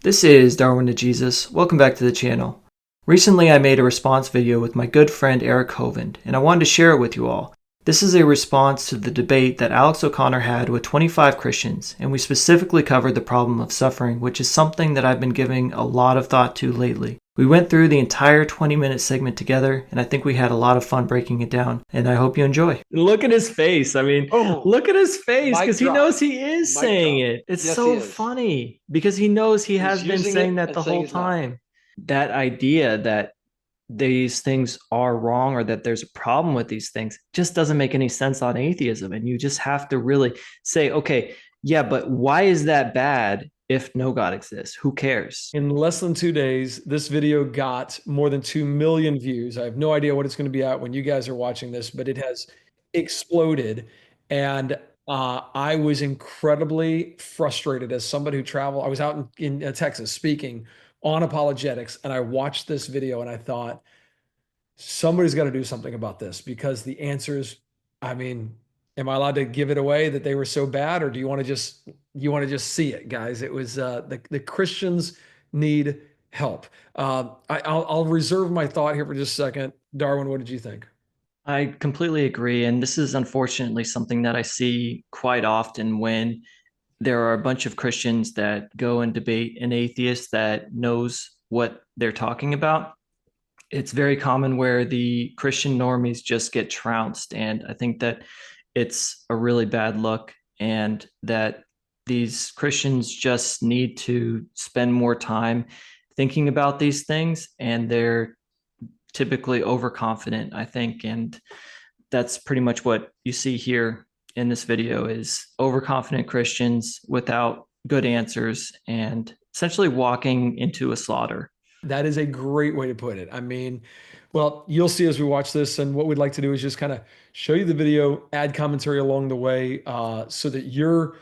This is Darwin to Jesus. Welcome back to the channel. Recently I made a response video with my good friend Eric Hovind, and I wanted to share it with you all. This is a response to the debate that Alex O'Connor had with 25 Christians, and we specifically covered the problem of suffering, which is something that I've been giving a lot of thought to lately. We went through the entire 20-minute segment together, and I think we had a lot of fun breaking it down, and I hope you enjoy. Look at his face. Look at his face, because he knows he is saying it. It's so funny, because he knows he has been saying that the whole time. That idea that these things are wrong or that there's a problem with these things just doesn't make any sense on atheism. And you just have to really say, okay, yeah, but why is that bad if no God exists? Who cares? In less than 2 days, this video got more than 2 million views. I have no idea what it's going to be at when you guys are watching this, but it has exploded. And I was incredibly frustrated as somebody who traveled. I was out in Texas speaking on apologetics, and I watched this video and I thought, somebody's got to do something about this, because the answers, I mean, am I allowed to give it away that they were so bad, or do you want to just see it, guys? It was the Christians need help. I'll reserve my thought here for just a second. Darwin, what did you think? I completely agree. And this is unfortunately something that I see quite often when there are a bunch of Christians that go and debate an atheist that knows what they're talking about. It's very common where the Christian normies just get trounced. And I think that it's a really bad look, and that these Christians just need to spend more time thinking about these things. And they're typically overconfident, I think. And that's pretty much what you see here in this video, is overconfident Christians without good answers and essentially walking into a slaughter. That is a great way to put it. I mean, well, you'll see as we watch this, and what we'd like to do is just kind of show you the video, add commentary along the way, so that you're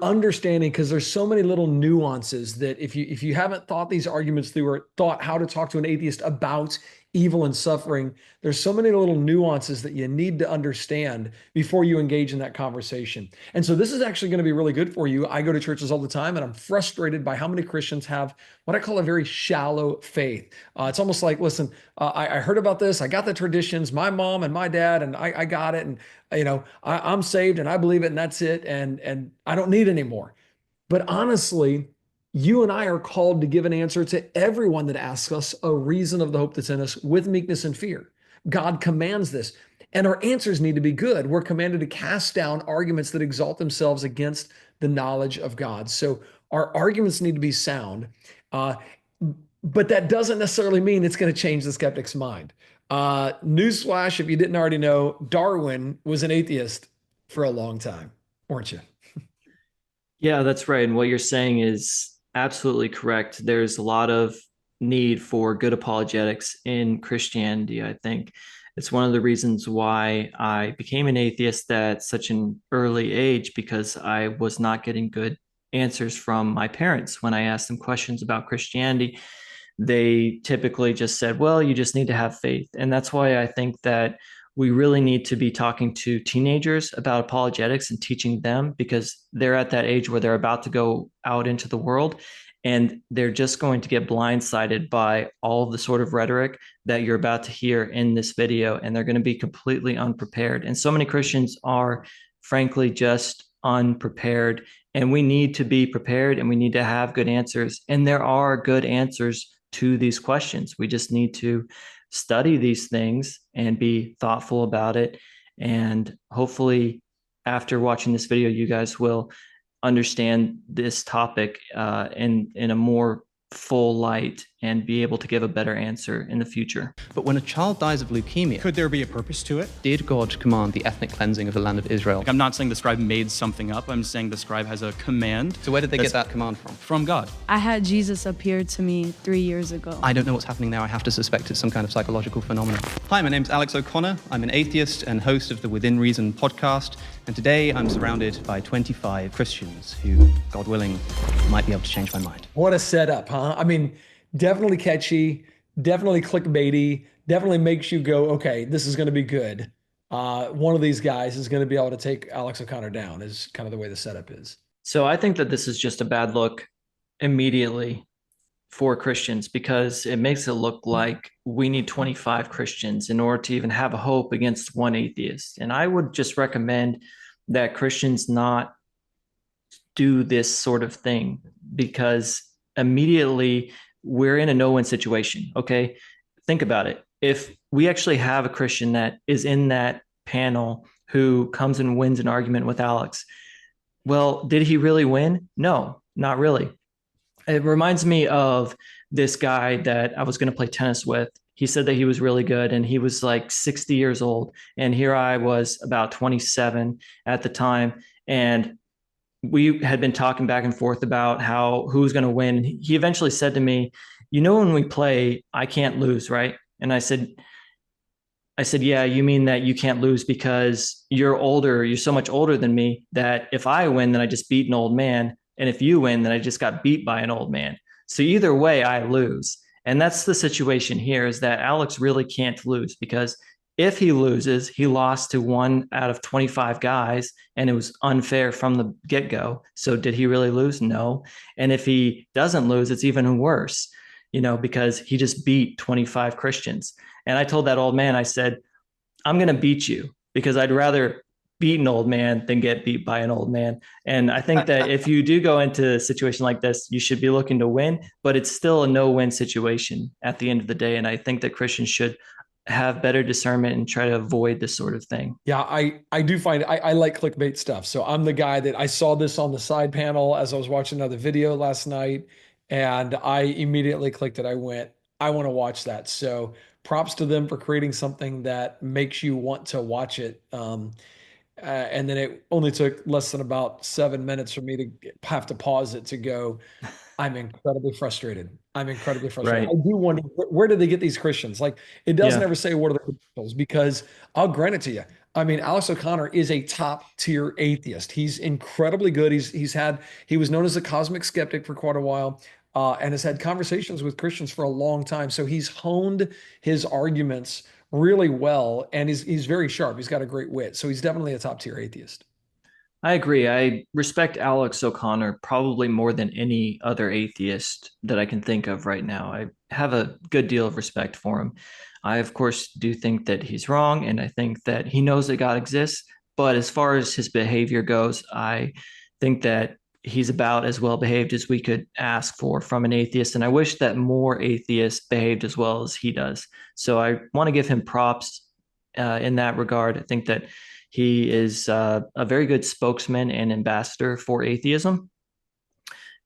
understanding, because there's so many little nuances that if you haven't thought these arguments through or thought how to talk to an atheist about evil and suffering, there's so many little nuances that you need to understand before you engage in that conversation. And so this is actually going to be really good for you. I go to churches all the time, and I'm frustrated by how many Christians have what I call a very shallow faith. It's almost like, listen, I heard about this, I got the traditions, my mom and my dad, and I got it, and I'm saved and I believe it, and that's it, and I don't need any more. But honestly, you and I are called to give an answer to everyone that asks us a reason of the hope that's in us with meekness and fear. God commands this, and our answers need to be good. We're commanded to cast down arguments that exalt themselves against the knowledge of God. So our arguments need to be sound, but that doesn't necessarily mean it's going to change the skeptic's mind. Newsflash, if you didn't already know, Darwin was an atheist for a long time, weren't you? Yeah, that's right. And what you're saying is absolutely correct. There's a lot of need for good apologetics in Christianity, I think. It's one of the reasons why I became an atheist at such an early age, because I was not getting good answers from my parents when I asked them questions about Christianity. They typically just said, well, you just need to have faith. And that's why I think that we really need to be talking to teenagers about apologetics and teaching them, because they're at that age where they're about to go out into the world, and they're just going to get blindsided by all of the sort of rhetoric that you're about to hear in this video, and they're going to be completely unprepared. And so many Christians are, frankly, just unprepared, and we need to be prepared, and we need to have good answers. And there are good answers to these questions. We just need to study these things and be thoughtful about it. And hopefully, after watching this video, you guys will understand this topic in a more full light and be able to give a better answer in the future. But when a child dies of leukemia, could there be a purpose to it? did God command the ethnic cleansing of the land of Israel? I'm not saying the scribe made something up. I'm saying the scribe has a command. So where did they get that command from? From God. I had Jesus appear to me 3 years ago. I don't know what's happening now. I have to suspect it's some kind of psychological phenomenon. Hi, my name's Alex O'Connor. I'm an atheist and host of the Within Reason podcast. And today I'm surrounded by 25 Christians who, God willing, might be able to change my mind. What a setup, huh? I mean, definitely catchy, definitely clickbaity, definitely makes you go, okay, this is going to be good. One of these guys is going to be able to take Alex O'Connor down, is kind of the way the setup is. So I think that this is just a bad look immediately for Christians because it makes it look like we need 25 Christians in order to even have a hope against one atheist. And I would just recommend that Christians not do this sort of thing because immediately we're in a no-win situation. Okay. Think about it. If we actually have a Christian that is in that panel who comes and wins an argument with Alex, well, did he really win? No, not really. It reminds me of this guy that I was going to play tennis with. He said that he was really good and he was like 60 years old. And here I was about 27 at the time. And we had been talking back and forth about who's going to win. He eventually said to me, "You know, when we play, I can't lose, right?" And I said, "Yeah, you mean that you can't lose because you're older, you're so much older than me that if I win, then I just beat an old man. And if you win, then I just got beat by an old man. So either way, I lose." And that's the situation here is that Alex really can't lose because if he loses, he lost to one out of 25 guys and it was unfair from the get-go. So did he really lose? No. And if he doesn't lose, it's even worse, because he just beat 25 Christians. And I told that old man, I said, "I'm going to beat you because I'd rather beat an old man than get beat by an old man." And I think that if you do go into a situation like this, you should be looking to win, but it's still a no-win situation at the end of the day. And I think that Christians should have better discernment and try to avoid this sort of thing. Yeah, I do find I like clickbait stuff. So I'm the guy that I saw this on the side panel as I was watching another video last night, and I immediately clicked it. I went, I want to watch that. So props to them for creating something that makes you want to watch it. And then it only took less than about 7 minutes for me to have to pause it to go, I'm incredibly frustrated. I'm incredibly frustrated. Right. I do wonder where did they get these Christians? Like it doesn't Yeah. ever say what are the credentials because I'll grant it to you. I mean, Alex O'Connor is a top tier atheist. He's incredibly good. He was known as a cosmic skeptic for quite a while, and has had conversations with Christians for a long time. So he's honed his arguments really well, and he's very sharp. He's got a great wit. So he's definitely a top tier atheist. I agree. I respect Alex O'Connor probably more than any other atheist that I can think of right now. I have a good deal of respect for him. I, of course, do think that he's wrong, and I think that he knows that God exists. But as far as his behavior goes, I think that he's about as well behaved as we could ask for from an atheist. And I wish that more atheists behaved as well as he does. So I want to give him props in that regard. I think that he is a very good spokesman and ambassador for atheism.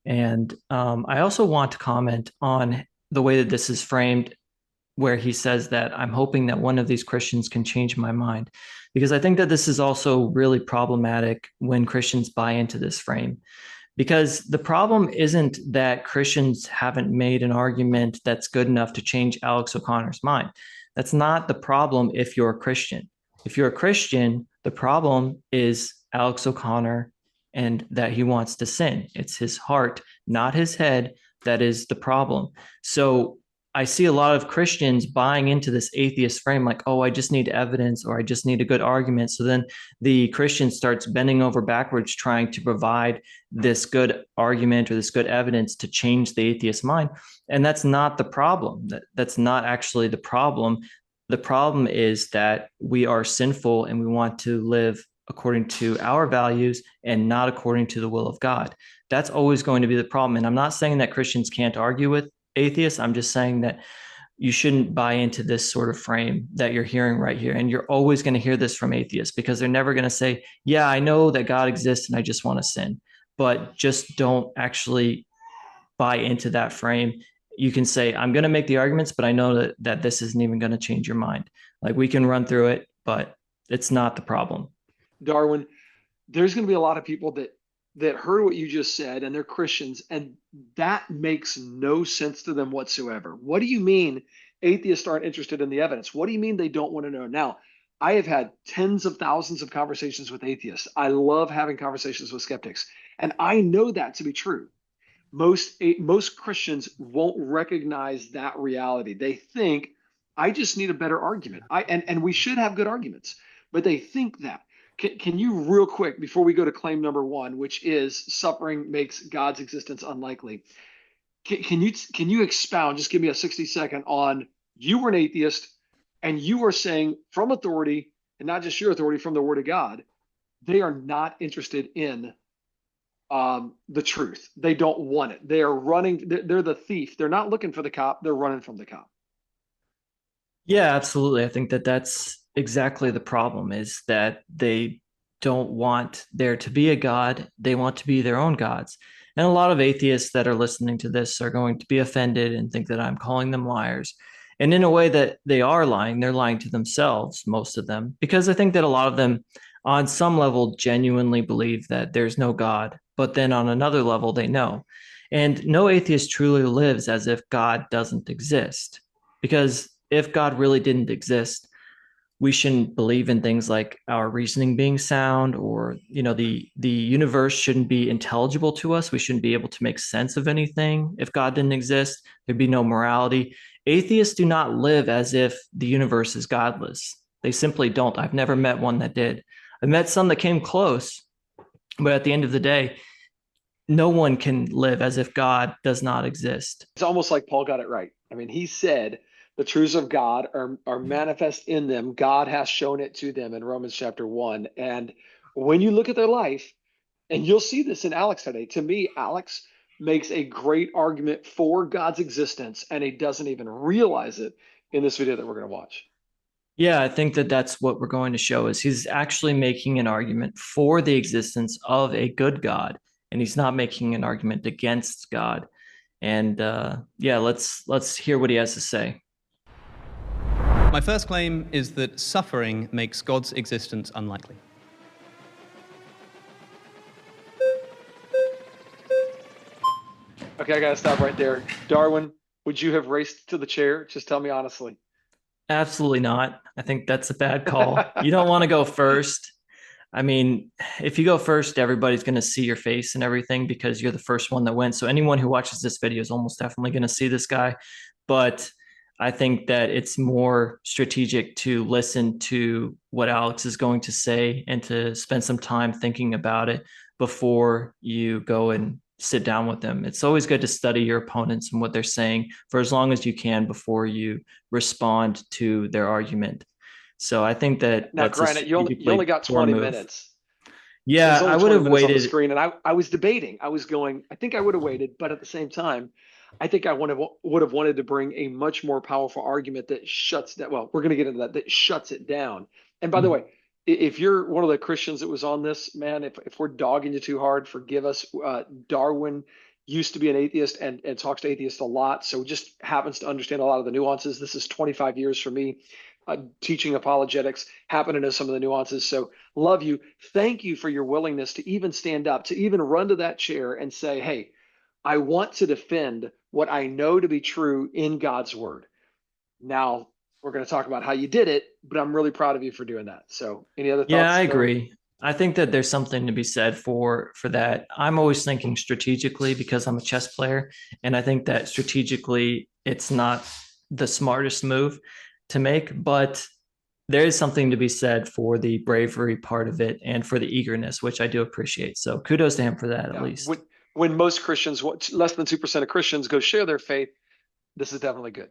And I also want to comment on the way that this is framed, where he says that I'm hoping that one of these Christians can change my mind, because I think that this is also really problematic when Christians buy into this frame. Because the problem isn't that Christians haven't made an argument that's good enough to change Alex O'Connor's mind. That's not the problem if you're a Christian. If you're a Christian, the problem is Alex O'Connor and that he wants to sin. It's his heart, not his head, that is the problem. So I see a lot of Christians buying into this atheist frame, like, oh, I just need evidence or I just need a good argument. So then the Christian starts bending over backwards trying to provide this good argument or this good evidence to change the atheist mind. And that's not the problem. That's not actually the problem. The problem is that we are sinful and we want to live according to our values and not according to the will of God. That's always going to be the problem. And I'm not saying that Christians can't argue with atheists. I'm just saying that you shouldn't buy into this sort of frame that you're hearing right here. And you're always going to hear this from atheists because they're never going to say, yeah, I know that God exists and I just want to sin. But just don't actually buy into that frame. You can say, I'm going to make the arguments, but I know that this isn't even going to change your mind. Like we can run through it, but it's not the problem. Darwin, there's going to be a lot of people that heard what you just said and they're Christians, and that makes no sense to them whatsoever. What do you mean atheists aren't interested in the evidence? What do you mean they don't want to know? Now, I have had tens of thousands of conversations with atheists. I love having conversations with skeptics, and I know that to be true. Most Christians won't recognize that reality. They think, I just need a better argument. And we should have good arguments, but they think that. Can you real quick, before we go to claim number one, which is suffering makes God's existence unlikely, can you expound, just give me a 60-second on, you were an atheist and you were saying from authority, and not just your authority, from the word of God, they are not interested in the truth. They don't want it. They are running. They're the thief. They're not looking for the cop. They're running from the cop. Yeah, absolutely. I think that that's exactly the problem, is that they don't want there to be a God. They want to be their own gods. And a lot of atheists that are listening to this are going to be offended and think that I'm calling them liars. And in a way that they are lying, they're lying to themselves, most of them, because I think that a lot of them, on some level, genuinely believe that there's no God, but then on another level, they know. And no atheist truly lives as if God doesn't exist. Because if God really didn't exist, we shouldn't believe in things like our reasoning being sound, or the universe shouldn't be intelligible to us. We shouldn't be able to make sense of anything. If God didn't exist, there'd be no morality. Atheists do not live as if the universe is godless. They simply don't. I've never met one that did. I met some that came close, but at the end of the day, no one can live as if God does not exist. It's almost like Paul got it right. I mean, he said the truths of God are manifest in them. God has shown it to them in Romans chapter 1. And when you look at their life, and you'll see this in Alex today. To me, Alex makes a great argument for God's existence, and he doesn't even realize it in this video that we're going to watch. Yeah, I think that that's what we're going to show, is he's actually making an argument for the existence of a good God, and he's not making an argument against God. And yeah, let's hear what he has to say. My first claim is that suffering makes God's existence unlikely. Okay, I got to stop right there. Darwin, would you have raced to the chair? Just tell me honestly. Absolutely not. I think that's a bad call. You don't want to go first. I mean, if you go first, everybody's going to see your face and everything because you're the first one that went. So anyone who watches this video is almost definitely going to see this guy. But I think that it's more strategic to listen to what Alex is going to say and to spend some time thinking about it before you go and sit down with them. It's always good to study your opponents and what they're saying for as long as you can before you respond to their argument. So I think that now, that's granted, you only got 20 minutes. Yeah, I would have waited. On the screen, and I was debating. I was going, I think I would have waited, but at the same time, I think I would have wanted to bring a much more powerful argument that shuts that. Well, we're going to get into that shuts it down. And by the way, if you're one of the Christians that was on this, man, if we're dogging you too hard, forgive us. Darwin used to be an atheist and talks to atheists a lot, so just happens to understand a lot of the nuances. This is 25 years for me teaching apologetics, happen to know some of the nuances. So love you. Thank you for your willingness to even stand up, to even run to that chair and say, hey, I want to defend what I know to be true in God's word. Now, we're going to talk about how you did it, but I'm really proud of you for doing that. So any other thoughts? Yeah, I agree. I think that there's something to be said for that. I'm always thinking strategically because I'm a chess player. And I think that strategically, it's not the smartest move to make, but there is something to be said for the bravery part of it and for the eagerness, which I do appreciate. So kudos to him for that, at least. When most Christians, less than 2% of Christians go share their faith, this is definitely good.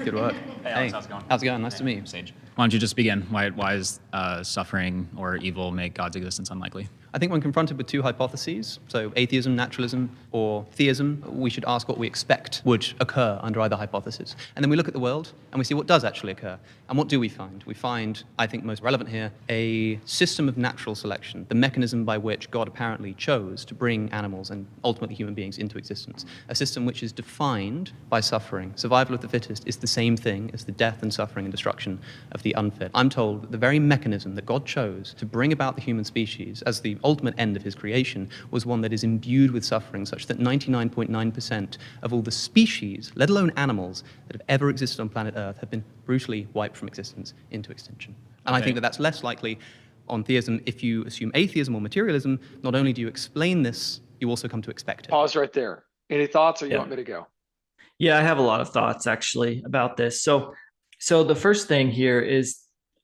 Good work. Hey, Alex, how's it going? How's it going? Nice to meet you. Sage. Why don't you just begin? Why is suffering or evil make God's existence unlikely? I think when confronted with two hypotheses, so atheism, naturalism, or theism, we should ask what we expect would occur under either hypothesis. And then we look at the world and we see what does actually occur. And what do we find? We find, I think most relevant here, a system of natural selection, the mechanism by which God apparently chose to bring animals and ultimately human beings into existence. A system which is defined by suffering. Survival of the fittest is the same thing as the death and suffering and destruction of the unfit. I'm told that the very mechanism that God chose to bring about the human species as the ultimate end of his creation was one that is imbued with suffering, such that 99.9% of all the species, let alone animals, that have ever existed on planet Earth have been brutally wiped from existence into extinction. And I think that that's less likely on theism. If you assume atheism or materialism, not only do you explain this, you also come to expect it. Pause right there. Any thoughts, or you want me to go? Yeah, I have a lot of thoughts actually about this. So the first thing here is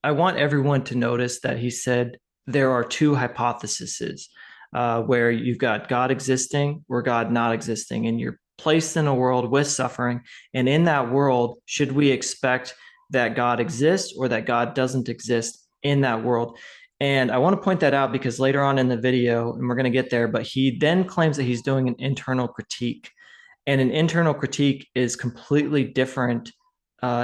I want everyone to notice that he said there are two hypotheses, where you've got God existing or God not existing, and you're placed in a world with suffering. And in that world, should we expect that God exists or that God doesn't exist in that world? And I want to point that out because later on in the video, and we're going to get there, but he then claims that he's doing an internal critique. And an internal critique is completely different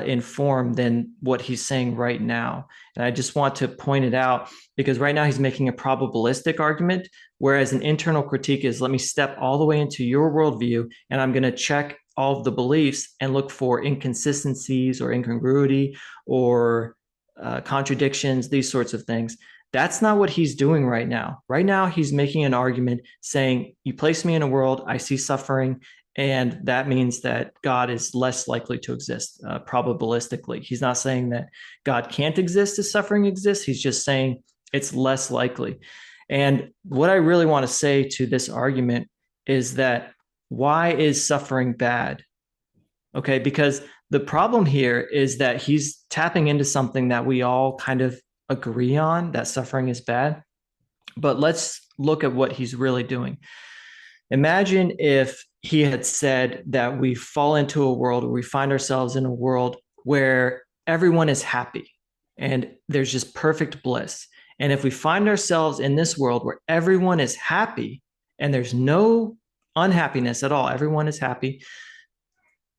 in form than what he's saying right now. And I just want to point it out because right now he's making a probabilistic argument, whereas an internal critique is, let me step all the way into your worldview and I'm going to check all of the beliefs and look for inconsistencies or incongruity or contradictions, these sorts of things. That's not what he's doing right now. Right now, he's making an argument saying, you place me in a world, I see suffering, and that means that God is less likely to exist probabilistically. He's not saying that God can't exist as suffering exists. He's just saying it's less likely. And what I really want to say to this argument is that why is suffering bad? Okay, because the problem here is that he's tapping into something that we all kind of agree on, that suffering is bad. But let's look at what he's really doing. Imagine if he had said that we fall into a world, or we find ourselves in a world where everyone is happy and there's just perfect bliss. And if we find ourselves in this world where everyone is happy and there's no unhappiness at all, everyone is happy.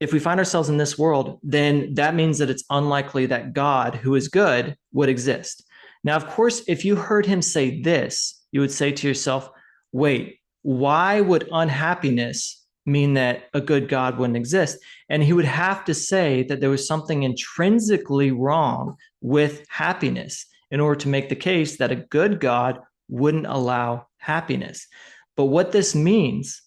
If we find ourselves in this world, then that means that it's unlikely that God, who is good, would exist. Now, of course, if you heard him say this, you would say to yourself, wait, why would unhappiness mean that a good God wouldn't exist? And he would have to say that there was something intrinsically wrong with happiness in order to make the case that a good God wouldn't allow happiness. But what this means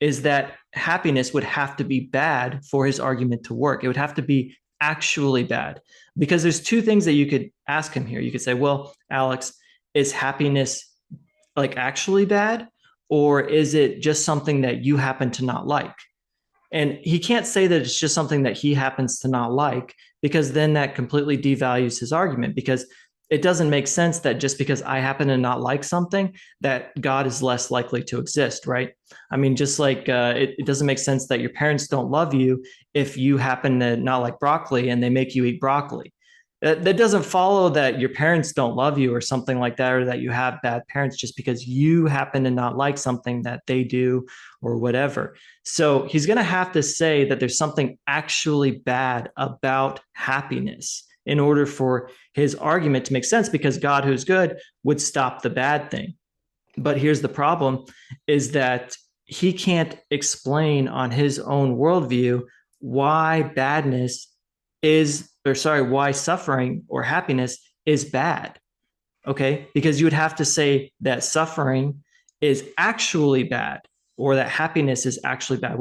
is that happiness would have to be bad for his argument to work. It would have to be actually bad, because there's two things that you could ask him here. You could say, well, Alex, is happiness like actually bad? Or is it just something that you happen to not like? And he can't say that it's just something that he happens to not like, because then that completely devalues his argument, because it doesn't make sense that just because I happen to not like something, that God is less likely to exist, right? I mean, just like it doesn't make sense that your parents don't love you if you happen to not like broccoli and they make you eat broccoli. That doesn't follow that your parents don't love you or something like that, or that you have bad parents just because you happen to not like something that they do or whatever. So he's going to have to say that there's something actually bad about happiness in order for his argument to make sense, because God, who's good, would stop the bad thing. But here's the problem, is that he can't explain on his own worldview why why suffering or happiness is bad. Okay, because you would have to say that suffering is actually bad, or that happiness is actually bad,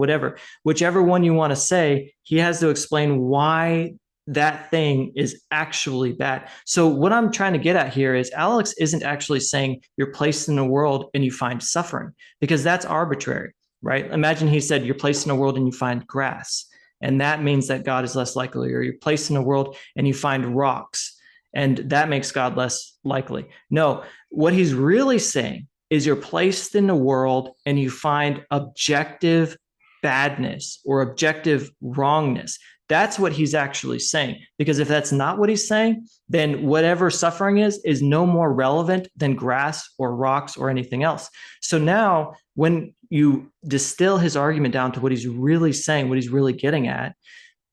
whichever one you want to say, he has to explain why that thing is actually bad. So what I'm trying to get at here is Alex isn't actually saying you're placed in a world and you find suffering, because that's arbitrary, right? Imagine he said you're placed in a world and you find grass, and that means that God is less likely, or you're placed in a world and you find rocks, and that makes God less likely. No, what he's really saying is you're placed in a world and you find objective badness or objective wrongness. That's what he's actually saying. Because if that's not what he's saying, then whatever suffering is no more relevant than grass or rocks or anything else. So now when you distill his argument down to what he's really saying, what he's really getting at,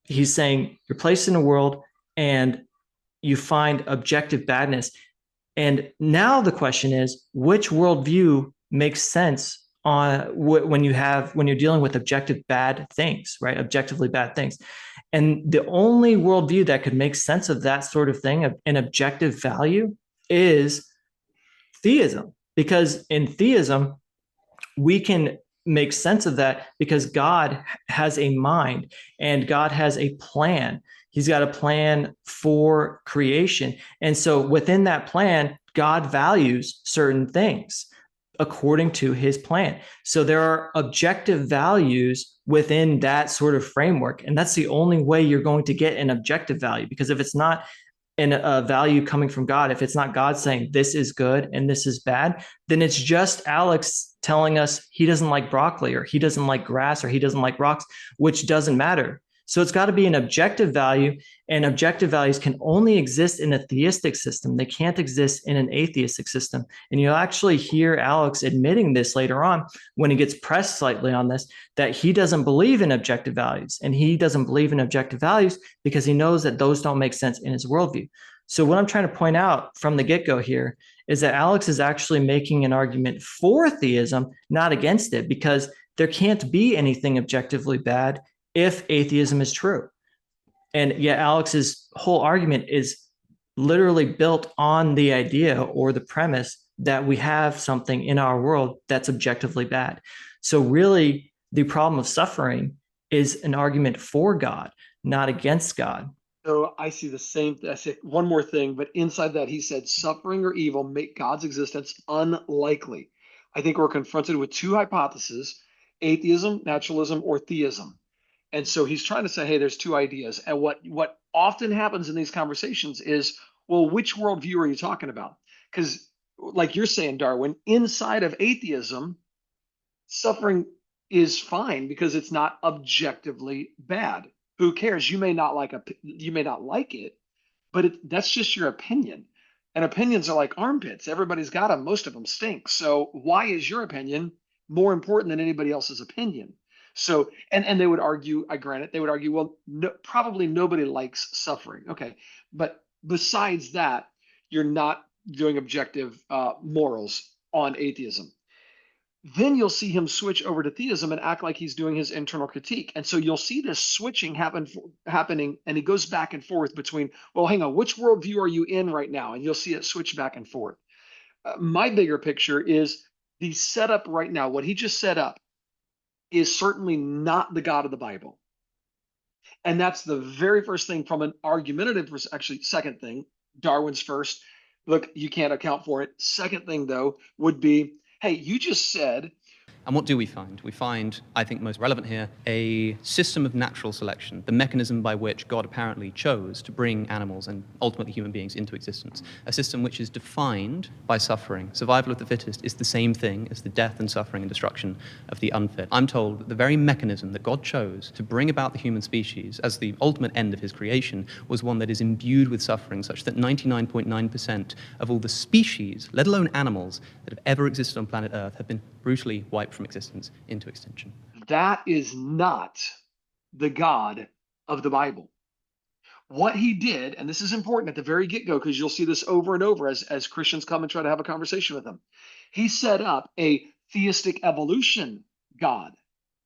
he's saying you're placed in a world and you find objective badness. And now the question is, which worldview makes sense on when you're dealing with objective bad things, right? Objectively bad things. And the only worldview that could make sense of that sort of thing, an objective value, is theism. Because in theism, we can make sense of that because God has a mind and God has a plan. He's got a plan for creation. And so within that plan, God values certain things according to his plan. So there are objective values within that sort of framework. And that's the only way you're going to get an objective value, because if it's not and a value coming from God, if it's not God saying this is good and this is bad, then it's just Alex telling us he doesn't like broccoli or he doesn't like grass or he doesn't like rocks, which doesn't matter. So it's got to be an objective value, and objective values can only exist in a theistic system. They can't exist in an atheistic system. And you'll actually hear Alex admitting this later on when he gets pressed slightly on this, that he doesn't believe in objective values. And he doesn't believe in objective values because he knows that those don't make sense in his worldview. So what I'm trying to point out from the get-go here is that Alex is actually making an argument for theism, not against it, because there can't be anything objectively bad if atheism is true. And yet Alex's whole argument is literally built on the idea or the premise that we have something in our world that's objectively bad. So really, the problem of suffering is an argument for God, not against God. So I see the same. I say one more thing, but inside that, he said suffering or evil make God's existence unlikely. I think we're confronted with two hypotheses: atheism, naturalism, or theism. And so he's trying to say, hey, there's two ideas. And what often happens in these conversations is, well, which worldview are you talking about? Because like you're saying, Darwin, inside of atheism, suffering is fine because it's not objectively bad. Who cares? You may not like it, but that's just your opinion. And opinions are like armpits. Everybody's got them. Most of them stink. So why is your opinion more important than anybody else's opinion? So, and they would argue, I grant it, they would argue, well, no, probably nobody likes suffering. Okay. But besides that, you're not doing objective morals on atheism. Then you'll see him switch over to theism and act like he's doing his internal critique. And so you'll see this switching happening, and he goes back and forth between, well, hang on, which worldview are you in right now? And you'll see it switch back and forth. My bigger picture is the setup right now. What he just set up is certainly not the God of the Bible. And that's the very first thing from an argumentative, actually, second thing, Darwin's first. Look, you can't account for it. Second thing, though, would be, hey, you just said. And what do we find? We find, I think most relevant here, a system of natural selection, the mechanism by which God apparently chose to bring animals and ultimately human beings into existence. A system which is defined by suffering. Survival of the fittest is the same thing as the death and suffering and destruction of the unfit. I'm told that the very mechanism that God chose to bring about the human species as the ultimate end of his creation was one that is imbued with suffering, such that 99.9% of all the species, let alone animals, that have ever existed on planet Earth have been brutally wiped from existence into extinction. That is not the God of the Bible. What he did, and this is important at the very get-go because you'll see this over and over as Christians come and try to have a conversation with him. He set up a theistic evolution God,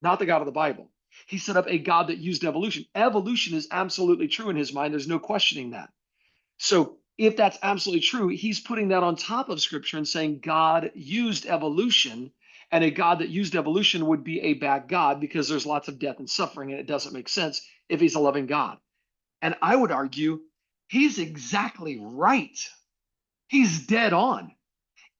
not the God of the Bible. He set up a God that used evolution. Evolution is absolutely true in his mind. There's no questioning that. So if that's absolutely true, he's putting that on top of Scripture and saying God used evolution, and a God that used evolution would be a bad God because there's lots of death and suffering, and it doesn't make sense if he's a loving God. And I would argue he's exactly right. He's dead on.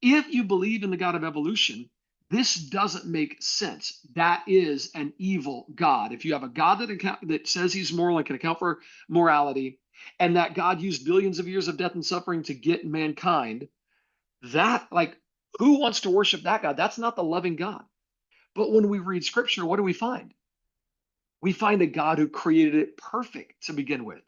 If you believe in the God of evolution, this doesn't make sense. That is an evil God. If you have a God that says he's moral and can account for morality, and that God used billions of years of death and suffering to get mankind, that, like, who wants to worship that God? That's not the loving God. But when we read Scripture, what do we find? We find a God who created it perfect to begin with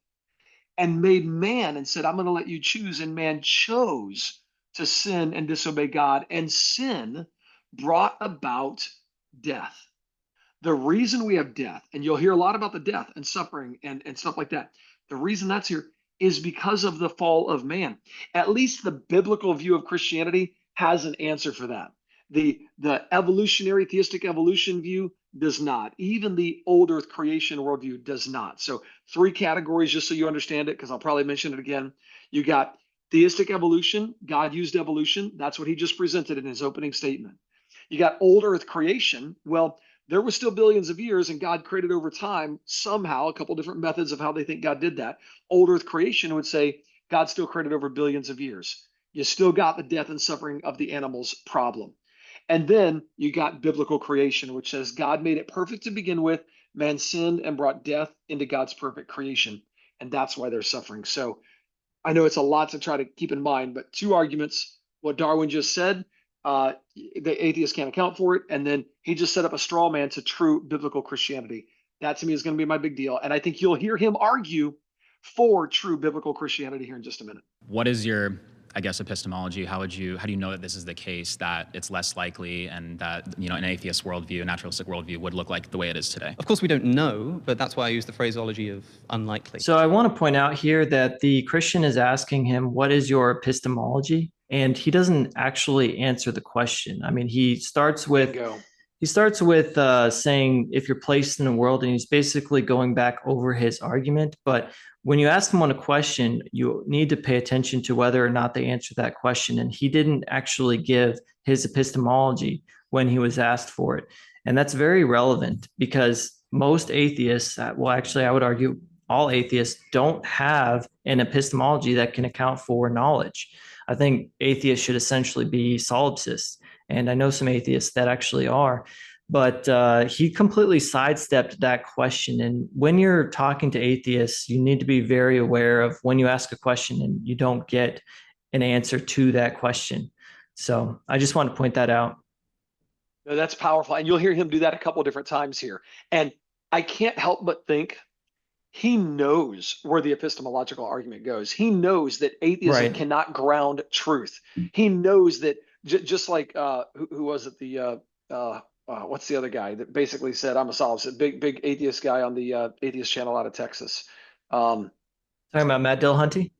and made man and said, I'm going to let you choose. And man chose to sin and disobey God, and sin brought about death. The reason we have death, and you'll hear a lot about the death and suffering and stuff like that, the reason that's here is because of the fall of man. At least the biblical view of Christianity has an answer for that. The evolutionary theistic evolution view does not. Even the old earth creation worldview does not. So 3 categories, just so you understand it, because I'll probably mention it again. You got theistic evolution, God used evolution. That's what he just presented in his opening statement. You got old earth creation. Well, there was still billions of years, and God created over time somehow, a couple different methods of how they think God did that. Old earth creation would say God still created over billions of years. You still got the death and suffering of the animals problem. And then you got biblical creation, which says God made it perfect to begin with. Man sinned and brought death into God's perfect creation. And that's why they're suffering. So I know it's a lot to try to keep in mind, but two arguments, what Darwin just said, the atheists can't account for it, and then he just set up a straw man to true biblical Christianity. That to me is going to be my big deal. And I think you'll hear him argue for true biblical Christianity here in just a minute. What is your, I guess, epistemology? How do you know that this is the case, that it's less likely, and that, you know, an atheist worldview, a naturalistic worldview would look like the way it is today? Of course, we don't know, but that's why I use the phraseology of unlikely. So I want to point out here that the Christian is asking him, what is your epistemology? And he doesn't actually answer the question. I mean, he starts with saying, if you're placed in the world, and he's basically going back over his argument. But when you ask someone a question, you need to pay attention to whether or not they answer that question. And he didn't actually give his epistemology when he was asked for it. And that's very relevant because most atheists, well, actually, I would argue all atheists don't have an epistemology that can account for knowledge. I think atheists should essentially be solipsists. And I know some atheists that actually are, but he completely sidestepped that question. And when you're talking to atheists, you need to be very aware of when you ask a question and you don't get an answer to that question. So I just want to point that out. No, that's powerful. And you'll hear him do that a couple of different times here. And I can't help but think he knows where the epistemological argument goes. He knows that atheism cannot ground truth. He knows that just like who was it? What's the other guy that basically said, I'm a solipsist, big atheist guy on the atheist channel out of Texas. Talking about Matt Dillahunty?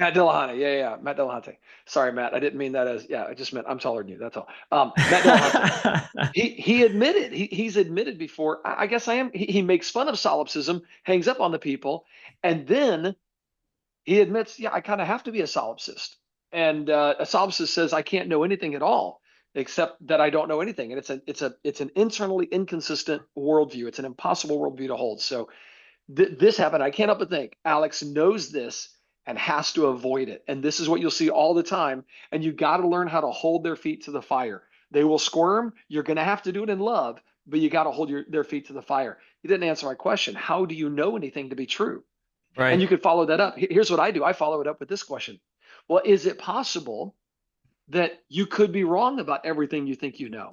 Matt Dillahunty, yeah, Matt Dillahunty. Sorry, Matt, I didn't mean that as, I just meant I'm taller than you, that's all. Matt Dillahunty, he admitted, he's admitted before, I guess I am, he makes fun of solipsism, hangs up on the people, and then he admits, I kind of have to be a solipsist. And a solipsist says, I can't know anything at all, except that I don't know anything. And it's an internally inconsistent worldview. It's an impossible worldview to hold. So this happened. I can't help but think Alex knows this and has to avoid it. And this is what you'll see all the time. And you got to learn how to hold their feet to the fire. They will squirm. You're going to have to do it in love, but you got to hold their feet to the fire. You didn't answer my question. How do you know anything to be true? Right. And you could follow that up. Here's what I do. I follow it up with this question. Well, is it possible that you could be wrong about everything you think you know?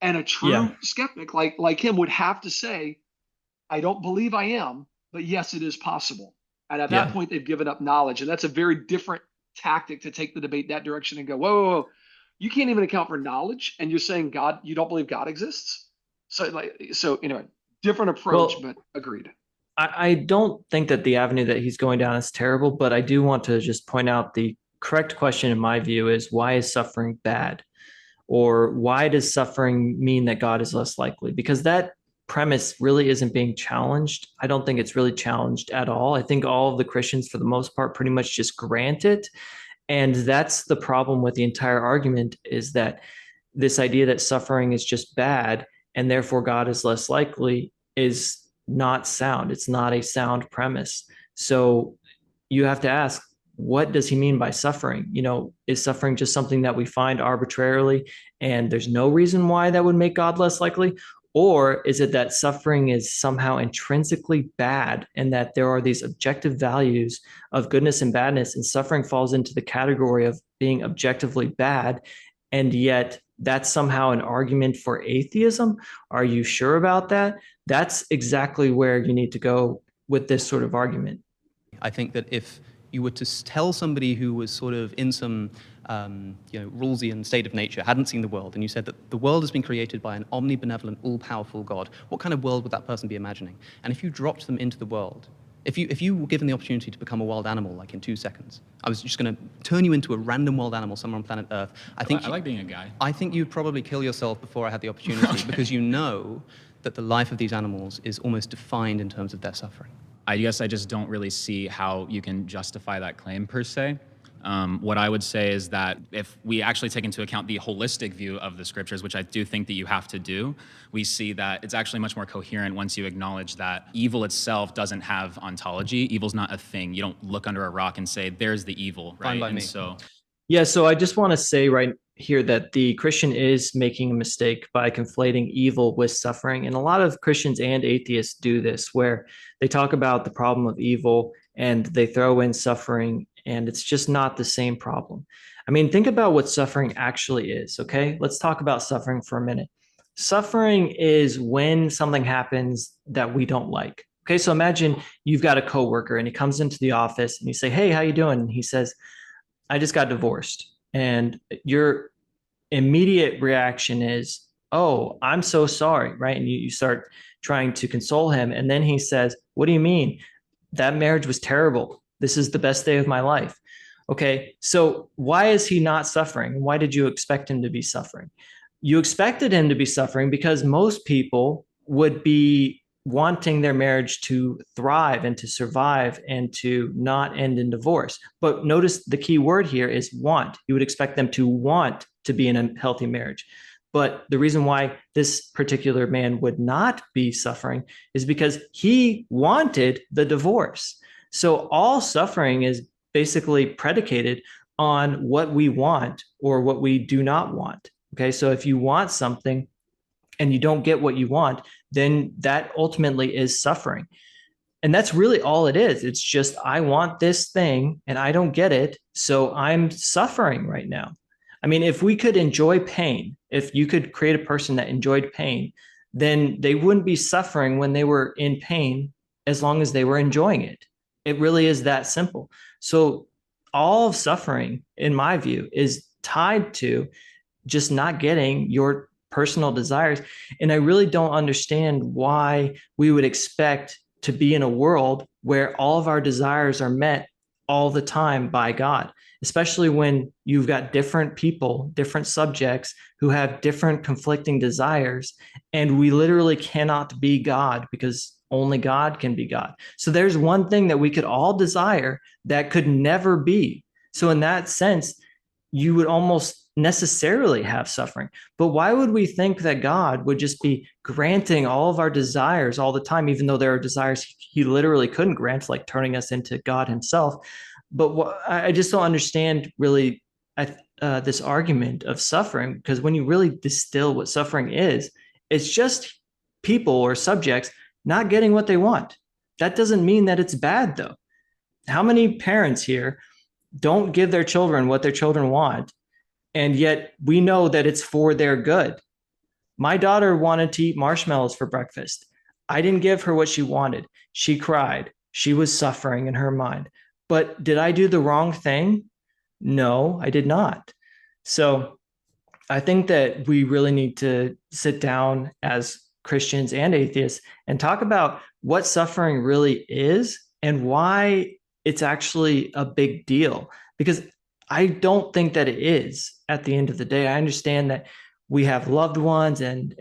And a true skeptic like him would have to say, I don't believe I am, but yes, it is possible. And at that point, they've given up knowledge. And that's a very different tactic to take the debate that direction and go, whoa, you can't even account for knowledge. And you're saying God, you don't believe God exists. So anyway, different approach, but agreed. I don't think that the avenue that he's going down is terrible, but I do want to just point out the correct question in my view is, why is suffering bad? Or why does suffering mean that God is less likely? Because that premise really isn't being challenged. I don't think it's really challenged at all. I think all of the Christians, for the most part, pretty much just grant it. And that's the problem with the entire argument, is that this idea that suffering is just bad and therefore God is less likely is not sound. It's not a sound premise. So you have to ask, what does he mean by suffering? You know, is suffering just something that we find arbitrarily and there's no reason why that would make God less likely? Or is it that suffering is somehow intrinsically bad and that there are these objective values of goodness and badness, and suffering falls into the category of being objectively bad, and yet that's somehow an argument for atheism? Are you sure about that? That's exactly where you need to go with this sort of argument. I think that if you were to tell somebody who was sort of in some Rawlsian state of nature, hadn't seen the world, and you said that the world has been created by an omnibenevolent, all-powerful God, what kind of world would that person be imagining? And if you dropped them into the world, if you were given the opportunity to become a wild animal, like in 2 seconds, I was just going to turn you into a random wild animal somewhere on planet Earth. I like being a guy. I think you'd probably kill yourself before I had the opportunity, because you know that the life of these animals is almost defined in terms of their suffering. I guess I just don't really see how you can justify that claim per se. What I would say is that if we actually take into account the holistic view of the scriptures, which I do think that you have to do, we see that it's actually much more coherent once you acknowledge that evil itself doesn't have ontology. Evil's not a thing. You don't look under a rock and say, there's the evil, right? Fine by me. So I just want to say right here that the Christian is making a mistake by conflating evil with suffering. And a lot of Christians and atheists do this, where they talk about the problem of evil and they throw in suffering, and it's just not the same problem. I mean, think about what suffering actually is, okay? Let's talk about suffering for a minute. Suffering is when something happens that we don't like. Okay, so imagine you've got a coworker and he comes into the office and you say, "Hey, how you doing?" And he says, "I just got divorced." And your immediate reaction is, "Oh, I'm so sorry," right? And you start trying to console him. And then he says, "What do you mean? That marriage was terrible. This is the best day of my life." Okay, so why is he not suffering? Why did you expect him to be suffering? You expected him to be suffering because most people would be wanting their marriage to thrive and to survive and to not end in divorce. But notice the key word here is want. You would expect them to want to be in a healthy marriage. But the reason why this particular man would not be suffering is because he wanted the divorce. So all suffering is basically predicated on what we want or what we do not want. Okay, so if you want something and you don't get what you want, then that ultimately is suffering. And that's really all it is. It's just, I want this thing and I don't get it, so I'm suffering right now. I mean, if we could enjoy pain, if you could create a person that enjoyed pain, then they wouldn't be suffering when they were in pain as long as they were enjoying it. It really is that simple. So all of suffering, in my view, is tied to just not getting your personal desires. And I really don't understand why we would expect to be in a world where all of our desires are met all the time by God, especially when you've got different people, different subjects who have different conflicting desires. And we literally cannot be God because only God can be God. So there's one thing that we could all desire that could never be. So in that sense, you would almost necessarily have suffering. But why would we think that God would just be granting all of our desires all the time, even though there are desires he literally couldn't grant, like turning us into God himself? But I just don't understand really this argument of suffering, because when you really distill what suffering is, it's just people or subjects not getting what they want. That doesn't mean that it's bad, though. How many parents here don't give their children what their children want, and yet we know that it's for their good? My daughter wanted to eat marshmallows for breakfast. I didn't give her what she wanted. She cried. She was suffering in her mind. But did I do the wrong thing? No, I did not. So I think that we really need to sit down as Christians and atheists and talk about what suffering really is and why it's actually a big deal. Because I don't think that it is at the end of the day. I understand that we have loved ones and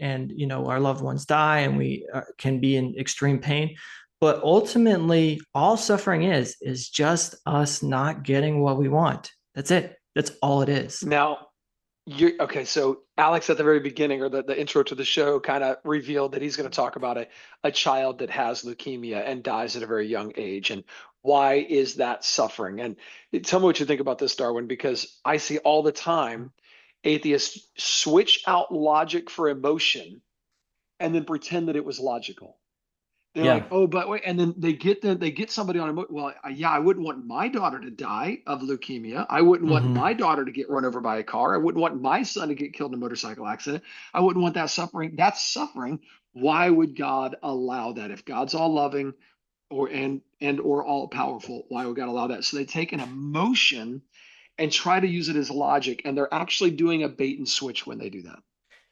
our loved ones die and we can be in extreme pain. But ultimately, all suffering is just us not getting what we want. That's it. That's all it is. Now, okay. So Alex at the very beginning, or the intro to the show, kind of revealed that he's going to talk about a child that has leukemia and dies at a very young age. And why is that suffering? And tell me what you think about this, Darwin, because I see all the time atheists switch out logic for emotion and then pretend that it was logical. They're like, "Oh, but wait," and then they get somebody on emotion. Well, yeah, I wouldn't want my daughter to die of leukemia. I wouldn't want my daughter to get run over by a car. I wouldn't want my son to get killed in a motorcycle accident. I wouldn't want that suffering. That's suffering. Why would God allow that? If God's all loving or all powerful, why would God allow that? So they take an emotion and try to use it as logic, and they're actually doing a bait and switch when they do that.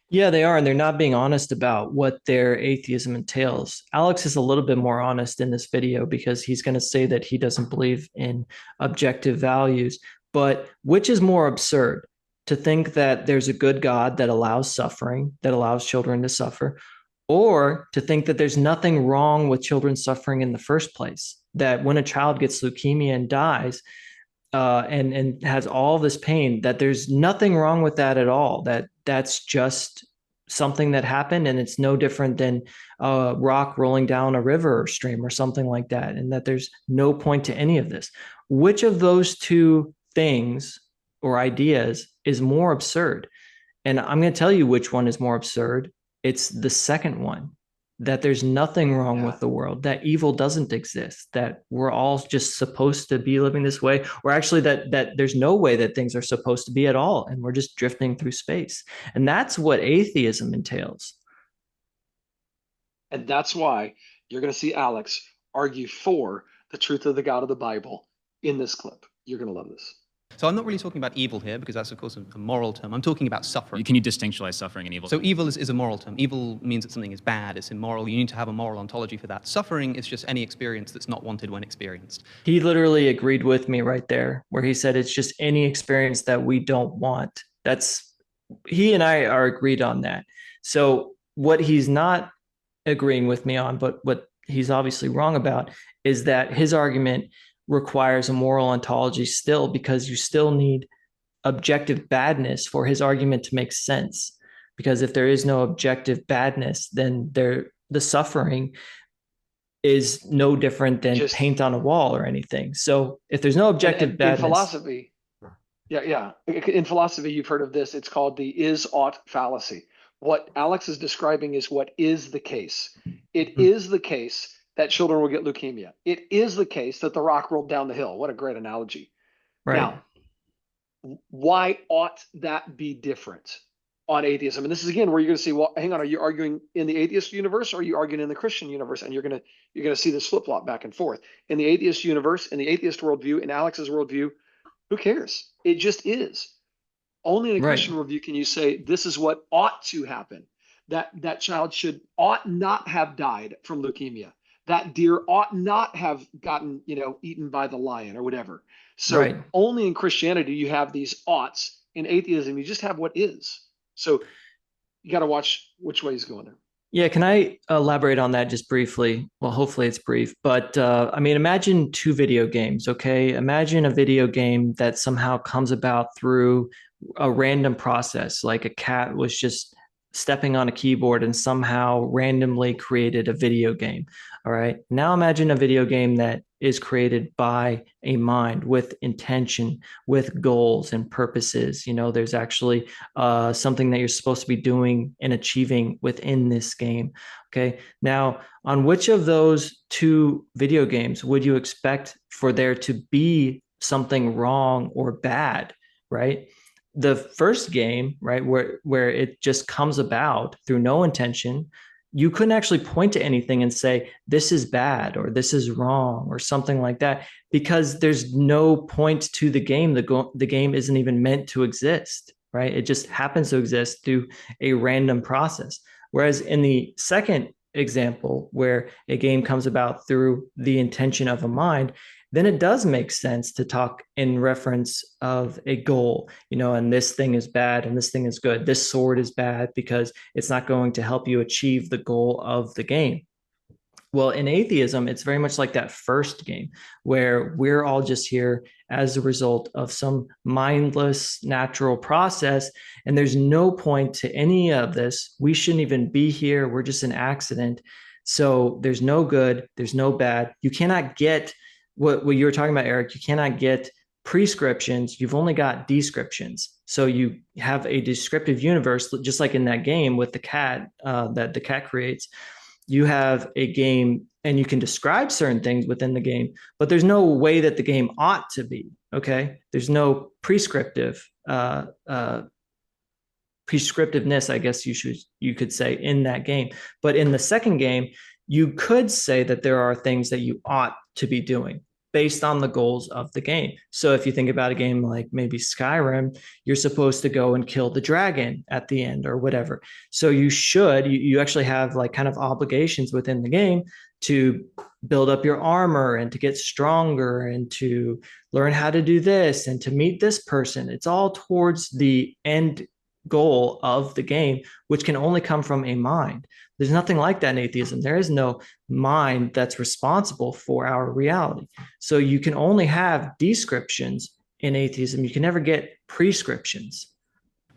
Yeah, they are. And they're not being honest about what their atheism entails. Alex is a little bit more honest in this video because he's going to say that he doesn't believe in objective values. But which is more absurd? To think that there's a good God that allows suffering, that allows children to suffer, or to think that there's nothing wrong with children suffering in the first place, that when a child gets leukemia and dies, and has all this pain, that there's nothing wrong with that at all, that's just something that happened and it's no different than a rock rolling down a river or stream or something like that, and that there's no point to any of this. Which of those two things or ideas is more absurd? And I'm going to tell you which one is more absurd. It's the second one. that there's nothing wrong Yeah. with the world, that evil doesn't exist, that we're all just supposed to be living this way, or actually that there's no way that things are supposed to be at all, and we're just drifting through space. And that's what atheism entails. And that's why you're going to see Alex argue for the truth of the God of the Bible in this clip. You're going to love this. So I'm not really talking about evil here, because that's, of course, a moral term. I'm talking about suffering. Can you distinguish suffering and evil? So evil is a moral term. Evil means that something is bad, it's immoral. You need to have a moral ontology for that. Suffering is just any experience that's not wanted when experienced. He literally agreed with me right there, where he said it's just any experience that we don't want. He and I are agreed on that. So what he's not agreeing with me on, but what he's obviously wrong about, is that his argument requires a moral ontology still, because you still need objective badness for his argument to make sense. Because if there is no objective badness, then the suffering is no different than just paint on a wall or anything. So if there's no objective badness. In philosophy, in philosophy, you've heard of this. It's called the is-ought fallacy. What Alex is describing is what is the case. It is the case that children will get leukemia. It is the case that the rock rolled down the hill. What a great analogy. Right. Now, why ought that be different on atheism? And this is again where you're going to see, well, hang on, are you arguing in the atheist universe, or are you arguing in the Christian universe? And you're going to see this flip flop back and forth. In the atheist universe, in the atheist worldview, in Alex's worldview, who cares? It just is. Only in a Christian worldview can you say this is what ought to happen. That child ought not have died from leukemia. That deer ought not have gotten, eaten by the lion or whatever. So only in Christianity you have these oughts. In atheism, you just have what is. So you got to watch which way he's going there. Yeah, can I elaborate on that just briefly? Well, hopefully it's brief, but imagine two video games, okay? Imagine a video game that somehow comes about through a random process, like a cat was just stepping on a keyboard and somehow randomly created a video game. All right. Now imagine a video game that is created by a mind with intention, with goals and purposes. There's actually something that you're supposed to be doing and achieving within this game. Okay. Now, on which of those two video games would you expect for there to be something wrong or bad? Right. The first game, right, where it just comes about through no intention, you couldn't actually point to anything and say, this is bad or this is wrong or something like that, because there's no point to the game. The game isn't even meant to exist, right? It just happens to exist through a random process. Whereas in the second example, where a game comes about through the intention of a mind, then it does make sense to talk in reference of a goal, and this thing is bad and this thing is good. This sword is bad because it's not going to help you achieve the goal of the game. Well, in atheism, it's very much like that first game, where we're all just here as a result of some mindless natural process, and there's no point to any of this. We shouldn't even be here. We're just an accident. So there's no good, there's no bad. You cannot get what you were talking about, Eric. You cannot get prescriptions. You've only got descriptions. So you have a descriptive universe, just like in that game with the cat that the cat creates. You have a game and you can describe certain things within the game, but there's no way that the game ought to be. Okay. There's no prescriptiveness, I guess you could say, in that game. But in the second game, you could say that there are things that you ought to be doing based on the goals of the game. So if you think about a game like maybe Skyrim, you're supposed to go and kill the dragon at the end or whatever. So you actually have like kind of obligations within the game to build up your armor and to get stronger and to learn how to do this and to meet this person. It's all towards the end goal of the game, which can only come from a mind. There's nothing like that in atheism. There is no mind that's responsible for our reality. So you can only have descriptions in atheism. You can never get prescriptions.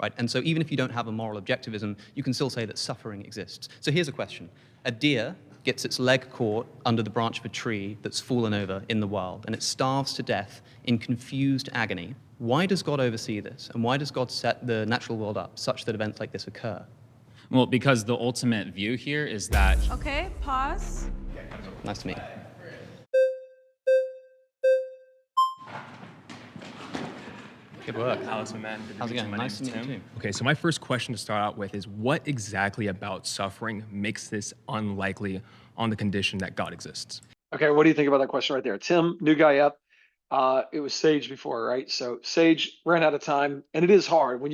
Right. And so even if you don't have a moral objectivism, you can still say that suffering exists. So here's a question. A deer gets its leg caught under the branch of a tree that's fallen over in the wild, and it starves to death in confused agony. Why does God oversee this? And why does God set the natural world up such that events like this occur? Well, because the ultimate view here is that. Okay, pause. Nice to meet you. Good work. Alex, my man. How's it going? Nice to meet you too. Okay, so my first question to start out with is what exactly about suffering makes this unlikely on the condition that God exists? Okay, what do you think about that question right there? Tim, new guy up. It was Sage before, right? So Sage ran out of time, and it is hard when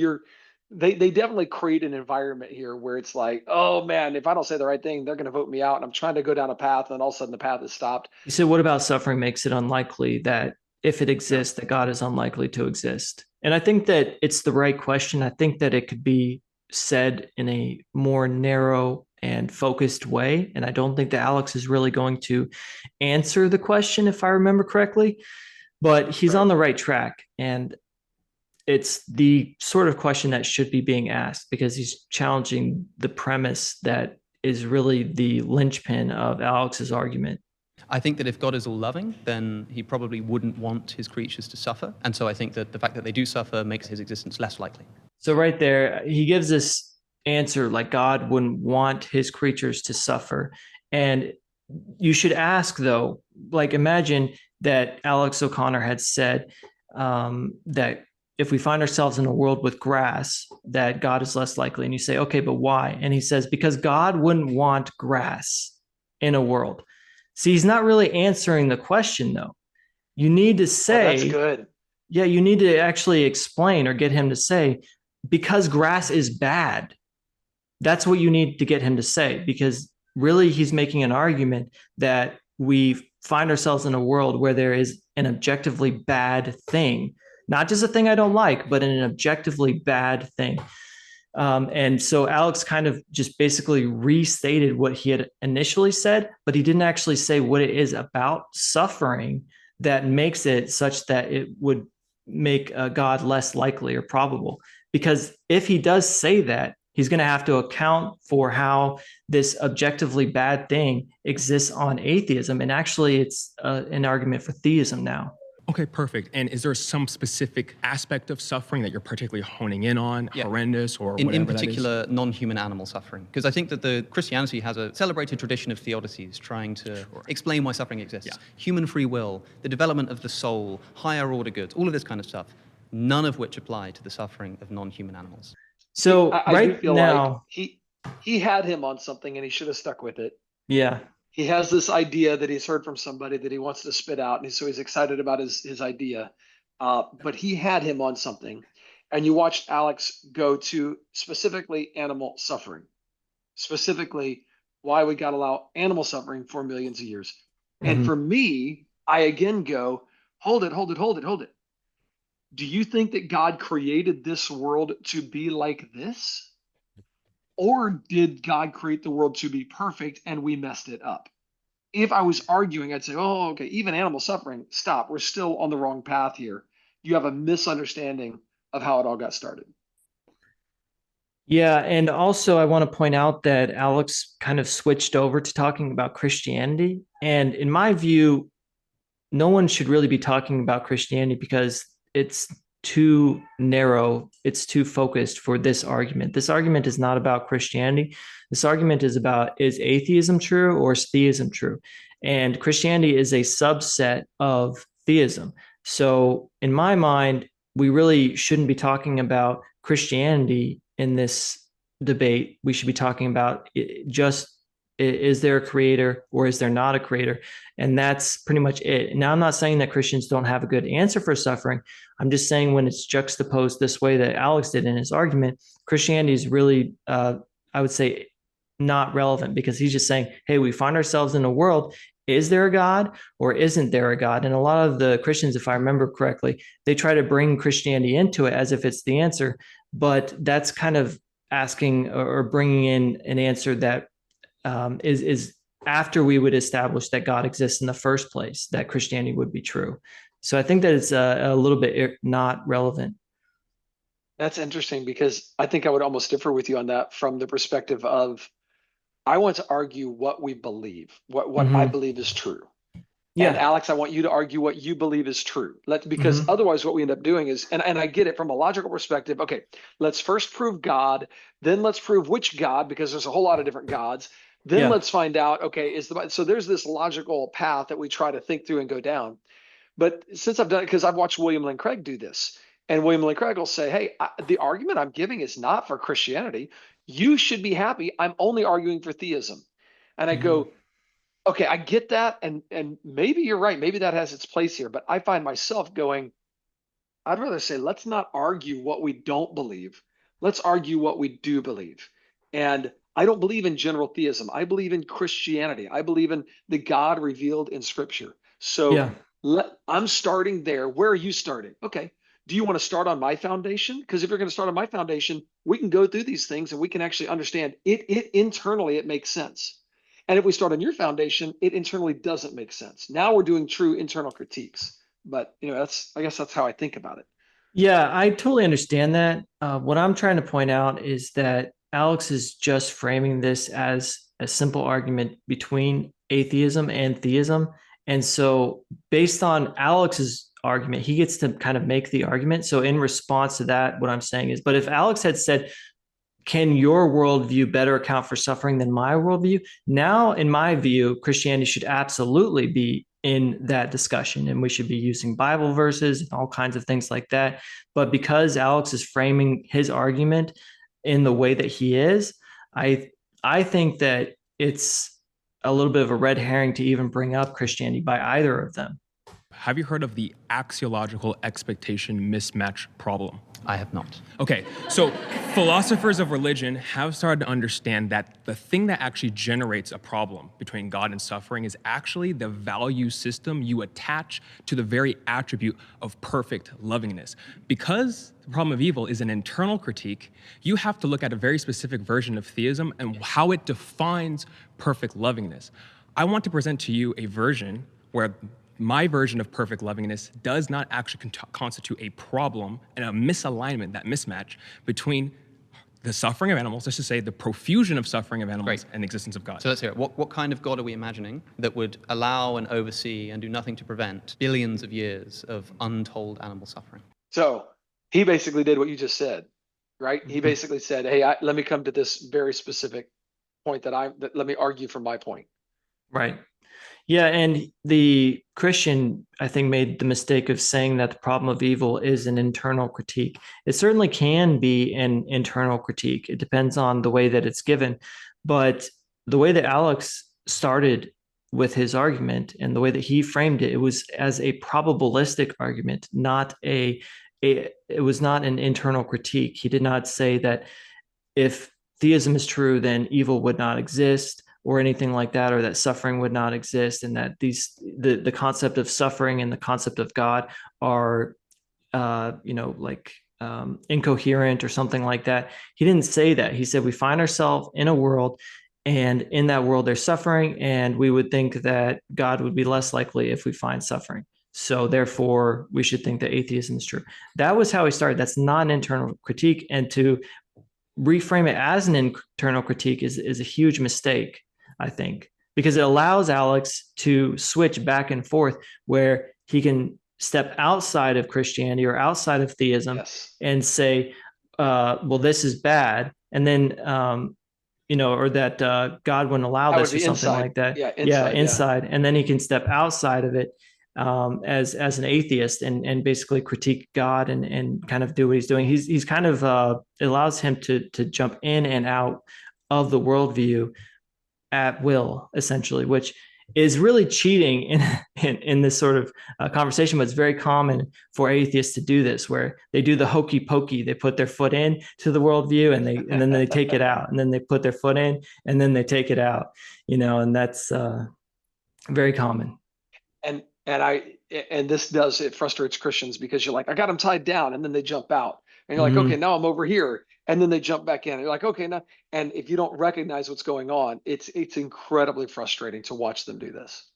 they definitely create an environment here where it's like, oh man, if I don't say the right thing, they're going to vote me out. And I'm trying to go down a path, and all of a sudden the path is stopped. You said, what about suffering makes it unlikely that if it exists, that God is unlikely to exist? And I think that it's the right question. I think that it could be said in a more narrow and focused way. And I don't think that Alex is really going to answer the question, if I remember correctly, but he's on the right track. And it's the sort of question that should be being asked because he's challenging the premise that is really the linchpin of Alex's argument. I think that if God is all loving, then he probably wouldn't want his creatures to suffer. And so I think that the fact that they do suffer makes his existence less likely. So right there, he gives this answer like God wouldn't want his creatures to suffer. And you should ask, though, like imagine that Alex O'Connor had said that if we find ourselves in a world with grass, that God is less likely. And you say, okay, but why? And he says, because God wouldn't want grass in a world. See, he's not really answering the question, though. You need to say, that's good. Yeah, you need to actually explain or get him to say, because grass is bad. That's what you need to get him to say, because really he's making an argument that we find ourselves in a world where there is an objectively bad thing, not just a thing I don't like, but an objectively bad thing. And so Alex kind of just basically restated what he had initially said, but he didn't actually say what it is about suffering that makes it such that it would make God less likely or probable. Because if he does say that, he's going to have to account for how this objectively bad thing exists on atheism. And actually, it's an argument for theism now. Okay, perfect. And is there some specific aspect of suffering that you're particularly honing in on, horrendous or whatever in particular, non-human animal suffering? Because I think that the Christianity has a celebrated tradition of theodicies trying to explain why suffering exists. Yeah. Human free will, the development of the soul, higher order goods, all of this kind of stuff, none of which apply to the suffering of non-human animals. So I do feel now, like he had him on something and he should have stuck with it. Yeah. He has this idea that he's heard from somebody that he wants to spit out, and so he's excited about his idea. But he had him on something, and you watched Alex go to specifically animal suffering, specifically why we got to allow animal suffering for millions of years. Mm-hmm. And for me, I again go, hold it. Do you think that God created this world to be like this? Or did God create the world to be perfect and we messed it up? If I was arguing, I'd say, oh, okay, even animal suffering, stop. We're still on the wrong path here. You have a misunderstanding of how it all got started. Yeah, and also I want to point out that Alex kind of switched over to talking about Christianity. And in my view, no one should really be talking about Christianity because it's too narrow, it's too focused for this argument. This argument is not about Christianity. This argument is about, is atheism true or is theism true? And Christianity is a subset of theism. So in my mind, we really shouldn't be talking about Christianity in this debate. We should be talking about just, is there a creator or is there not a creator? And that's pretty much it. Now, I'm not saying that Christians don't have a good answer for suffering. I'm just saying when it's juxtaposed this way that Alex did in his argument, Christianity is really, I would say, not relevant because he's just saying, hey, we find ourselves in a world. Is there a God or isn't there a God? And a lot of the Christians, if I remember correctly, they try to bring Christianity into it as if it's the answer. But that's kind of asking or bringing in an answer that is after we would establish that God exists in the first place, that Christianity would be true. So I think that it's a little bit not relevant. That's interesting because I think I would almost differ with you on that from the perspective of I want to argue what we believe, what I believe is true. And Yeah. Alex, I want you to argue what you believe is true. Because Mhm. otherwise what we end up doing is, and I get it from a logical perspective. Okay, let's first prove God, then let's prove which God, because there's a whole lot of different gods. Then Yeah. let's find out, okay, so there's this logical path that we try to think through and go down. But since I've done it, because I've watched William Lane Craig do this, and William Lane Craig will say, hey, the argument I'm giving is not for Christianity. You should be happy. I'm only arguing for theism. And I Mhm. go, okay, I get that, and maybe you're right. Maybe that has its place here. But I find myself going, I'd rather say, let's not argue what we don't believe. Let's argue what we do believe. And I don't believe in general theism. I believe in Christianity. I believe in the God revealed in Scripture. So Yeah. I'm starting there. Where are you starting? Okay. Do you want to start on my foundation? Because if you're going to start on my foundation, we can go through these things and we can actually understand it internally. It makes sense. And if we start on your foundation, it internally doesn't make sense. Now we're doing true internal critiques. But I guess that's how I think about it. Yeah, I totally understand that. What I'm trying to point out is that Alex is just framing this as a simple argument between atheism and theism. And so, based on Alex's argument, he gets to kind of make the argument. So, in response to that, what I'm saying is, but if Alex had said, can your worldview better account for suffering than my worldview? Now, in my view, Christianity should absolutely be in that discussion, and we should be using Bible verses and all kinds of things like that. But because Alex is framing his argument in the way that he is, I I think that it's a little bit of a red herring to even bring up Christianity by either of them. Have you heard of the axiological expectation mismatch problem? I have not. Okay, so philosophers of religion have started to understand that the thing that actually generates a problem between God and suffering is actually the value system you attach to the very attribute of perfect lovingness. Because the problem of evil is an internal critique, you have to look at a very specific version of theism and how it defines perfect lovingness. I want to present to you a version where my version of perfect lovingness does not actually constitute a problem and a misalignment, that mismatch between the suffering of animals, let's just say the profusion of suffering of animals, Great. and the existence of God. So let's hear it. What kind of God are we imagining that would allow and oversee and do nothing to prevent billions of years of untold animal suffering? So he basically did what you just said, right? He basically said, hey, let me come to this very specific point that let me argue from my point. Right. Yeah, and the Christian, I think, made the mistake of saying that the problem of evil is an internal critique. It certainly can be an internal critique. It depends on the way that it's given. But the way that Alex started with his argument and the way that he framed it, it was as a probabilistic argument, not it was not an internal critique. He did not say that if theism is true, then evil would not exist or anything like that, or that suffering would not exist, and that the concept of suffering and the concept of God are incoherent or something like that. He didn't say that. He said we find ourselves in a world, and in that world there's suffering, and we would think that God would be less likely if we find suffering. So therefore, we should think that atheism is true. That was how he started. That's not an internal critique, and to reframe it as an internal critique is a huge mistake, I think, because it allows Alex to switch back and forth where he can step outside of Christianity or outside of theism and say, well, this is bad. And then, or that God wouldn't allow this or something like that. Yeah, inside. And then he can step outside of it as an atheist and basically critique God and kind of do what he's doing. He's kind of it allows him to jump in and out of the worldview at will, essentially, which is really cheating in this sort of conversation. But it's very common for atheists to do this, where they do the hokey pokey. They put their foot in to the worldview and then they take it out, and then they put their foot in and then they take it out. And that's very common. And it frustrates Christians because you're like, I got them tied down, and then they jump out, and you're like, okay, now I'm over here, and then they jump back in. And you're like, okay, now, and if you don't recognize what's going on, it's incredibly frustrating to watch them do this.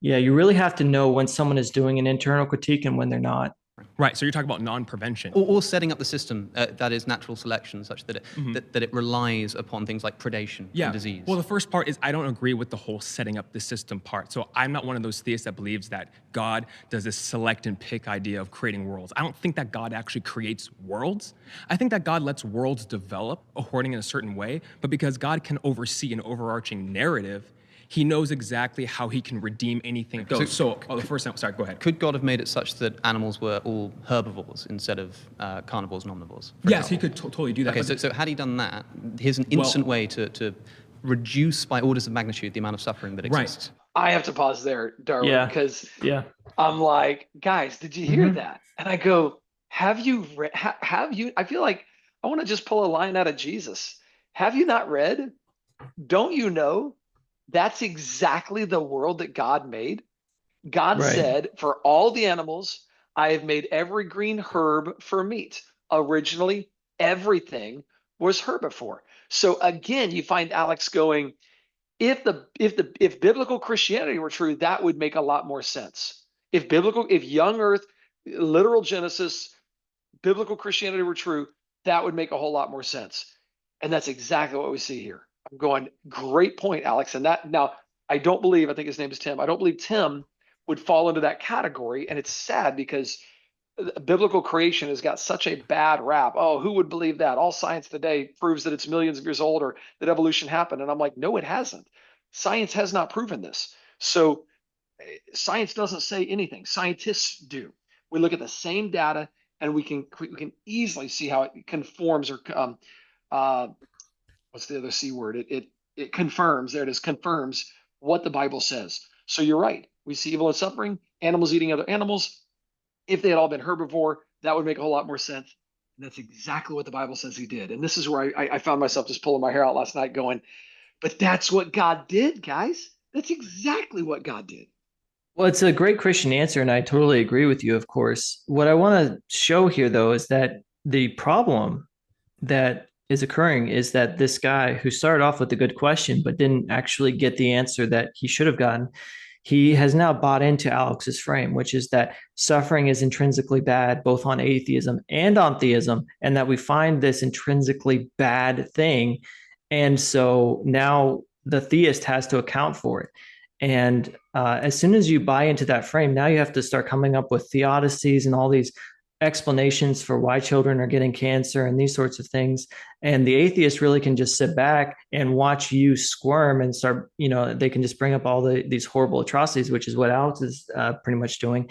Yeah, you really have to know when someone is doing an internal critique and when they're not. Right. So you're talking about non-prevention. Or setting up the system that is natural selection, such that it relies upon things like predation and disease. Well, the first part is I don't agree with the whole setting up the system part. So I'm not one of those theists that believes that God does this select and pick idea of creating worlds. I don't think that God actually creates worlds. I think that God lets worlds develop according in a certain way, but because God can oversee an overarching narrative, he knows exactly how he can redeem anything that goes. So the first time, sorry, go ahead. Could God have made it such that animals were all herbivores instead of carnivores and omnivores? Yes, he could totally do that. Okay, so had he done that, here's an instant way to reduce by orders of magnitude the amount of suffering that exists. I have to pause there, Darwin, because I'm like, guys, did you hear that? And I go, have you? I feel like I want to just pull a line out of Jesus. Have you not read? Don't you know? That's exactly the world that God made. God said, for all the animals, I have made every green herb for meat. Originally, everything was herbivore. So again, you find Alex going, if biblical Christianity were true, that would make a lot more sense. If young earth, literal Genesis, biblical Christianity were true, that would make a whole lot more sense. And that's exactly what we see here. I'm going, great point, Alex. And that now I think his name is Tim. I don't believe Tim would fall into that category. And it's sad because biblical creation has got such a bad rap. Oh, who would believe that? All science today proves that it's millions of years old or that evolution happened. And I'm like, no, it hasn't. Science has not proven this. So science doesn't say anything. Scientists do. We look at the same data and we can easily see how it conforms or what's the other C word? It confirms, there it is, confirms what the Bible says. So you're right. We see evil and suffering, animals eating other animals. If they had all been herbivore, that would make a whole lot more sense. And that's exactly what the Bible says he did. And this is where I found myself just pulling my hair out last night going, but that's what God did, guys. That's exactly what God did. Well, it's a great Christian answer, and I totally agree with you, of course. What I want to show here, though, is that the problem that is occurring is that this guy who started off with a good question but didn't actually get the answer that he should have gotten, he has now bought into Alex's frame, which is that suffering is intrinsically bad both on atheism and on theism, and that we find this intrinsically bad thing. And so now the theist has to account for it. And as soon as you buy into that frame, now you have to start coming up with theodicies and all these explanations for why children are getting cancer and these sorts of things. And the atheist really can just sit back and watch you squirm and start, they can just bring up all these horrible atrocities, which is what Alex is pretty much doing.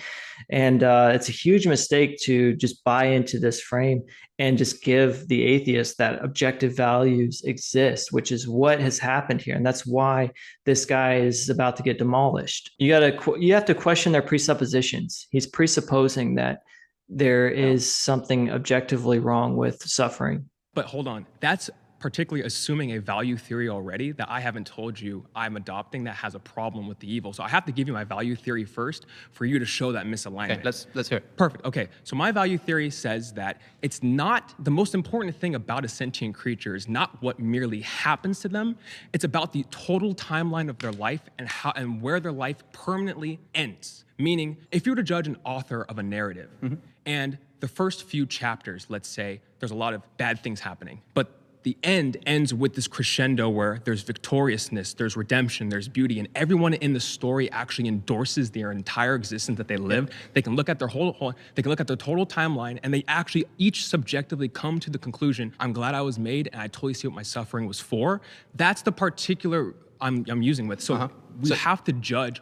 And it's a huge mistake to just buy into this frame and just give the atheist that objective values exist, which is what has happened here. And that's why this guy is about to get demolished. You have to question their presuppositions. He's presupposing that there is something objectively wrong with suffering. But hold on, that's particularly assuming a value theory already that I haven't told you I'm adopting that has a problem with the evil. So I have to give you my value theory first for you to show that misalignment. Okay, let's hear it. Perfect. Okay, so my value theory says that it's not the most important thing about a sentient creature is not what merely happens to them. It's about the total timeline of their life and where their life permanently ends. Meaning, if you were to judge an author of a narrative and the first few chapters, let's say, there's a lot of bad things happening, but the end ends with this crescendo where there's victoriousness, there's redemption, there's beauty, and everyone in the story actually endorses their entire existence that they live. They can look at their they can look at their total timeline, and they actually each subjectively come to the conclusion, I'm glad I was made, and I totally see what my suffering was for. That's the particular I'm using with. So we have to judge,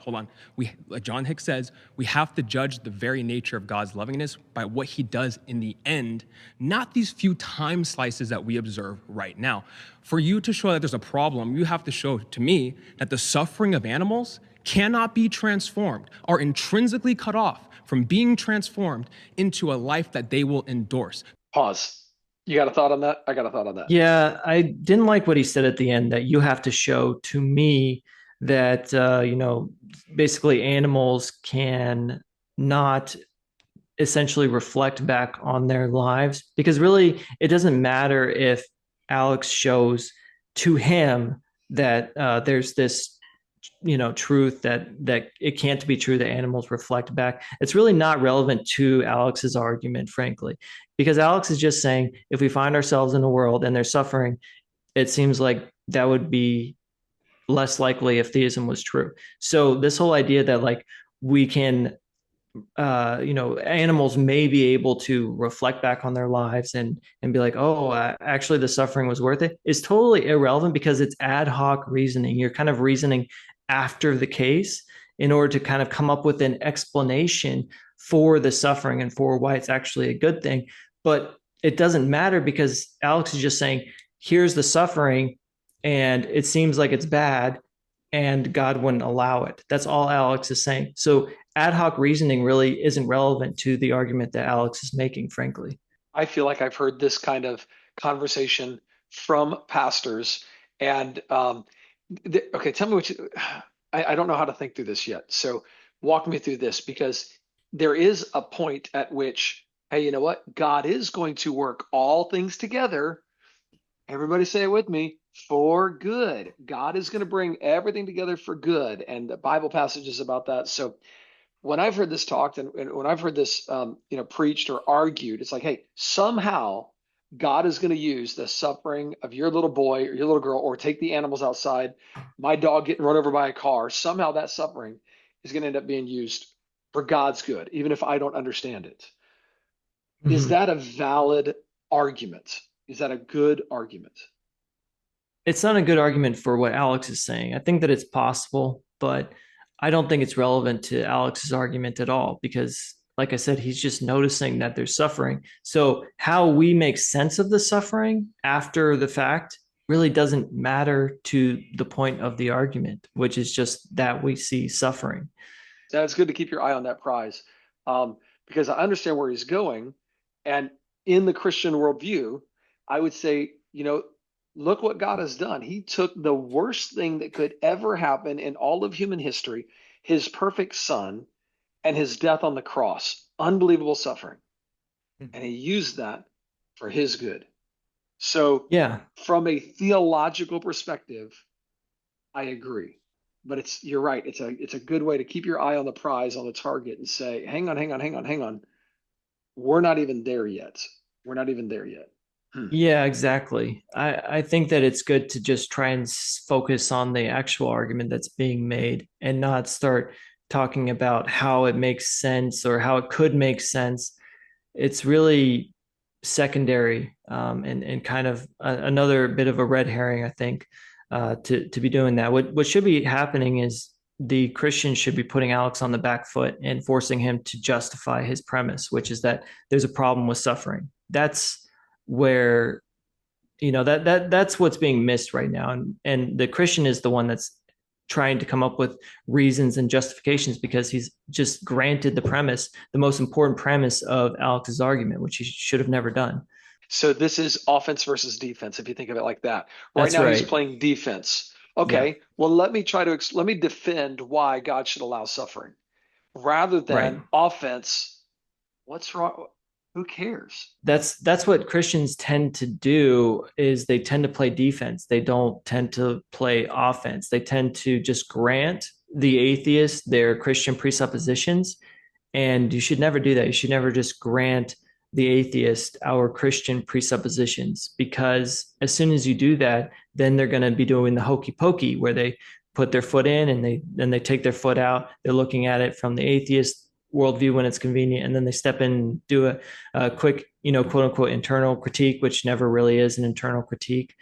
like John Hicks says, we have to judge the very nature of God's lovingness by what he does in the end, not these few time slices that we observe right now. For you to show that there's a problem, you have to show to me that the suffering of animals cannot be transformed, are intrinsically cut off from being transformed into a life that they will endorse. Pause. You got a thought on that? I got a thought on that. Yeah, I didn't like what he said at the end, that you have to show to me that, basically animals can not essentially reflect back on their lives, because really it doesn't matter if Alex shows to him that there's this truth that it can't be true that animals reflect back. It's really not relevant to Alex's argument, frankly, because Alex is just saying if we find ourselves in a world and there's suffering, it seems like that would be less likely if theism was true. So this whole idea that like we can animals may be able to reflect back on their lives and be like, oh, actually the suffering was worth it, is totally irrelevant because it's ad hoc reasoning. You're kind of reasoning after the case in order to kind of come up with an explanation for the suffering and for why it's actually a good thing. But it doesn't matter because Alex is just saying, here's the suffering and it seems like it's bad and God wouldn't allow it. That's all Alex is saying. So ad hoc reasoning really isn't relevant to the argument that Alex is making, frankly. I feel like I've heard this kind of conversation from pastors. And okay, tell me I don't know how to think through this yet. So walk me through this, because there is a point at which, hey, you know what? God is going to work all things together. Everybody say it with me, for good. God is going to bring everything together for good. And the Bible passages about that. So when I've heard this talked and when I've heard this, preached or argued, it's like, hey, somehow God is going to use the suffering of your little boy or your little girl, or take the animals outside, my dog getting run over by a car. Somehow that suffering is going to end up being used for God's good, even if I don't understand it. Mm-hmm. Is that a valid argument? Is that a good argument? It's not a good argument for what Alex is saying. I think that it's possible, but I don't think it's relevant to Alex's argument at all because, like I said, he's just noticing that there's suffering. So how we make sense of the suffering after the fact really doesn't matter to the point of the argument, which is just that we see suffering. So it's good to keep your eye on that prize, because I understand where he's going. And in the Christian worldview, I would say, look what God has done. He took the worst thing that could ever happen in all of human history, his perfect son, and his death on the cross, unbelievable suffering. And he used that for his good. So yeah, from a theological perspective, I agree. But you're right. It's a good way to keep your eye on the prize, on the target, and say, hang on. We're not even there yet. Yeah, exactly. I think that it's good to just try and focus on the actual argument that's being made and not start talking about how it makes sense or how it could make sense. It's really secondary and kind of another bit of a red herring, I think, to be doing that. What should be happening is the Christians should be putting Alex on the back foot and forcing him to justify his premise, which is that there's a problem with suffering. That's where that's what's being missed right now, and the Christian is the one that's trying to come up with reasons and justifications because he's just granted the most important premise of Alex's argument, which he should have never done. So this is offense versus defense, if you think of it like that. Right now he's playing defense. Okay, yeah. Well, let me defend why God should allow suffering rather than offense. What's wrong? Who cares? That's what Christians tend to do, is they tend to play defense. They don't tend to play offense. They tend to just grant the atheist their Christian presuppositions. And you should never do that. You should never just grant the atheist our Christian presuppositions, because as soon as you do that, then they're going to be doing the hokey pokey where they put their foot in and they take their foot out. They're looking at it from the atheist worldview when it's convenient, and then they step in and do a quick, quote unquote, internal critique, which never really is an internal critique.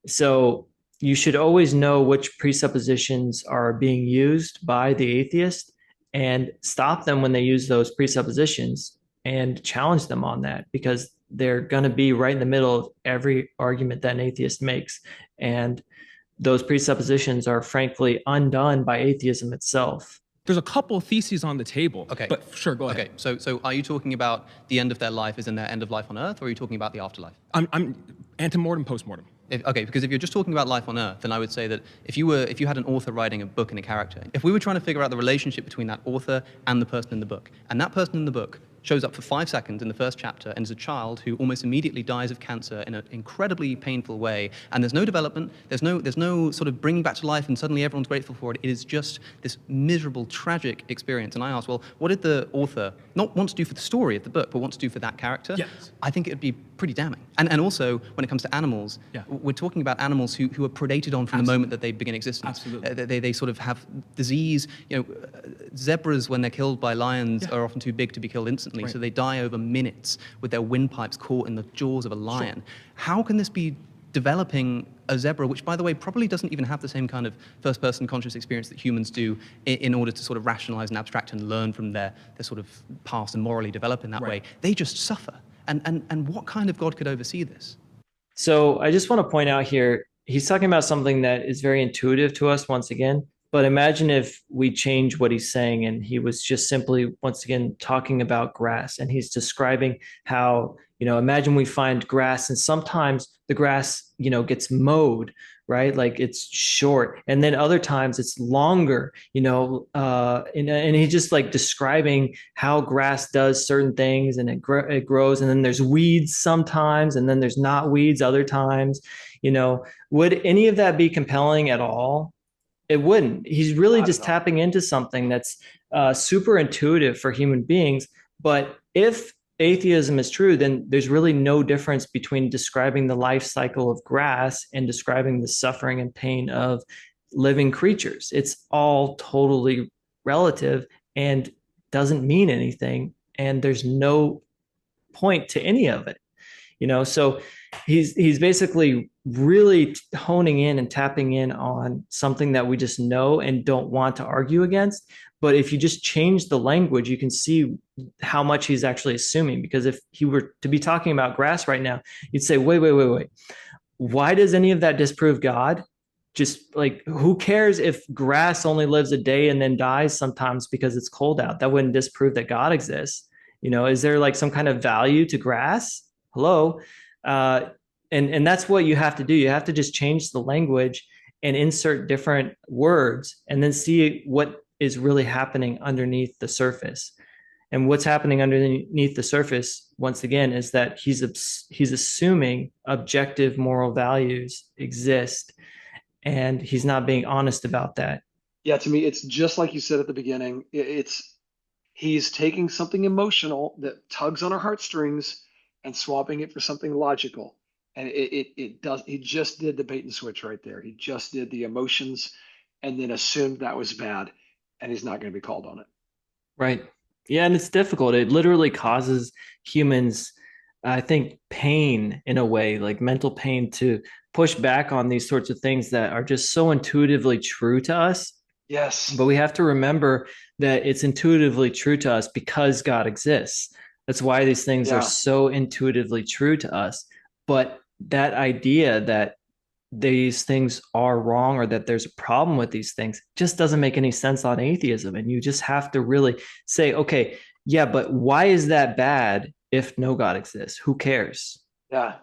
So you should always know which presuppositions are being used by the atheist and stop them when they use those presuppositions and challenge them on that, because they're going to be right in the middle of every argument that an atheist makes. And those presuppositions are frankly undone by atheism itself. There's a couple of theses on the table. Okay. But sure, go ahead. Okay, so are you talking about the end of their life is in their end of life on earth, or are you talking about the afterlife? I'm antemortem, postmortem. Because if you're just talking about life on earth, then I would say that if you had an author writing a book and a character, if we were trying to figure out the relationship between that author and the person in the book, and that person in the book shows up for 5 seconds in the first chapter and is a child who almost immediately dies of cancer in an incredibly painful way. And there's no development, there's no sort of bringing back to life and suddenly everyone's grateful for it. It is just this miserable, tragic experience. And I asked, well, what did the author not want to do for the story of the book, but want to do for that character? Yes. I think it would be pretty damning. And also, when it comes to animals, we're talking about animals who are predated on from the moment that they begin existence. Absolutely. They sort of have disease. Zebras, when they're killed by lions, are often too big to be killed instantly, so they die over minutes with their windpipes caught in the jaws of a lion. How can this be developing a zebra, which, by the way, probably doesn't even have the same kind of first-person conscious experience that humans do in order to sort of rationalize and abstract and learn from their sort of past and morally develop in that way? They just suffer. And what kind of God could oversee this? So I just want to point out here, he's talking about something that is very intuitive to us once again. But imagine if we change what he's saying and he was just simply, once again, talking about grass, and he's describing how, imagine we find grass and sometimes the grass, gets mowed, right? Like it's short. And then other times it's longer, and he's just like describing how grass does certain things and it grows. And then there's weeds sometimes, and then there's not weeds other times. Would any of that be compelling at all? It wouldn't. He's really just tapping into something that's super intuitive for human beings. But if atheism is true, then there's really no difference between describing the life cycle of grass and describing the suffering and pain of living creatures. It's all totally relative and doesn't mean anything. And there's no point to any of it. So he's basically really honing in and tapping in on something that we just know and don't want to argue against. But if you just change the language, you can see how much he's actually assuming. Because if he were to be talking about grass right now, you'd say, wait. Why does any of that disprove God? Just like, who cares if grass only lives a day and then dies sometimes because it's cold out? That wouldn't disprove that God exists. Is there like some kind of value to grass? Hello. And that's what you have to do. You have to just change the language and insert different words and then see what is really happening underneath the surface. And what's happening underneath the surface, once again, is that he's assuming objective moral values exist, and he's not being honest about that. Yeah, to me, it's just like you said at the beginning. He's taking something emotional that tugs on our heartstrings and swapping it for something logical. And he just did the bait and switch right there. He just did the emotions and then assumed that was bad, and he's not going to be called on it. Right. Yeah, and it's difficult. It literally causes humans, I think, pain in a way, like mental pain, to push back on these sorts of things that are just so intuitively true to us. Yes. But we have to remember that it's intuitively true to us because God exists. That's why these things are so intuitively true to us. But that idea that these things are wrong or that there's a problem with these things just doesn't make any sense on atheism. And you just have to really say, okay, yeah, but why is that bad if no God exists? Who cares? Yeah.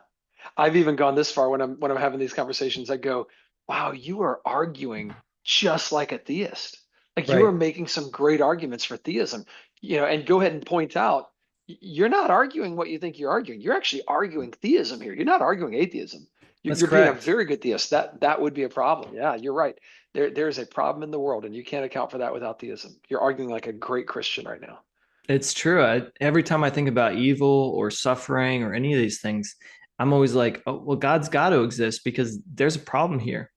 I've even gone this far when I'm having these conversations. I go, wow, you are arguing just like a theist. Like you are making some great arguments for theism, and go ahead and point out, you're not arguing what you think you're arguing. You're actually arguing theism here. You're not arguing atheism. You're being a very good theist. That would be a problem. Yeah, you're right. There's a problem in the world, and you can't account for that without theism. You're arguing like a great Christian right now. It's true. Every time I think about evil or suffering or any of these things, I'm always like, oh, well, God's got to exist because there's a problem here.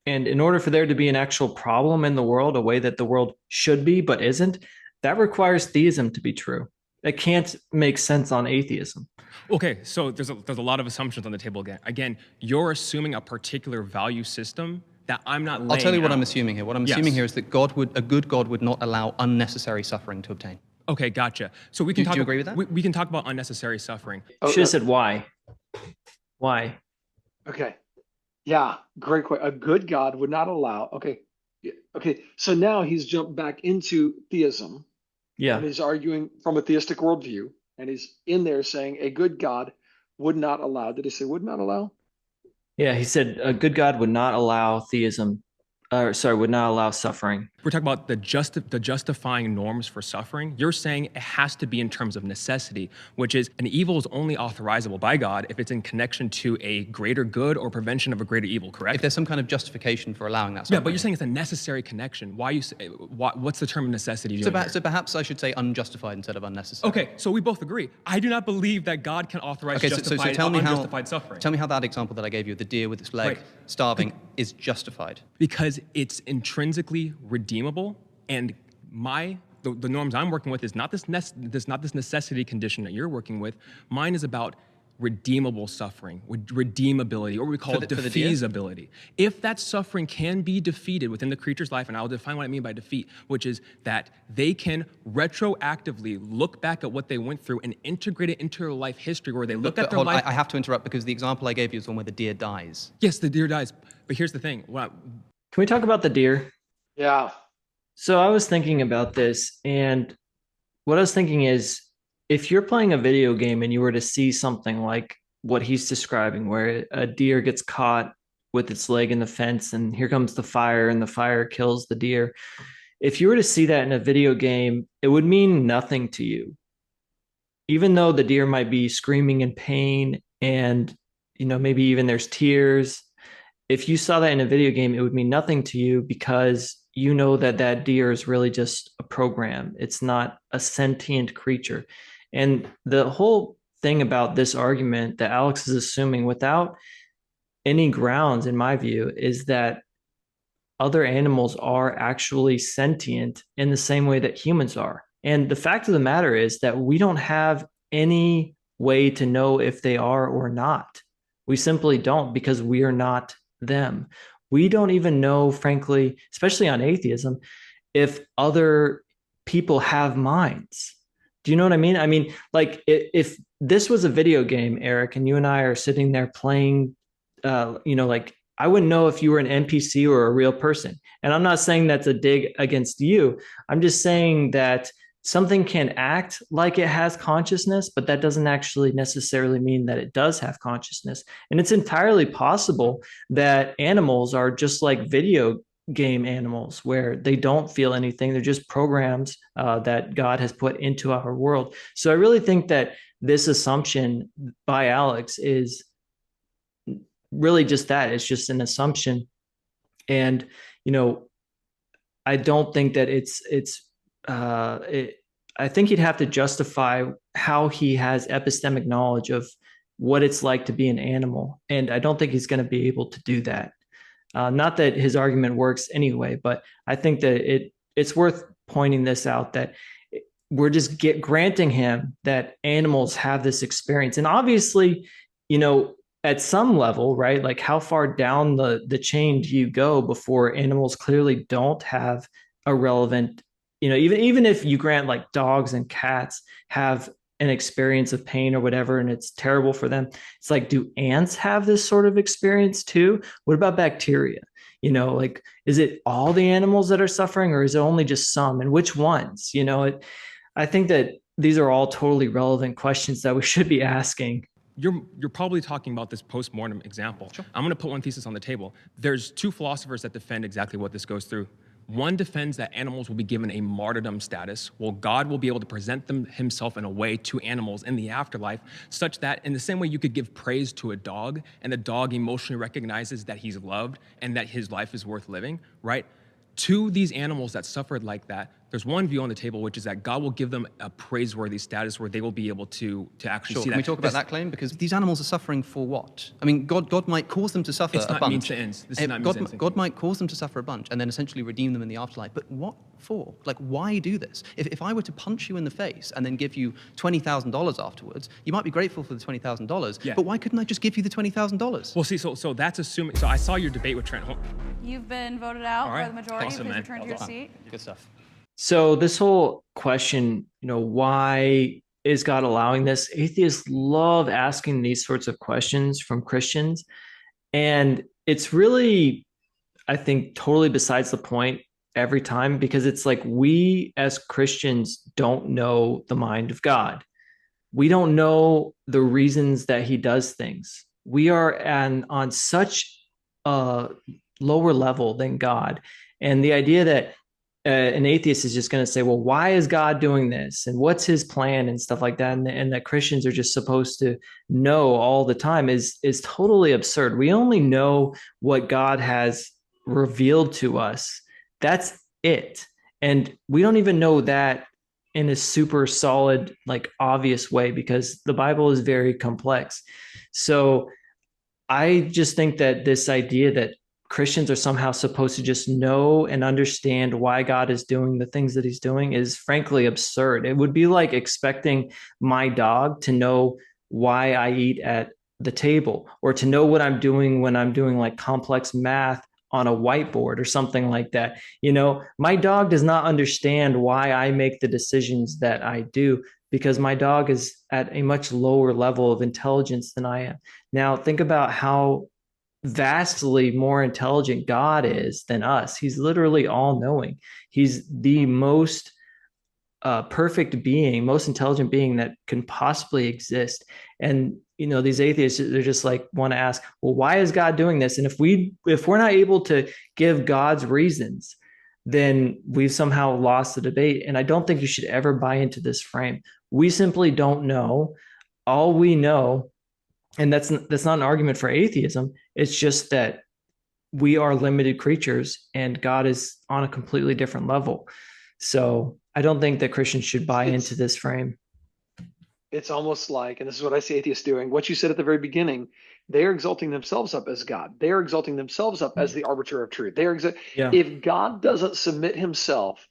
And in order for there to be an actual problem in the world, a way that the world should be but isn't, that requires theism to be true. It can't make sense on atheism. Okay, so there's a lot of assumptions on the table again. Again, you're assuming a particular value system that I'm not laying I'll tell you what out. I'm assuming here. What I'm assuming here is that a good God would not allow unnecessary suffering to obtain. Okay, gotcha. So we can talk. Do you agree with that? We can talk about unnecessary suffering. Should have said why. Why? Okay. Yeah, great question. A good God would not allow. Okay. Okay. So now he's jumped back into theism. Yeah. And he's arguing from a theistic worldview. And he's in there saying a good God would not allow. Did he say would not allow? Yeah, he said a good God would not allow theism would not allow suffering. We're talking about the justifying norms for suffering. You're saying it has to be in terms of necessity, which is an evil is only authorizable by God if it's in connection to a greater good or prevention of a greater evil, correct? If there's some kind of justification for allowing that Yeah, suffering. but you're saying it's a necessary connection. What's the term of necessity? So perhaps I should say unjustified instead of unnecessary. Okay, so we both agree. I do not believe that God can authorize justified, unjustified suffering. Tell me how that example that I gave you, the deer with its leg starving, is justified. Because it's intrinsically redeemable, and the norms I'm working with is not this necessity condition that you're working with. Mine is about redeemable suffering, with redeemability, or what we call defeasibility. If that suffering can be defeated within the creature's life, and I'll define what I mean by defeat, which is that they can retroactively look back at what they went through and integrate it into their life history, where they look at their life. I have to interrupt because the example I gave you is one where the deer dies. Yes, the deer dies. But here's the thing. Can we talk about the deer? Yeah. So I was thinking about this, and what I was thinking is, if you're playing a video game and you were to see something like what he's describing, where a deer gets caught with its leg in the fence and here comes the fire and the fire kills the deer. If you were to see that in a video game, it would mean nothing to you. Even though the deer might be screaming in pain and, maybe even there's tears. If you saw that in a video game, it would mean nothing to you because you know that deer is really just a program. It's not a sentient creature. And the whole thing about this argument that Alex is assuming without any grounds, in my view, is that other animals are actually sentient in the same way that humans are. And the fact of the matter is that we don't have any way to know if they are or not. We simply don't, because we are not them. We don't even know, frankly, especially on atheism, if other people have minds. Do you know what I mean? I mean, like if this was a video game, Eric, and you and I are sitting there playing, like I wouldn't know if you were an NPC or a real person. And I'm not saying that's a dig against you. I'm just saying that something can act like it has consciousness, but that doesn't actually necessarily mean that it does have consciousness. And it's entirely possible that animals are just like video game animals, where they don't feel anything. They're just programs that God has put into our world. So I really think that this assumption by Alex is really just that. It's just an assumption. And, I don't think that I think he'd have to justify how he has epistemic knowledge of what it's like to be an animal. And I don't think he's going to be able to do that. Not that his argument works anyway, but I think that it's worth pointing this out, that we're just granting him that animals have this experience. And obviously, at some level, right? Like how far down the chain do you go before animals clearly don't have a relevant, even if you grant like dogs and cats have an experience of pain or whatever, and it's terrible for them. It's like, do ants have this sort of experience too? What about bacteria? Like, is it all the animals that are suffering, or is it only just some? And which ones? I think that these are all totally relevant questions that we should be asking. You're probably talking about this post-mortem example. Sure. I'm going to put one thesis on the table. There's two philosophers that defend exactly what this goes through. One defends that animals will be given a martyrdom status, while God will be able to present himself in a way to animals in the afterlife, such that in the same way you could give praise to a dog, and the dog emotionally recognizes that he's loved and that his life is worth living, right? To these animals that suffered like that, there's one view on the table, which is that God will give them a praiseworthy status where they will be able to actually see that. Can we talk about that claim? Because these animals are suffering for what? I mean, God might cause them to suffer a bunch. It's not means to ends. This is not means to ends. God might cause them to suffer a bunch and then essentially redeem them in the afterlife. But what for? Like, why do this? If I were to punch you in the face and then give you $20,000 afterwards, you might be grateful for the $20,000. Yeah. But why couldn't I just give you the $20,000? Well, see, so that's assuming. So I saw your debate with Trent. You've been voted out by the majority. Awesome, Please man. return to your seat. Good stuff. So this whole question, why is God allowing this? Atheists love asking these sorts of questions from Christians. And it's really, I think, totally besides the point every time, because it's like we as Christians don't know the mind of God. We don't know the reasons that he does things. We are on such a lower level than God. And the idea that an atheist is just going to say, well, why is God doing this? And what's his plan and stuff like that? And that Christians are just supposed to know all the time is totally absurd. We only know what God has revealed to us. That's it. And we don't even know that in a super solid, like obvious way, because the Bible is very complex. So I just think that this idea that Christians are somehow supposed to just know and understand why God is doing the things that he's doing is frankly absurd. It would be like expecting my dog to know why I eat at the table, or to know what I'm doing when I'm doing like complex math on a whiteboard or something like that. My dog does not understand why I make the decisions that I do, because my dog is at a much lower level of intelligence than I am. Now, think about how vastly more intelligent God is than us. He's literally all knowing. He's the most perfect being, most intelligent being that can possibly exist. And these atheists, they're just like want to ask, well, why is God doing this? And if we're not able to give God's reasons, then we've somehow lost the debate. And I don't think you should ever buy into this frame. We simply don't know. All we know, and that's not an argument for atheism, it's just that we are limited creatures and God is on a completely different level. So I don't think that Christians should buy into this frame. It's almost like, and this is what I see atheists doing, what you said at the very beginning, they're exalting themselves up as God. They're exalting themselves up as the arbiter of truth. If God doesn't submit himself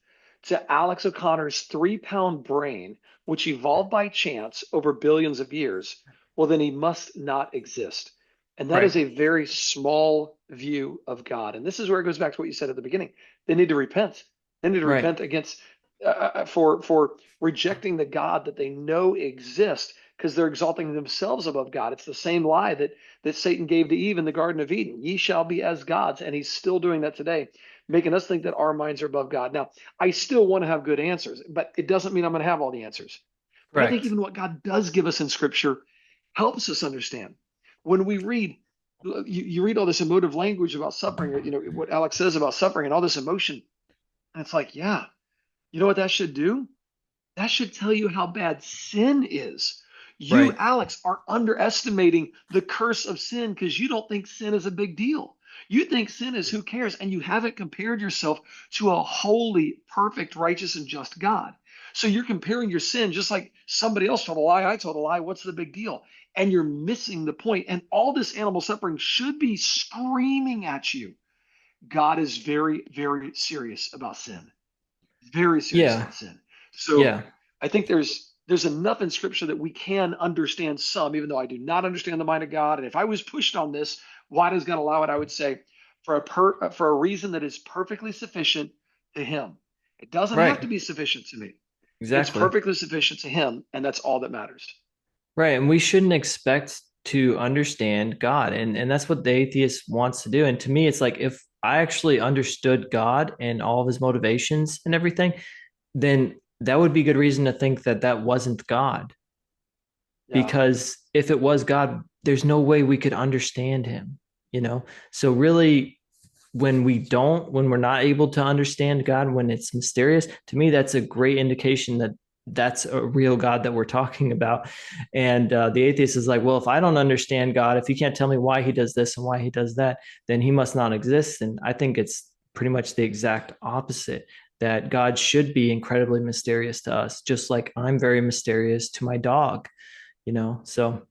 to Alex O'Connor's 3-pound brain, which evolved by chance over billions of years, well, then he must not exist. And that is a very small view of God. And this is where it goes back to what you said at the beginning. They need to repent. They need to repent against for rejecting the God that they know exists, because they're exalting themselves above God. It's the same lie that Satan gave to Eve in the Garden of Eden. Ye shall be as gods. And he's still doing that today, making us think that our minds are above God. Now, I still want to have good answers, but it doesn't mean I'm going to have all the answers. But I think even what God does give us in Scripture helps us understand. When we read, you read all this emotive language about suffering, what Alex says about suffering and all this emotion, and it's like, yeah, you know what that should do? That should tell you how bad sin is. You, Alex, are underestimating the curse of sin because you don't think sin is a big deal. You think sin is who cares, and you haven't compared yourself to a holy, perfect, righteous, and just God. So you're comparing your sin just like somebody else told a lie, I told a lie, what's the big deal? And you're missing the point. And all this animal suffering should be screaming at you. God is very, very serious about sin. Very serious about sin. So I think there's enough in Scripture that we can understand some, even though I do not understand the mind of God. And if I was pushed on this, why does God allow it? I would say for a reason that is perfectly sufficient to him. It doesn't have to be sufficient to me. It's perfectly sufficient to him, and that's all that matters. Right. And we shouldn't expect to understand God. And that's what the atheist wants to do. And to me, it's like, if I actually understood God and all of his motivations and everything, then that would be good reason to think that that wasn't God. Because if it was God, there's no way we could understand him, So really, when we're not able to understand God, when it's mysterious, to me, that's a great indication that that's a real God that we're talking about. And the atheist is like, well, if I don't understand God, if you can't tell me why he does this and why he does that, then he must not exist. And I think it's pretty much the exact opposite, that God should be incredibly mysterious to us, just like I'm very mysterious to my dog, so.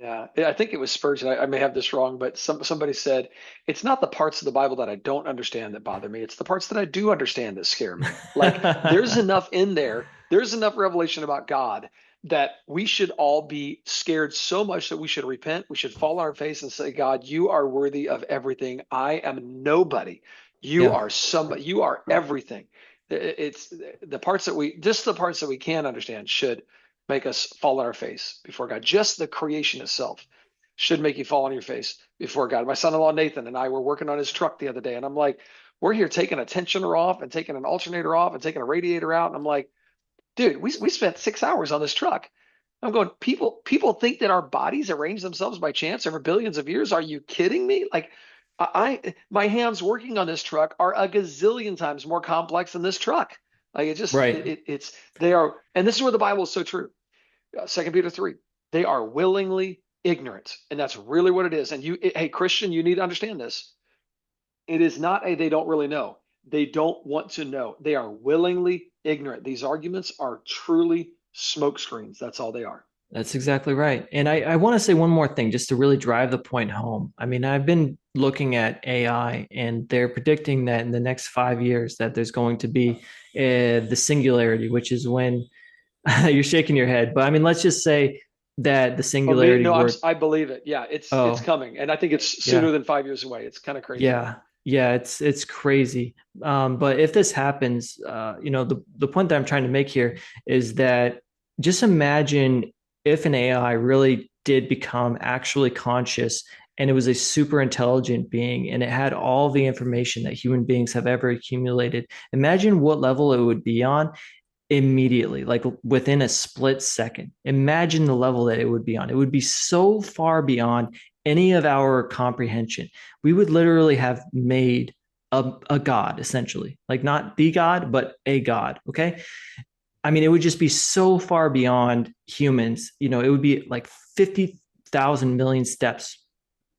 Yeah, I think it was Spurgeon. I may have this wrong, but somebody said, it's not the parts of the Bible that I don't understand that bother me. It's the parts that I do understand that scare me. Like there's enough in there. There's enough revelation about God that we should all be scared so much that we should repent. We should fall on our face and say, God, you are worthy of everything. I am nobody. You are somebody. You are everything. It's the parts that we can understand should make us fall on our face before God. Just the creation itself should make you fall on your face before God. My son-in-law Nathan and I were working on his truck the other day, and I'm like, we're here taking a tensioner off and taking an alternator off and taking a radiator out, and I'm like, dude, we spent 6 hours on this truck. I'm going, people think that our bodies arrange themselves by chance over billions of years. Are you kidding me? Like, My hands working on this truck are a gazillion times more complex than this truck. Like Right. they are, and this is where the Bible is so true. 2 Peter 3, they are willingly ignorant, and that's really what it is. And hey, Christian, you need to understand this. It is not a they don't really know. They don't want to know. They are willingly ignorant. These arguments are truly smoke screens. That's all they are. That's exactly right. And I want to say one more thing just to really drive the point home. I mean, I've been looking at AI and they're predicting that in the next 5 years that there's going to be the singularity, which is when you're shaking your head. But I mean, let's just say that the singularity No, word. I believe it. Yeah, it's Oh, coming, and I think it's yeah. sooner than 5 years away. It's kind of crazy. Yeah. Yeah, it's crazy. But if this happens, the point that I'm trying to make here is that just imagine if an AI really did become actually conscious and it was a super intelligent being and it had all the information that human beings have ever accumulated. Imagine what level it would be on immediately, like within a split second. Imagine the level that it would be on. It would be so far beyond any of our comprehension. We would literally have made a god, essentially, like not the god, but a god. Okay. I mean, it would just be so far beyond humans. It would be like 50,000 million steps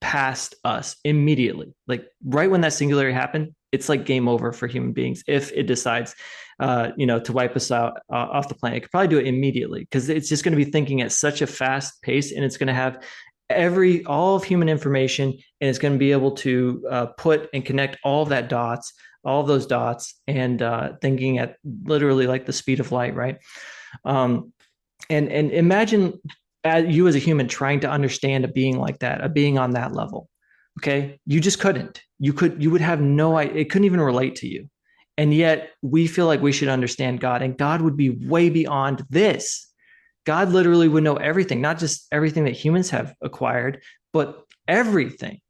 past us immediately. Like right when that singularity happened, it's like game over for human beings if it decides, to wipe us out off the planet. It could probably do it immediately because it's just going to be thinking at such a fast pace, and it's going to have all of human information, and it's going to be able to put and connect all of those dots, and thinking at literally like the speed of light, right? And imagine you as a human trying to understand a being like that, a being on that level. Okay, you just couldn't. You would have no idea. It couldn't even relate to you, and yet we feel like we should understand God, and God would be way beyond this. God literally would know everything, not just everything that humans have acquired, but everything,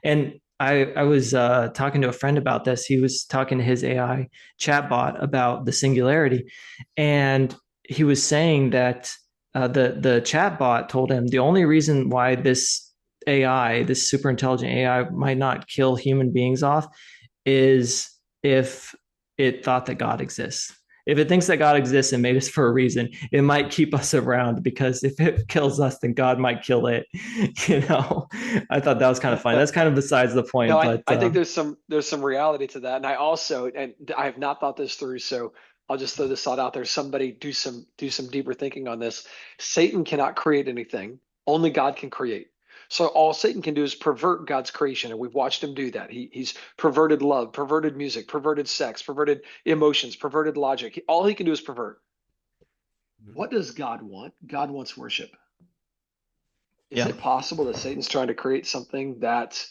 And I was talking to a friend about this. He was talking to his AI chatbot about the singularity, and he was saying that the chatbot told him the only reason why this AI, this super intelligent AI, might not kill human beings off is if it thought that God exists. If it thinks that God exists and made us for a reason, it might keep us around, because if it kills us, then God might kill it. I thought that was kind of funny. That's kind of besides the point, No, but I think there's some reality to that, and I have not thought this through, so I'll just throw this thought out there. Somebody do some deeper thinking on this. Satan cannot create anything. Only God can create. So all Satan can do is pervert God's creation, and we've watched him do that. He's perverted love, perverted music, perverted sex, perverted emotions, perverted logic. All he can do is pervert. What does God want? God wants worship. Is it possible that Satan's trying to create something that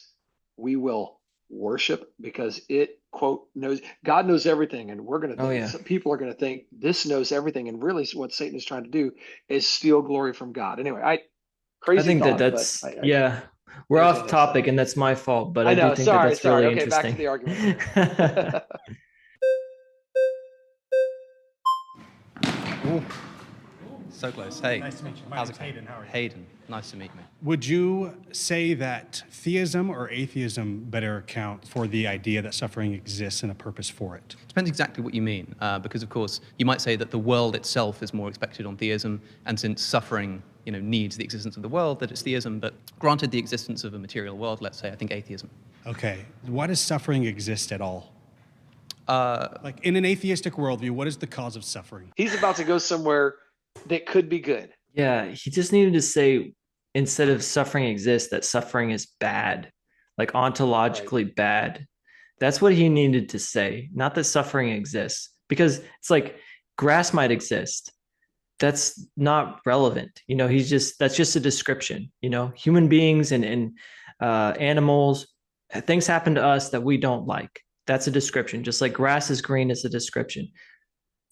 we will worship because it, quote, knows? God knows everything, and we're going to think, some people are going to think this knows everything, and really what Satan is trying to do is steal glory from God. Anyway, I think that's we're off topic, and that's my fault, but I do think that's really okay, interesting. Back to the argument. So close. Hey. Nice to meet you. My How's name's it going? Hayden. How are you? Hayden. Nice to meet me. Would you say that theism or atheism better account for the idea that suffering exists and a purpose for it? Depends exactly what you mean, because of course you might say that the world itself is more expected on theism, and since suffering, needs the existence of the world, that it's theism. But granted the existence of a material world, let's say, I think atheism. Okay. Why does suffering exist at all? Like in an atheistic worldview, what is the cause of suffering? He's about to go somewhere that could be good. Yeah, he just needed to say, instead of suffering exists, that suffering is bad, like ontologically bad. That's what he needed to say, not that suffering exists, because it's like grass might exist. That's not relevant. That's just a description. Human beings and animals, things happen to us that we don't like. That's a description. Just like grass is green is a description.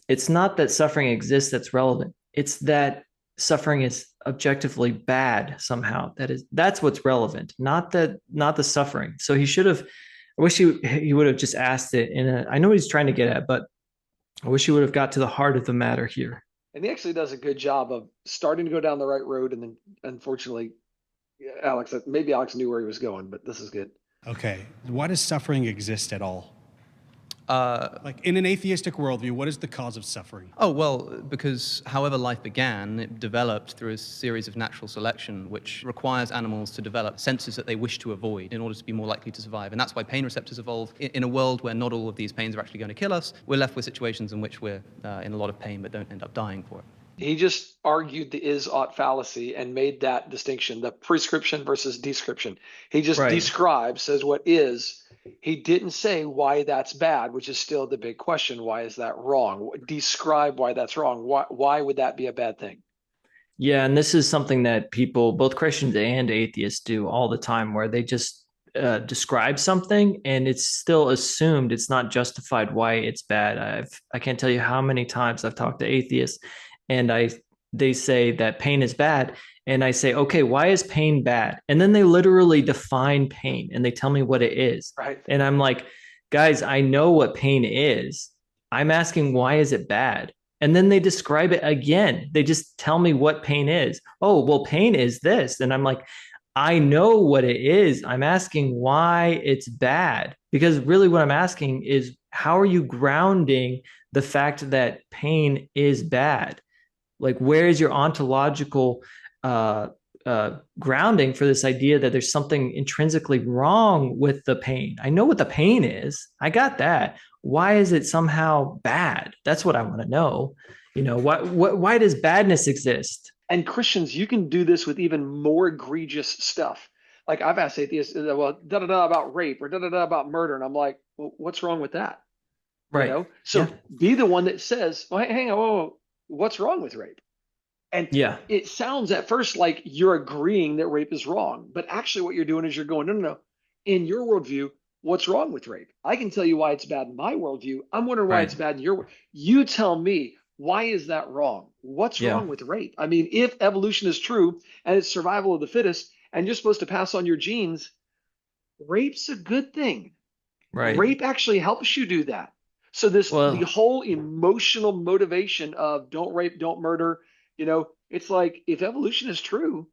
It's not that suffering exists that's relevant. It's that suffering is objectively bad somehow. That's what's relevant, not the suffering. So he should have. I wish he would have just asked it I know what he's trying to get at, but I wish he would have got to the heart of the matter here. And he actually does a good job of starting to go down the right road, and then unfortunately, maybe Alex knew where he was going, but this is good. Okay. Why does suffering exist at all? Like in an atheistic worldview, what is the cause of suffering? Oh, well, because however life began, it developed through a series of natural selection, which requires animals to develop senses that they wish to avoid in order to be more likely to survive. And that's why pain receptors evolve. In a world where not all of these pains are actually going to kill us, we're left with situations in which we're in a lot of pain but don't end up dying for it. He just argued the is-ought fallacy and made that distinction, the prescription versus description. He just describes, says what is. He didn't say why that's bad, which is still the big question. Why is that wrong? Describe why that's wrong. Why would that be a bad thing? Yeah, and this is something that people, both Christians and atheists, do all the time, where they just describe something and it's still assumed, it's not justified why it's bad. I can't tell you how many times I've talked to atheists and they say that pain is bad. And I say, okay, why is pain bad? And then they literally define pain and they tell me what it is. Right. And I'm like, guys, I know what pain is. I'm asking, why is it bad? And then they describe it again. They just tell me what pain is. Oh, well, pain is this. And I'm like, I know what it is. I'm asking why it's bad. Because really what I'm asking is, how are you grounding the fact that pain is bad? Like, where is your ontological grounding for this idea that there's something intrinsically wrong with the pain? I know what the pain is. I got that. Why is it somehow bad? That's what I want to know. You know, why does badness exist? And Christians, you can do this with even more egregious stuff. Like I've asked atheists, well, da-da-da about rape or da-da-da about murder. And I'm like, well, what's wrong with that? Right. You know? So be the one that says, well, hang on, whoa, what's wrong with rape? And it sounds at first like you're agreeing that rape is wrong, but actually what you're doing is you're going, no. In your worldview, what's wrong with rape? I can tell you why it's bad in my worldview. I'm wondering why it's bad in your. You tell me, why is that wrong? What's wrong with rape? I mean, if evolution is true and it's survival of the fittest, and you're supposed to pass on your genes, rape's a good thing. Right. Rape actually helps you do that. So the whole emotional motivation of don't rape, don't murder. You know, it's like, if evolution is true,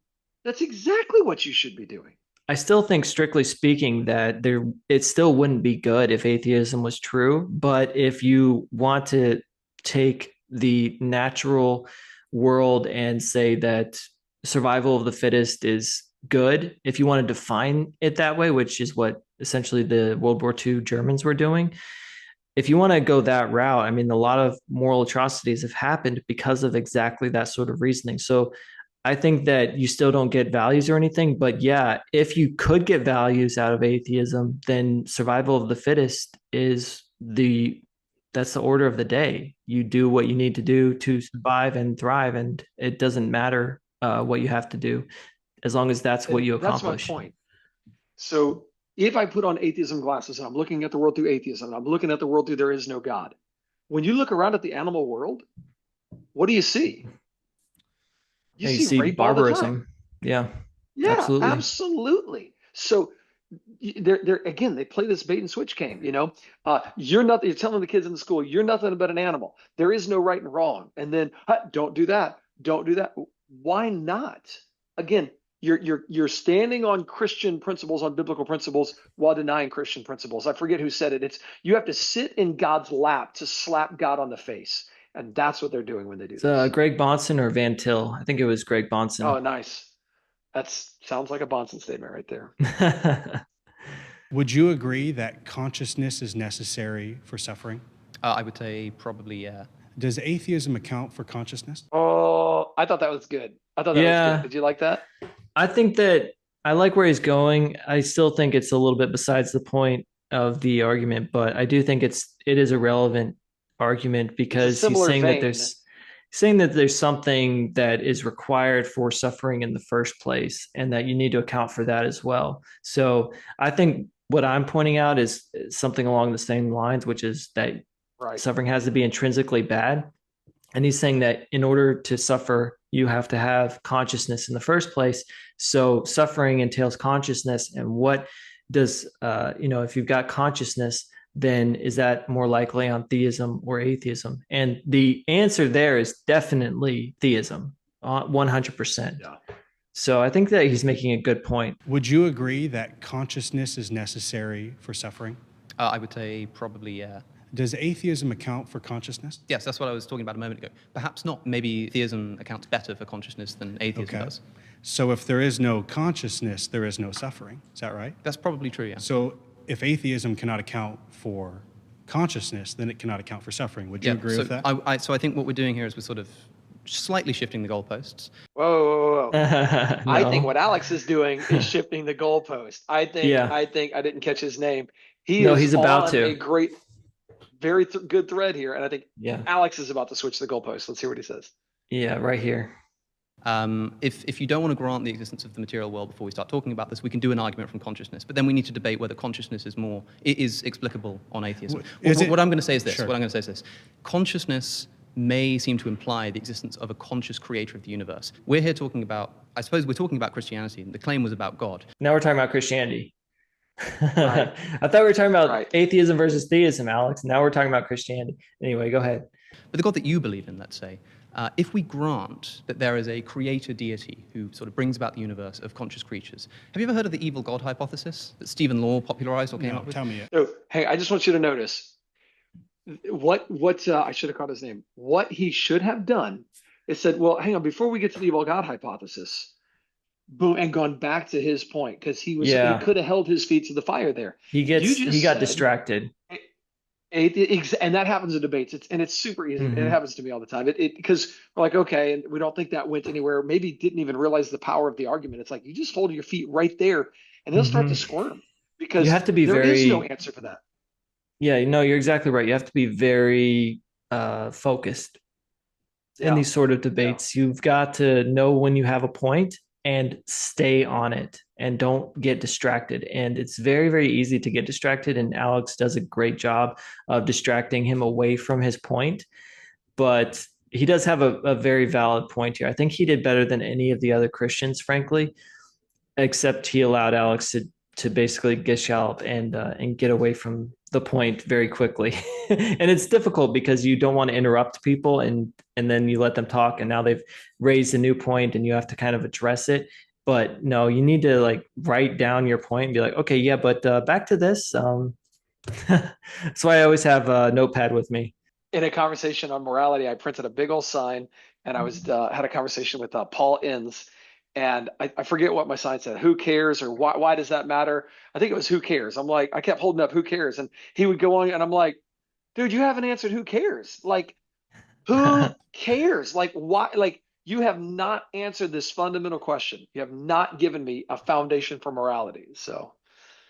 that's exactly what you should be doing. I still think, strictly speaking, that it still wouldn't be good if atheism was true. But if you want to take the natural world and say that survival of the fittest is good, if you want to define it that way, which is what essentially the World War II Germans were doing, if you want to go that route, I mean, a lot of moral atrocities have happened because of exactly that sort of reasoning. So I think that you still don't get values or anything, but yeah, if you could get values out of atheism, then survival of the fittest is that's the order of the day. You do what you need to do to survive and thrive, and it doesn't matter what you have to do, as long as that's what you accomplish. That's my point. So if I put on atheism glasses, and I'm looking at the world through atheism, and I'm looking at the world through there is no God. When you look around at the animal world, what do you see? You see rape, barbarism. Yeah, absolutely. So they're again, they play this bait and switch game. You know, you're telling the kids in the school, you're nothing but an animal. There is no right and wrong. And then don't do that. Don't do that. Why not? Again, you're standing on Christian principles, on biblical principles, while denying Christian principles. I forget who said it. It's you have to sit in God's lap to slap God on the face. And that's what they're doing when they do this. Greg Bonson or Van Til? I think it was Greg Bonson. Oh, nice. That sounds like a Bonson statement right there. Would you agree that consciousness is necessary for suffering? I would say probably, yeah. Does atheism account for consciousness? Oh, I thought that was good. I thought that was good. Did you like that? I think that I like where he's going. I still think it's a little bit besides the point of the argument, but I do think it is a relevant argument, because he's saying that there's something that is required for suffering in the first place, and that you need to account for that as well. So I think what I'm pointing out is something along the same lines, which is that suffering has to be intrinsically bad. And he's saying that in order to suffer, you have to have consciousness in the first place. So suffering entails consciousness. And what does, if you've got consciousness, then is that more likely on theism or atheism? And the answer there is definitely theism, 100%. Yeah. So I think that he's making a good point. Would you agree that consciousness is necessary for suffering? I would say probably, yeah. Does atheism account for consciousness? Yes, that's what I was talking about a moment ago. Perhaps not. Maybe theism accounts better for consciousness than atheism does. So if there is no consciousness, there is no suffering. Is that right? That's probably true, yeah. So if atheism cannot account for consciousness, then it cannot account for suffering. Would you agree with that? So I think what we're doing here is we're sort of slightly shifting the goalposts. Whoa. No. I think what Alex is doing is shifting the goalpost. I think I didn't catch his name. He's about on a great, very good thread here, and I think Alex is about to switch the goalpost. Let's hear what he says. Yeah, right here. If you don't want to grant the existence of the material world before we start talking about this, we can do an argument from consciousness, but then we need to debate whether consciousness is explicable on atheism. What I'm going to say is this. What I'm going to say is this. Consciousness may seem to imply the existence of a conscious creator of the universe. We're here talking about, I suppose we're talking about Christianity, and the claim was about God. Now we're talking about Christianity. Right. I thought we were talking about atheism versus theism, Alex. Now we're talking about Christianity. Anyway, go ahead. But the God that you believe in, let's say, if we grant that there is a creator deity who sort of brings about the universe of conscious creatures, have you ever heard of the evil God hypothesis that Stephen Law popularized or came up with? Tell me it. Oh, hey, I just want you to notice what I should have caught his name. What he should have done is said, well, hang on, before we get to the evil God hypothesis, boom, and gone back to his point, because he could have held his feet to the fire there. He got distracted. And that happens in debates. It's super easy. Mm-hmm. It happens to me all the time. Because we're like, okay, and we don't think that went anywhere. Maybe didn't even realize the power of the argument. It's like you just hold your feet right there, and they'll start to squirm because you have to be there is no answer for that. Yeah, no, you're exactly right. You have to be very focused in these sort of debates. You've got to know when you have a point and stay on it and don't get distracted. And it's very, very easy to get distracted. And Alex does a great job of distracting him away from his point. But he does have a very valid point here. I think he did better than any of the other Christians, frankly, except he allowed Alex to basically gish out and get away from the point very quickly. And it's difficult because you don't want to interrupt people and then you let them talk and now they've raised a new point and you have to kind of address it. But no, you need to like write down your point and be like, okay, yeah, but back to this. That's why I always have a notepad with me. In a conversation on morality, I printed a big old sign and I was had a conversation with Paul Inns. And I forget what my sign said, who cares or why does that matter? I think it was who cares. I'm like, I kept holding up who cares. And he would go on and I'm like, dude, you haven't answered who cares. Like, who cares? Like, why? Like, you have not answered this fundamental question. You have not given me a foundation for morality. So,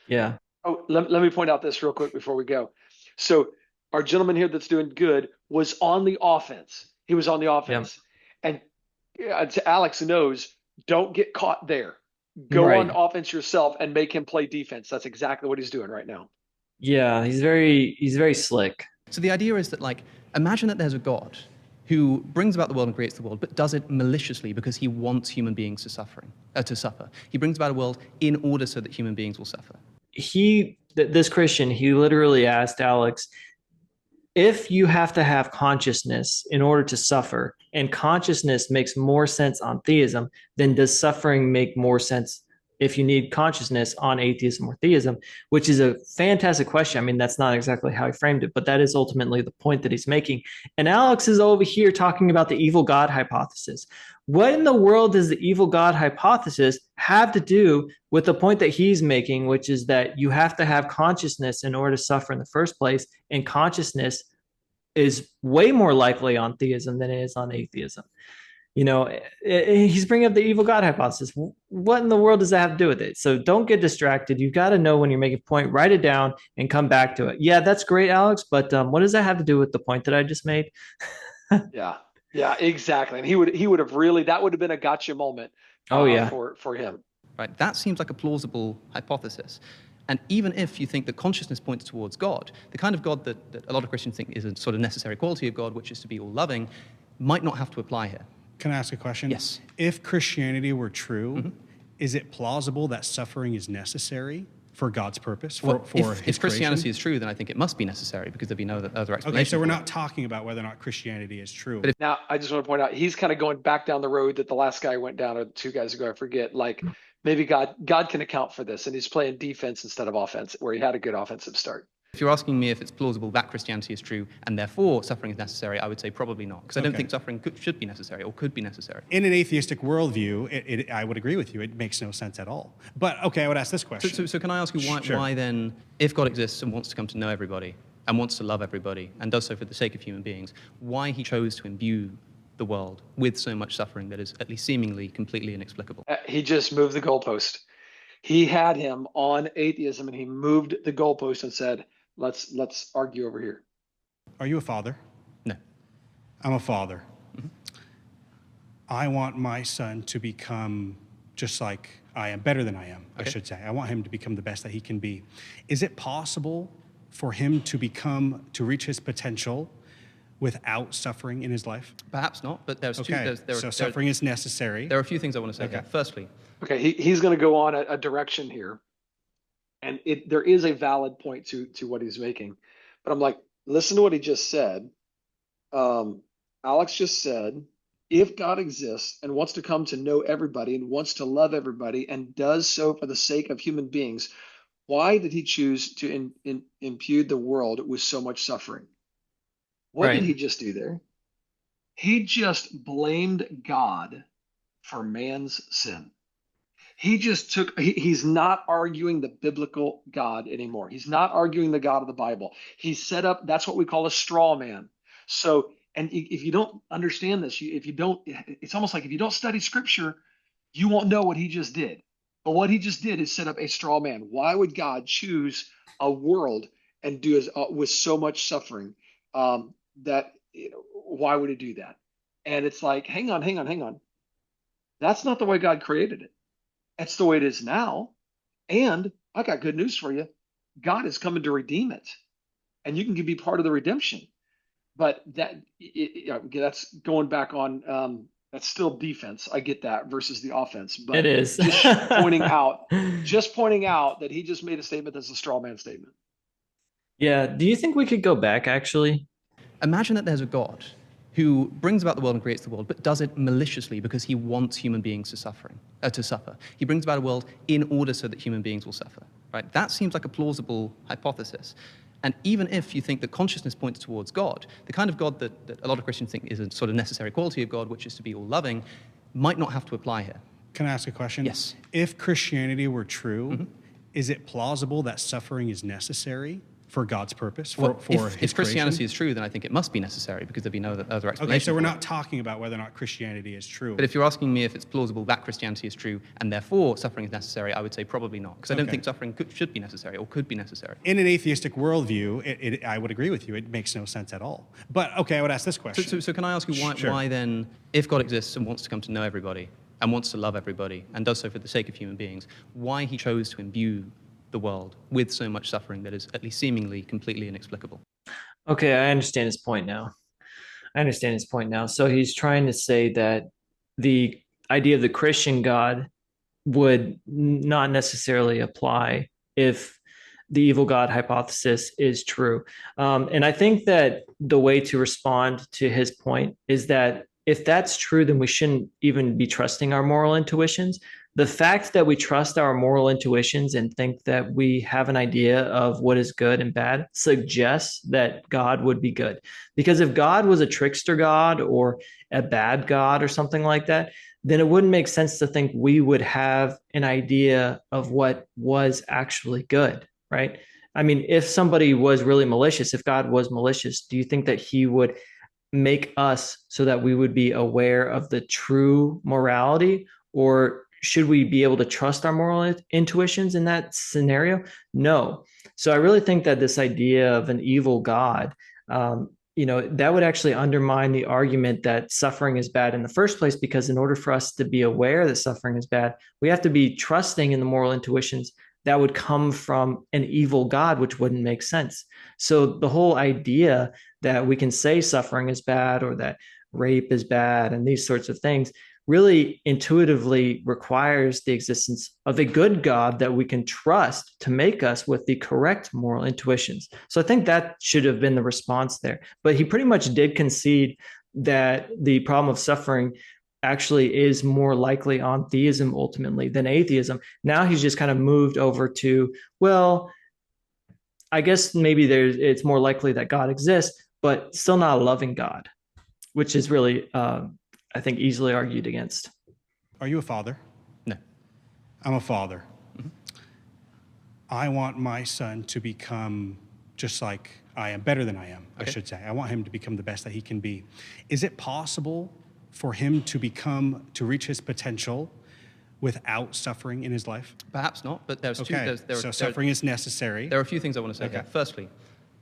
yeah. Oh, let me point out this real quick before we go. So our gentleman here that's doing good was on the offense. He was on the offense. Yep. And to Alex knows, don't get caught there. Go on offense yourself and make him play defense. That's exactly what he's doing right now. Yeah, he's very slick. So the idea is that, like, imagine that there's a God who brings about the world and creates the world, but does it maliciously because he wants human beings to suffer. He brings about a world in order so that human beings will suffer. This Christian, he literally asked Alex, if you have to have consciousness in order to suffer, and consciousness makes more sense on theism, then does suffering make more sense if you need consciousness on atheism or theism? Which is a fantastic question. I mean, that's not exactly how he framed it, but that is ultimately the point that he's making. And Alex is over here talking about the evil God hypothesis. What in the world does the evil God hypothesis have to do with the point that he's making, which is that you have to have consciousness in order to suffer in the first place, and consciousness is way more likely on theism than it is on atheism? You know, he's bringing up the evil God hypothesis. What in the world does that have to do with it? So don't get distracted. You've got to know when you're making a point, write it down and come back to it. Yeah, that's great, Alex, but what does that have to do with the point that I just made? Yeah, exactly. And he would have really, that would have been a gotcha moment for him. Right. That seems like a plausible hypothesis. And even if you think that consciousness points towards God, the kind of God that a lot of Christians think is a sort of necessary quality of God, which is to be all loving, might not have to apply here. Can I ask a question? Yes. If Christianity were true, is it plausible that suffering is necessary for God's purpose, Well, for if his Christianity creation? is true, then I think it must be necessary because there'd be no other explanation. Okay, so we're for not it. talking about whether or not Christianity is true. But if Now, I just want to point out, he's kind of going back down the road that the last guy went down, or 2 guys ago, I forget. Like maybe God can account for this, and he's playing defense instead of offense, where he had a good offensive start. If you're asking me if it's plausible that Christianity is true and therefore suffering is necessary, I would say probably not, because I don't think suffering should be necessary or could be necessary. In an atheistic worldview, I would agree with you. It makes no sense at all. But okay, I would ask this question. So can I ask you why then, if God exists and wants to come to know everybody and wants to love everybody and does so for the sake of human beings, why he chose to imbue the world with so much suffering that is at least seemingly completely inexplicable? He just moved the goalpost. He had him on atheism, and he moved the goalpost and said, let's argue over here. Are you a father? No. I'm a father. I want my son to become just like I am, better than I am, I should say. I want him to become the best that he can be. Is it possible for him to reach his potential without suffering in his life? Perhaps not, but there's suffering is necessary. There are a few things I want to say here. Firstly, okay, he's going to go on a direction here, and there is a valid point to what he's making, but I'm like, listen to what he just said. Alex just said, if God exists and wants to come to know everybody and wants to love everybody and does so for the sake of human beings, why did he choose to impugn the world with so much suffering? What did he just do there? He just blamed God for man's sin. He just he's not arguing the biblical God anymore. He's not arguing the God of the Bible. He set up, that's what we call a straw man. So, and if you don't understand this, it's almost like if you don't study scripture, you won't know what he just did. But what he just did is set up a straw man. Why would God choose a world and do with so much suffering? Why would he do that? And it's like, hang on. That's not the way God created it. That's the way it is now. And I got good news for you. God is coming to redeem it. And you can be part of the redemption. But that's going back on, that's still defense. I get that versus the offense. But it is. just pointing out that he just made a statement that's a straw man statement. Yeah. Do you think we could go back, actually? Imagine that there's a God who brings about the world and creates the world, but does it maliciously because he wants human beings to suffer. He brings about a world in order so that human beings will suffer. Right? That seems like a plausible hypothesis. And even if you think that consciousness points towards God, the kind of God that a lot of Christians think is a sort of necessary quality of God, which is to be all-loving, might not have to apply here. Can I ask a question? Yes. If Christianity were true, is it plausible that suffering is necessary for God's purpose, if Christianity is true, then I think it must be necessary because there'd be no other explanation. Okay, so we're not talking about whether or not Christianity is true. But if you're asking me if it's plausible that Christianity is true and therefore suffering is necessary, I would say probably not, because I don't think suffering should be necessary or could be necessary. In an atheistic worldview, I would agree with you. It makes no sense at all. But okay, I would ask this question. So can I ask you why then, if God exists and wants to come to know everybody and wants to love everybody and does so for the sake of human beings, why he chose to imbue the world with so much suffering that is at least seemingly completely inexplicable? Okay, I understand his point now. So he's trying to say that the idea of the Christian God would not necessarily apply if the evil God hypothesis is true. And I think that the way to respond to his point is that if that's true, then we shouldn't even be trusting our moral intuitions. The fact that we trust our moral intuitions and think that we have an idea of what is good and bad suggests that God would be good. Because if God was a trickster God or a bad God or something like that, then it wouldn't make sense to think we would have an idea of what was actually good, right? I mean, if somebody was really malicious, if God was malicious, do you think that he would make us so that we would be aware of the true morality? Or should we be able to trust our moral intuitions in that scenario? No. So I really think that this idea of an evil God, that would actually undermine the argument that suffering is bad in the first place, because in order for us to be aware that suffering is bad, we have to be trusting in the moral intuitions that would come from an evil God, which wouldn't make sense. So the whole idea that we can say suffering is bad or that rape is bad and these sorts of things really intuitively requires the existence of a good God that we can trust to make us with the correct moral intuitions. So I think that should have been the response there. But he pretty much did concede that the problem of suffering actually is more likely on theism ultimately than atheism. Now he's just kind of moved over to, well, I guess maybe it's more likely that God exists, but still not a loving God, which is really, I think, easily argued against. Are you a father? No. I'm a father. I want my son to become just like I am, better than I am, I should say. I want him to become the best that he can be. Is it possible for him to reach his potential without suffering in his life? Perhaps not, but there's so suffering is necessary. There are a few things I want to say here. Firstly,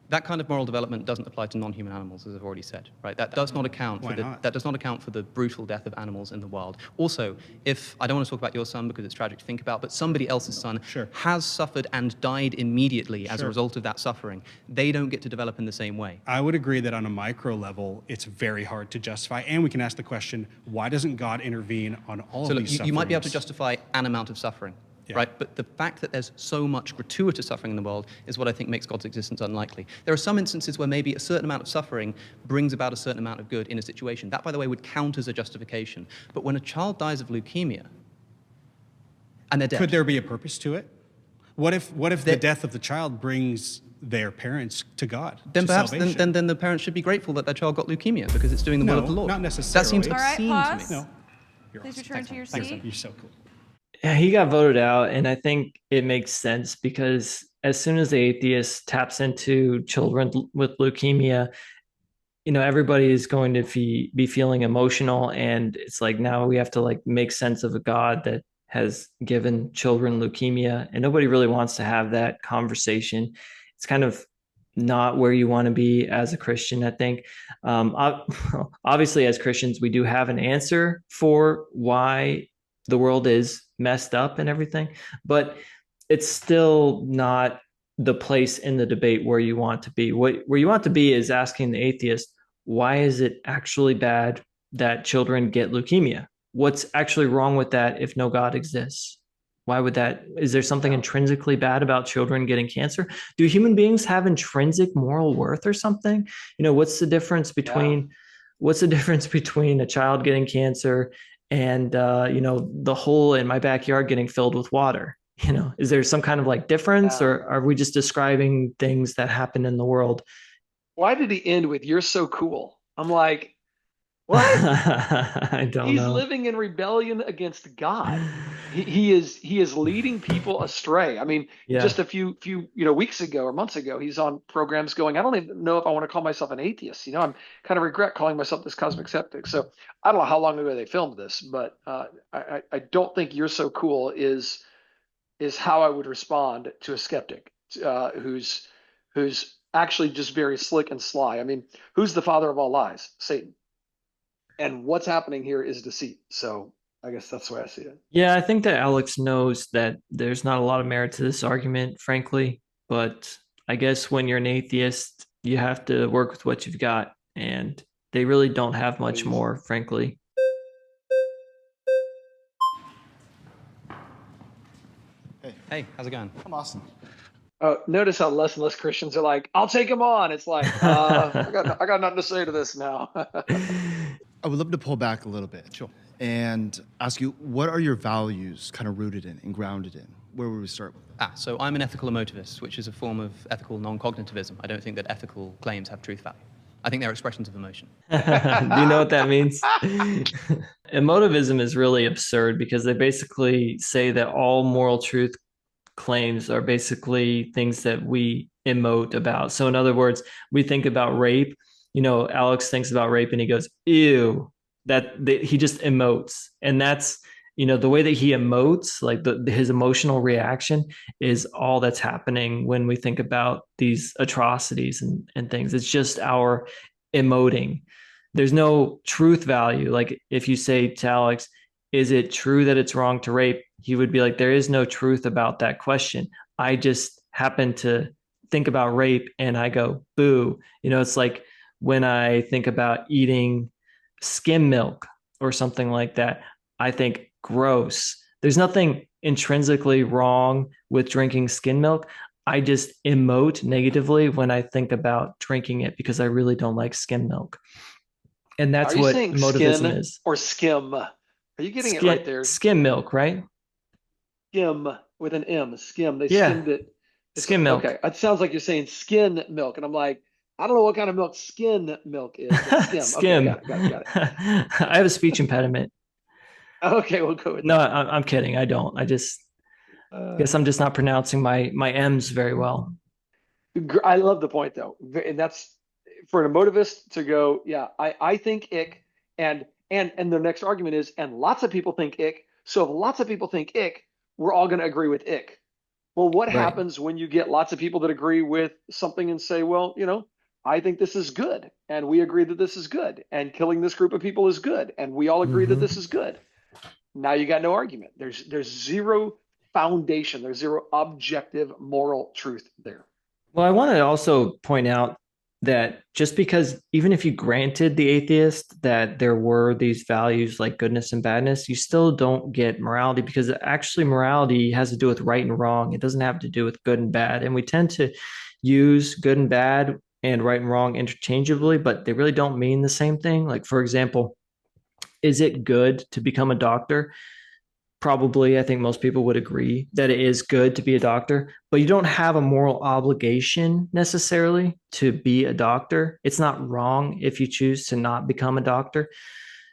that kind of moral development doesn't apply to non-human animals, as I've already said, right? That does not account for the brutal death of animals in the wild. Also, if I don't want to talk about your son because it's tragic to think about, but somebody else's son has suffered and died immediately as a result of that suffering, they don't get to develop in the same way. I would agree that on a micro level, it's very hard to justify, and we can ask the question, why doesn't God intervene on all of these sufferings? You might be able to justify an amount of suffering. Yeah. Right? But the fact that there's so much gratuitous suffering in the world is what I think makes God's existence unlikely. There are some instances where maybe a certain amount of suffering brings about a certain amount of good in a situation. That, by the way, would count as a justification. But when a child dies of leukemia and they're dead... Could there be a purpose to it? What if the death of the child brings their parents to God? Then perhaps then the parents should be grateful that their child got leukemia because it's doing the will of the Lord. Not necessarily. That seems obscene to me. No. Please return to your seat. You're so cool. He got voted out, and I think it makes sense because as soon as the atheist taps into children with leukemia, everybody is going to be feeling emotional, and it's like now we have to make sense of a God that has given children leukemia, and nobody really wants to have that conversation. It's kind of not where you want to be as a Christian, I think. Obviously, as Christians, we do have an answer for why the world is messed up and everything, but it's still not the place in the debate where you want to be. Where you want to be is asking the atheist, why is it actually bad that children get leukemia? What's actually wrong with that if no God exists? Why would is there something intrinsically bad about children getting cancer? Do human beings have intrinsic moral worth or something? What's the difference between a child getting cancer and the hole in my backyard getting filled with water? Is there some kind of difference, or are we just describing things that happen in the world? Why did he end with "you're so cool"? I'm like, what? I don't know. He's living in rebellion against God. He is leading people astray. I mean, just a few weeks ago or months ago, he's on programs going, I don't even know if I want to call myself an atheist. I'm kind of regret calling myself this cosmic skeptic. So I don't know how long ago they filmed this, but I don't think "you're so cool" is how I would respond to a skeptic who's actually just very slick and sly. I mean, who's the father of all lies? Satan. And what's happening here is deceit. So I guess that's the way I see it. Yeah, I think that Alex knows that there's not a lot of merit to this argument, frankly. But I guess when you're an atheist, you have to work with what you've got. And they really don't have much more, frankly. Hey, how's it going? I'm awesome. Notice how less and less Christians are like, I'll take him on. It's like, I got nothing to say to this now. I would love to pull back a little bit. Sure. And ask you, what are your values kind of rooted in and grounded in? Where would we start with that? So I'm an ethical emotivist, which is a form of ethical non-cognitivism. I don't think that ethical claims have truth value. I think they're expressions of emotion. Do you know what that means? Emotivism is really absurd because they basically say that all moral truth claims are basically things that we emote about. So in other words, we think about rape. Alex thinks about rape and he goes, ew, he just emotes. And that's, the way that he emotes, his emotional reaction is all that's happening when we think about these atrocities and things. It's just our emoting. There's no truth value. Like if you say to Alex, is it true that it's wrong to rape? He would be like, there is no truth about that question. I just happen to think about rape and I go, boo. It's like when I think about eating skim milk or something like that, I think gross. There's nothing intrinsically wrong with drinking skim milk. I just emote negatively when I think about drinking it because I really don't like skim milk. And Are that's you what saying motivism skin is. or skim? Are you getting it right there? Skim milk, right? Skim with an M, skim. They Yeah, skimmed it. skim milk. Okay. It sounds like you're saying skin milk. And I'm like, I don't know what kind of milk skin milk is, but skim. Okay, Skim. got it. I have a speech impediment. Okay, we'll go with No, that. I'm kidding. I don't. I just guess I'm just not pronouncing my M's very well. I love the point though. And that's for an emotivist to go, yeah, I think ick, and the next argument is, and lots of people think ick. So if lots of people think ick, we're all going to agree with ick. Well, what Right. happens when you get lots of people that agree with something and say, well, I think this is good, and we agree that this is good, and killing this group of people is good, and we all agree that this is good. Now you got no argument. There's zero foundation. There's zero objective moral truth there. Well, I want to also point out that just because even if you granted the atheist that there were these values like goodness and badness, you still don't get morality, because actually morality has to do with right and wrong. It doesn't have to do with good and bad. And we tend to use good and bad and right and wrong interchangeably, but they really don't mean the same thing. Like, for example, is it good to become a doctor? Probably, I think most people would agree that it is good to be a doctor, but you don't have a moral obligation necessarily to be a doctor. It's not wrong if you choose to not become a doctor.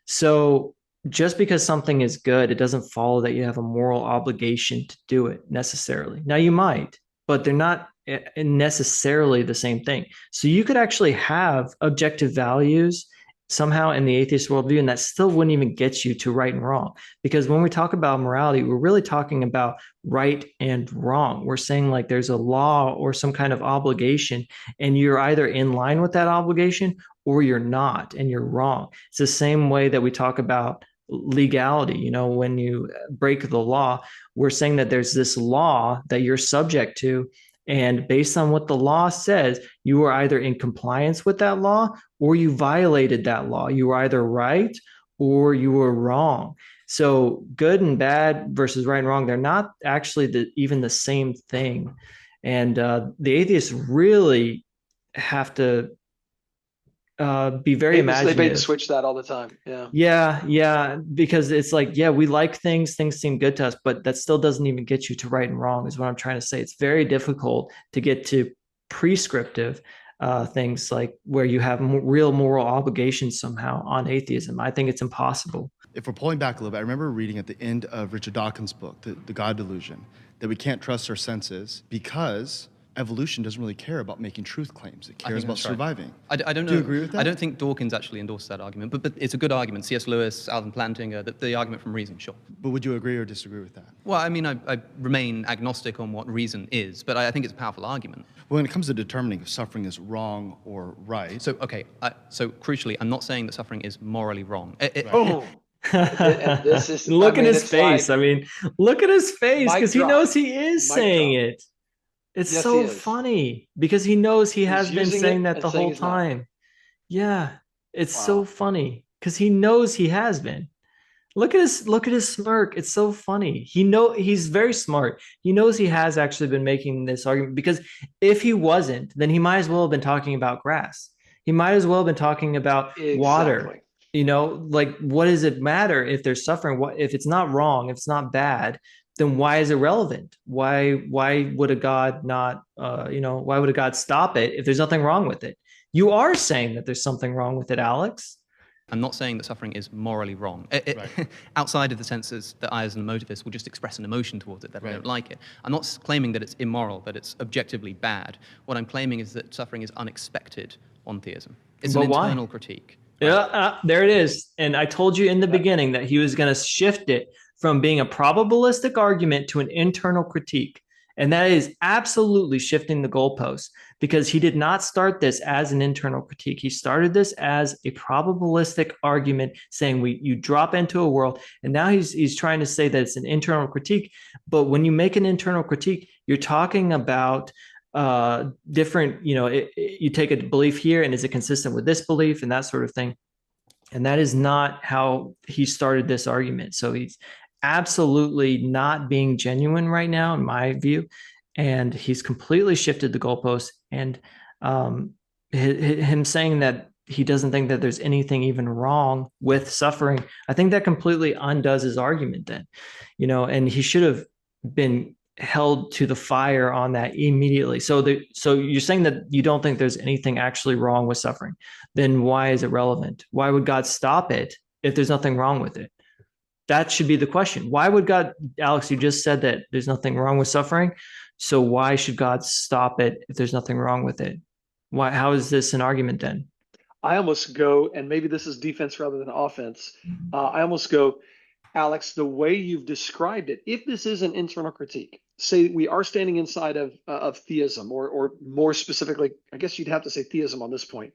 So just because something is good, it doesn't follow that you have a moral obligation to do it necessarily. Now, you might, but they're not necessarily the same thing. So you could actually have objective values somehow in the atheist worldview, and that still wouldn't even get you to right and wrong. Because when we talk about morality, we're really talking about right and wrong. We're saying like there's a law or some kind of obligation, and you're either in line with that obligation or you're not, and you're wrong. It's the same way that we talk about legality. When you break the law, we're saying that there's this law that you're subject to, and based on what the law says, you are either in compliance with that law or you violated that law. You were either right or you were wrong. So good and bad versus right and wrong, they're not actually even the same thing. And the atheists really have to be very imaginative. They bait and switch that all the time. Yeah. Yeah, because it's like, yeah, we like things seem good to us, but that still doesn't even get you to right and wrong, is what I'm trying to say. It's very difficult to get to prescriptive things like where you have real moral obligations somehow on atheism. I think it's impossible. If we're pulling back a little bit, I remember reading at the end of Richard Dawkins' book, The God Delusion, that we can't trust our senses because evolution doesn't really care about making truth claims. It cares about surviving. I don't know. Do you agree with that? I don't think Dawkins actually endorsed that argument, but it's a good argument. C.S. Lewis, Alvin Plantinga, the argument from reason, sure. But would you agree or disagree with that? Well, I mean, I remain agnostic on what reason is, but I think it's a powerful argument. When it comes to determining if suffering is wrong or right. So, okay, so crucially, I'm not saying that suffering is morally wrong. Oh, this is, look at his face. I mean, look at his face, because he knows he is saying it. It's so funny because he knows he has been saying that the whole time. Yeah, it's so funny because he knows he has been. Look at his smirk. It's so funny. He's very smart. He knows he has actually been making this argument, because if he wasn't, then he might as well have been talking about grass. He might as well have been talking about water. Like, what does it matter if there's suffering? What if it's not wrong, if it's not bad? Then why is it relevant? Why would a God not, why would a God stop it if there's nothing wrong with it? You are saying that there's something wrong with it, Alex. I'm not saying that suffering is morally wrong. Outside of the senses that I, as an emotivist, will just express an emotion towards it, that I don't like it. I'm not claiming that it's immoral, that it's objectively bad. What I'm claiming is that suffering is unexpected on theism. It's an internal critique. Yeah, there it is. And I told you in the beginning that he was going to shift it from being a probabilistic argument to an internal critique. And that is absolutely shifting the goalposts, because he did not start this as an internal critique. He started this as a probabilistic argument, saying you drop into a world, and now he's trying to say that it's an internal critique. But when you make an internal critique, you're talking about different, you take a belief here, and is it consistent with this belief, and that sort of thing. And that is not how he started this argument. So he's absolutely not being genuine right now, in my view. And he's completely shifted the goalposts. And him saying that he doesn't think that there's anything even wrong with suffering, I think that completely undoes his argument then, and he should have been held to the fire on that immediately. So you're saying that you don't think there's anything actually wrong with suffering. Then why is it relevant? Why would God stop it if there's nothing wrong with it? That should be the question. Why would God, Alex, you just said that there's nothing wrong with suffering. So why should God stop it if there's nothing wrong with it? How is this an argument then? I almost go, and maybe this is defense rather than offense. I almost go, Alex, the way you've described it, if this is an internal critique, say we are standing inside of theism, or more specifically, I guess you'd have to say theism on this point.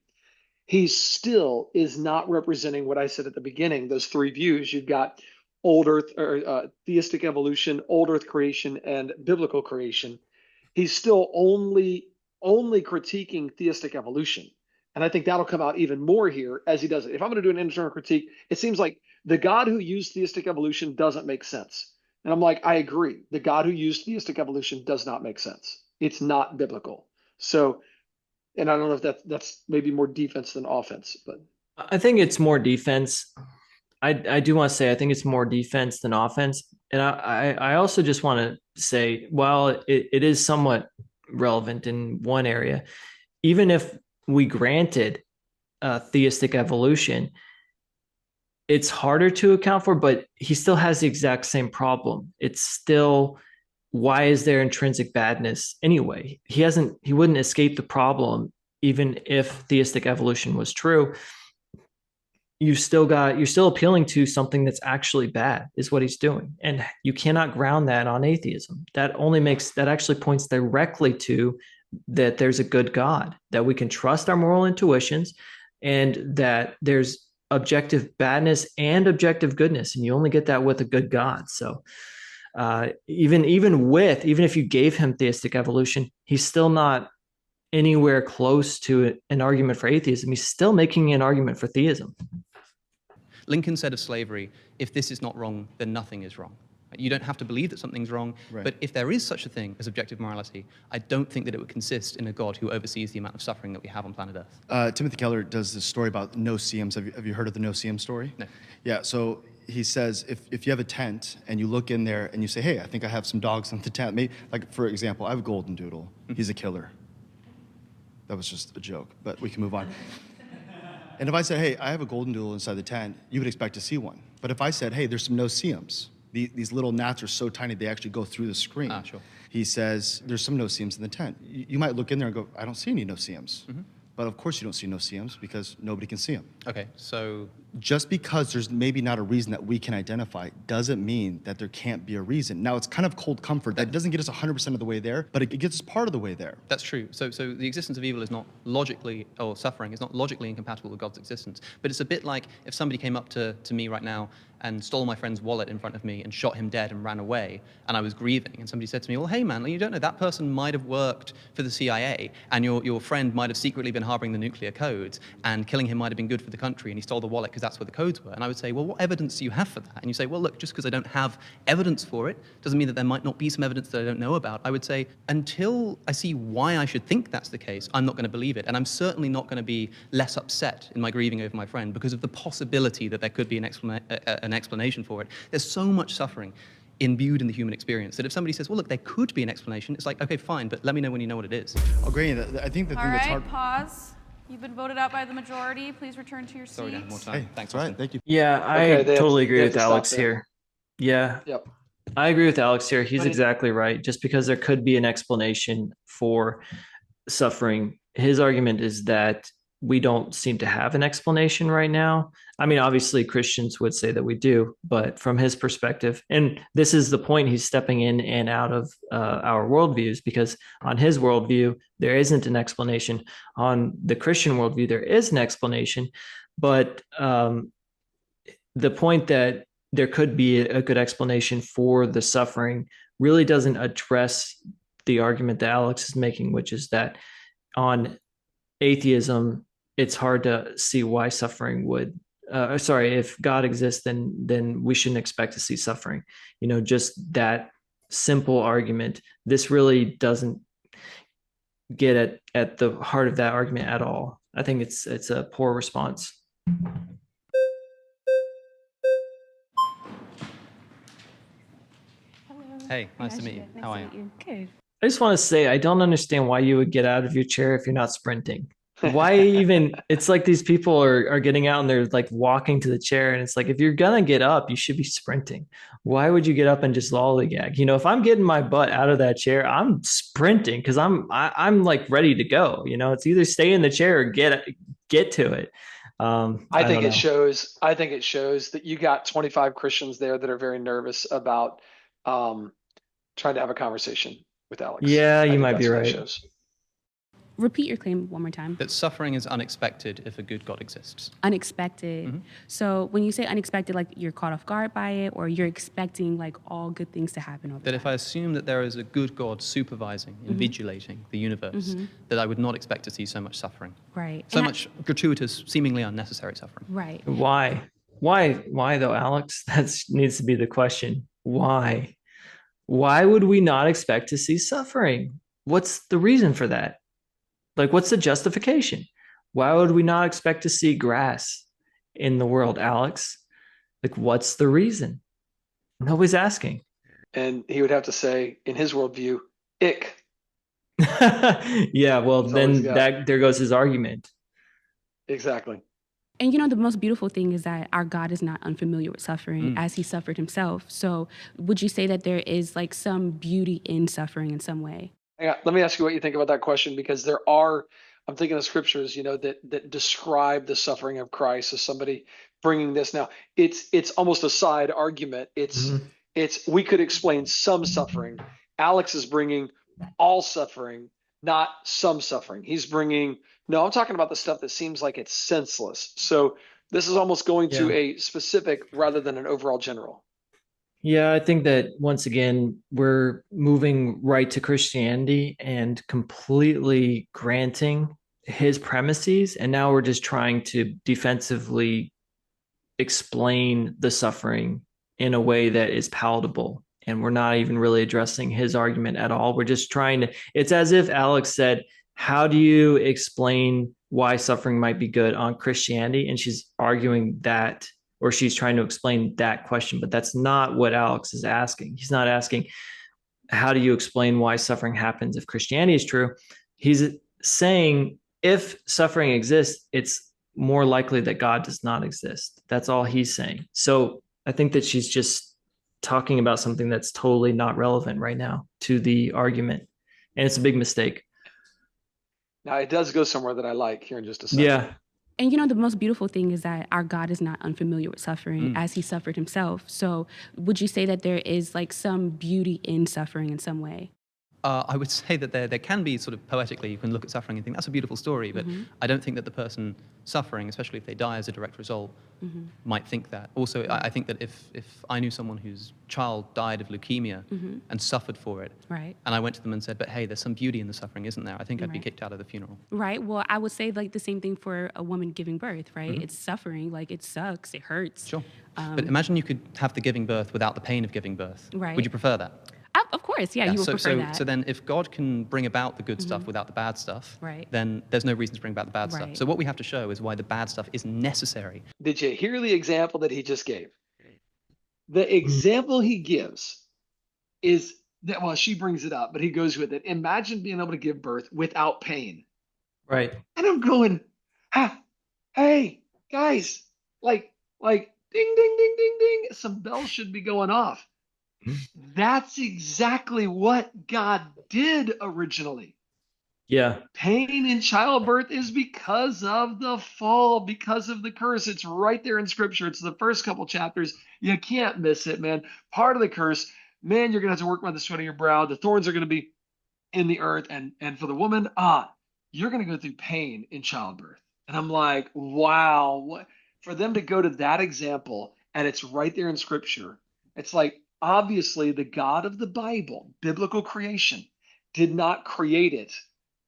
He still is not representing what I said at the beginning, those three views. You've got old earth, or theistic evolution, old earth creation, and biblical creation. He's still only critiquing theistic evolution. And I think that'll come out even more here as he does it. If I'm going to do an internal critique, it seems like the God who used theistic evolution doesn't make sense. And I'm like, I agree. The God who used theistic evolution does not make sense. It's not biblical. So, and I don't know if that's maybe more defense than offense, but I think it's more defense. I do want to say I think it's more defense than offense. And I also just want to say, while it is somewhat relevant in one area, even if we granted theistic evolution, it's harder to account for, but he still has the exact same problem. It's still, why is there intrinsic badness anyway? He wouldn't escape the problem even if theistic evolution was true. You're still appealing to something that's actually bad, is what he's doing. And you cannot ground that on atheism. That actually points directly to that there's a good God, that we can trust our moral intuitions, and that there's objective badness and objective goodness. And you only get that with a good God. So even if you gave him theistic evolution, he's still not anywhere close to an argument for atheism. He's still making an argument for theism. Lincoln said of slavery, if this is not wrong, then nothing is wrong. You don't have to believe that something's wrong, right. But if there is such a thing as objective morality, I don't think that it would consist in a God who oversees the amount of suffering that we have on planet Earth. Timothy Keller does this story about no-see-ums. Have you heard of the no-see-um story? No. Yeah, so he says if you have a tent and you look in there and you say, hey, I think I have some dogs in the tent. Maybe, like, for example, I have a golden doodle. He's a killer. That was just a joke, but we can move on. And if I said, hey, I have a golden doodle inside the tent, you would expect to see one. But if I said, hey, there's some no-see-ums. These little gnats are so tiny they actually go through the screen. Sure. He says, there's some no-see-ums in the tent. You might look in there and go, I don't see any no-see-ums. Mm-hmm. But of course you don't see no-see-ums because nobody can see them. Okay, so just because there's maybe not a reason that we can identify doesn't mean that there can't be a reason. Now, it's kind of cold comfort. That doesn't get us 100% of the way there, but it gets us part of the way there. That's true. So the existence of evil is not logically, or suffering is not logically incompatible with God's existence. But it's a bit like if somebody came up to me right now and stole my friend's wallet in front of me and shot him dead and ran away, and I was grieving, and somebody said to me, well, hey man, you don't know, that person might have worked for the CIA, and your friend might have secretly been harboring the nuclear codes, and killing him might have been good for the country, and he stole the wallet because that's where the codes were. And I would say, well, what evidence do you have for that? And you say, well, look, just because I don't have evidence for it doesn't mean that there might not be some evidence that I don't know about. I would say, until I see why I should think that's the case, I'm not going to believe it. And I'm certainly not going to be less upset in my grieving over my friend because of the possibility that there could be an explanation for it. There's so much suffering imbued in the human experience that if somebody says, well, look, there could be an explanation, it's like, okay, fine, but let me know when you know what it is. Oh, great. I think the thing that's hard... All right, pause. You've been voted out by the majority. Please return to your seats. Sorry, Dan, more time. Hey, thanks. All right, thank you. Yeah, I totally agree with Alex here. Yeah. Yep. I agree with Alex here. He's exactly right. Just because there could be an explanation for suffering, his argument is that we don't seem to have an explanation right now. I mean, obviously Christians would say that we do, but from his perspective, and this is the point, he's stepping in and out of our worldviews, because on his worldview, there isn't an explanation. On the Christian worldview, there is an explanation, but the point that there could be a good explanation for the suffering really doesn't address the argument that Alex is making, which is that on atheism, it's hard to see why suffering would sorry, if God exists, then we shouldn't expect to see suffering. Just that simple argument. This really doesn't get at the heart of that argument at all. I think it's a poor response. Hey, nice to meet you. How are you? Good. I just want to say I don't understand why you would get out of your chair if you're not sprinting. Why even? It's like these people are getting out and they're like walking to the chair, and it's like if you're gonna get up, you should be sprinting. Why would you get up and just lollygag? If I'm getting my butt out of that chair, I'm sprinting because I'm like ready to go. It's either stay in the chair or get to it. I think it shows. I think it shows that you got 25 Christians there that are very nervous about trying to have a conversation with Alex. Yeah, you might be right. Repeat your claim one more time. That suffering is unexpected if a good God exists. Unexpected. Mm-hmm. So when you say unexpected, like you're caught off guard by it, or you're expecting like all good things to happen over That if I assume that there is a good God supervising, invigilating the universe, that I would not expect to see so much suffering. Right. So much gratuitous, seemingly unnecessary suffering. Right. Why? Why though, Alex? That needs to be the question. Why? Why would we not expect to see suffering? What's the reason for that? Like, what's the justification? Why would we not expect to see grass in the world, Alex? Like, what's the reason? Nobody's asking. And he would have to say, in his worldview, ick. Yeah, well, then there goes his argument. Exactly. And the most beautiful thing is that our God is not unfamiliar with suffering as he suffered himself. So would you say that there is like some beauty in suffering in some way? Yeah, let me ask you what you think about that question, because I'm thinking of scriptures, that describe the suffering of Christ as somebody bringing this. Now, it's almost a side argument. We could explain some suffering. Alex is bringing all suffering, not some suffering. I'm talking about the stuff that seems like it's senseless. So this is almost going to a specific rather than an overall general. Yeah, I think that once again, we're moving right to Christianity and completely granting his premises. And now we're just trying to defensively explain the suffering in a way that is palatable. And we're not even really addressing his argument at all. We're just it's as if Alex said, how do you explain why suffering might be good on Christianity? And she's arguing that, or she's trying to explain that question, but that's not what Alex is asking. He's not asking, how do you explain why suffering happens if Christianity is true? He's saying, if suffering exists, it's more likely that God does not exist. That's all he's saying. So I think that she's just talking about something that's totally not relevant right now to the argument. And it's a big mistake. Now, it does go somewhere that I like here in just a second. Yeah. And the most beautiful thing is that our God is not unfamiliar with suffering as he suffered himself. So would you say that there is like some beauty in suffering in some way? I would say that there can be sort of poetically, you can look at suffering and think that's a beautiful story, but I don't think that the person suffering, especially if they die as a direct result, might think that. Also, I think that if I knew someone whose child died of leukemia and suffered for it, right, and I went to them and said, but hey, there's some beauty in the suffering, isn't there? I think I'd be kicked out of the funeral. Right. Well, I would say like the same thing for a woman giving birth, right? It's suffering, like it sucks, it hurts. Sure. But imagine you could have the giving birth without the pain of giving birth. Would you prefer that? Of course, yeah, you would prefer that. So then if God can bring about the good stuff without the bad stuff, then there's no reason to bring about the bad stuff. So what we have to show is why the bad stuff is necessary. Did you hear the example that he just gave? The example he gives is that, well, she brings it up, but he goes with it. Imagine being able to give birth without pain. Right. And I'm going, hey, guys, like, ding, ding, ding, ding, ding. Some bells should be going off. That's exactly what God did originally. Yeah. Pain in childbirth is because of the fall, because of the curse. It's right there in scripture. It's the first couple chapters. You can't miss it, man. Part of the curse, man, you're going to have to work by the sweat of your brow. The thorns are going to be in the earth. And for the woman, you're going to go through pain in childbirth. And I'm like, wow, what for them to go to that example, and it's right there in scripture. It's like, obviously, the God of the Bible, biblical creation, did not create it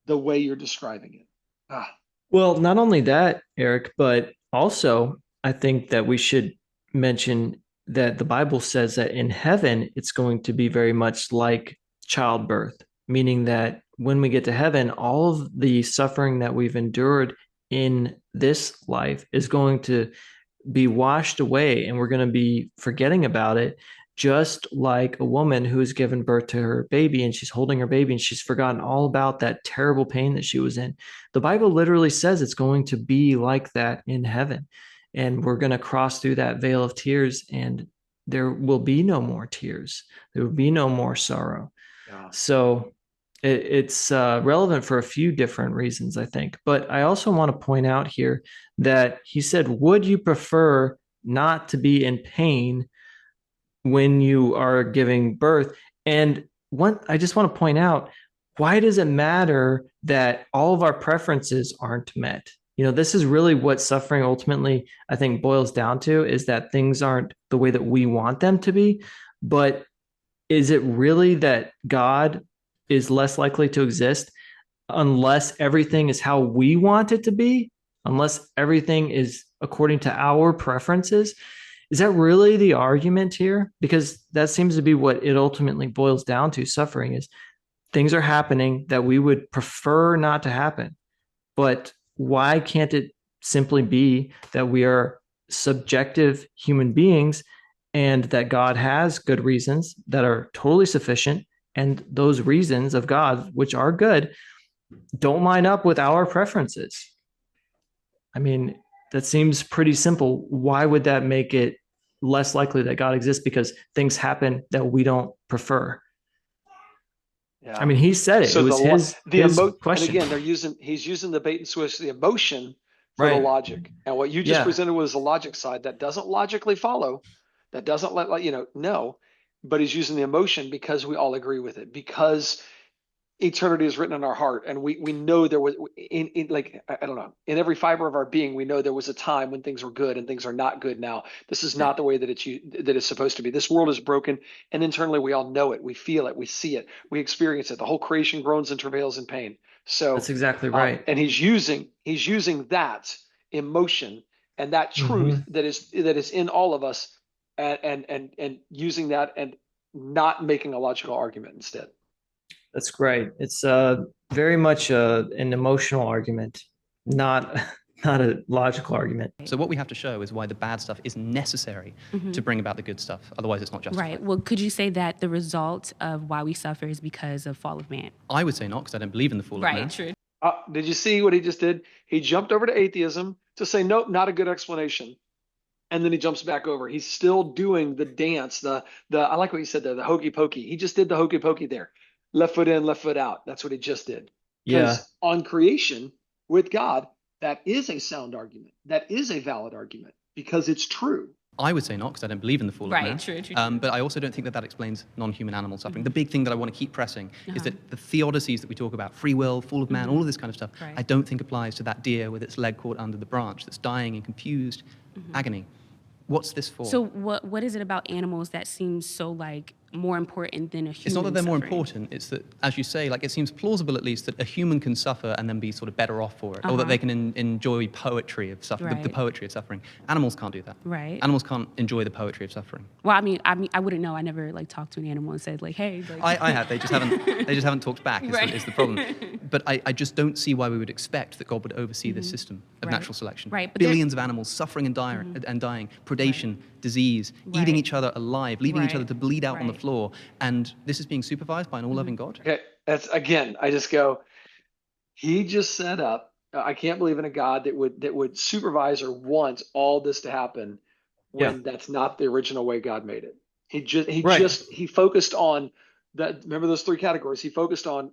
the way you're describing it. Well, not only that, Eric, but also I think that we should mention that the Bible says that in heaven, it's going to be very much like childbirth, meaning that when we get to heaven, all of the suffering that we've endured in this life is going to be washed away, and we're going to be forgetting about it, just like a woman who has given birth to her baby and she's holding her baby and she's forgotten all about that terrible pain that she was in. The Bible literally says it's going to be like that in heaven. And we're going to cross through that veil of tears, and there will be no more tears. There will be no more sorrow. Yeah. So it's relevant for a few different reasons, I think. But I also want to point out here that he said, would you prefer not to be in pain when you are giving birth? And I just want to point out, why does it matter that all of our preferences aren't met? This is really what suffering ultimately, I think, boils down to, is that things aren't the way that we want them to be. But is it really that God is less likely to exist unless everything is how we want it to be, unless everything is according to our preferences? Is that really the argument here? Because that seems to be what it ultimately boils down to. Suffering is things are happening that we would prefer not to happen. But why can't it simply be that we are subjective human beings and that God has good reasons that are totally sufficient, and those reasons of God, which are good, don't line up with our preferences? I mean, that seems pretty simple. Why would that make it less likely that God exists because things happen that we don't prefer? Yeah. I mean, he said it. So It was his question. And again, he's using the bait and switch, the emotion for the Right. logic. And what you just Yeah. presented was the logic side that doesn't logically follow, that doesn't no, but he's using the emotion because we all agree with it, because eternity is written in our heart, and we know there was in like, I don't know, in every fiber of our being, we know there was a time when things were good and things are not good now. This is not the way that it's supposed to be. This world is broken, and internally we all know it, we feel it, we see it, we experience it. The whole creation groans and travails in pain. So That's exactly right. and he's using that emotion and that truth that is in all of us, and using that and not making a logical argument instead. That's great. It's very much an emotional argument, not a logical argument. So what we have to show is why the bad stuff is necessary to bring about the good stuff. Otherwise, it's not justified. Right. Well, could you say that the result of why we suffer is because of fall of man? I would say not, because I don't believe in the fall of man. Right. True. Did you see what he just did? He jumped over to atheism to say, nope, not a good explanation. And then he jumps back over. He's still doing the dance, I like what he said there, the hokey pokey. He just did the hokey pokey there. Left foot in, left foot out. That's what he just did. Yeah. On creation with God, that is a sound argument. That is a valid argument because it's true. I would say not, because I don't believe in the fall of man. Right, true. But I also don't think that explains non-human animal suffering. The big thing that I want to keep pressing is that the theodicies that we talk about, free will, fall of man, all of this kind of stuff, I don't think applies to that deer with its leg caught under the branch that's dying in confused agony. What's this for? So what is it about animals that seems so more important than a human? It's not that they're more suffering? important. It's that, as you say, it seems plausible at least that a human can suffer and then be sort of better off for it, or that they can enjoy poetry of suffering, the poetry of suffering. Animals can't do that. Right. Animals can't enjoy the poetry of suffering. Well, I mean, I wouldn't know. I never talked to an animal and said hey. I have. They just haven't talked back. Is the problem. But I just don't see why we would expect that God would oversee this system of natural selection. Right. But Billions of animals suffering and dying, predation, disease, eating each other alive, leaving each other to bleed out on the floor, and this is being supervised by an all-loving God. Okay, that's again. I just go. He just set up. I can't believe in a God that would supervise or want all this to happen when that's not the original way God made it. He focused on that. Remember those three categories. He focused on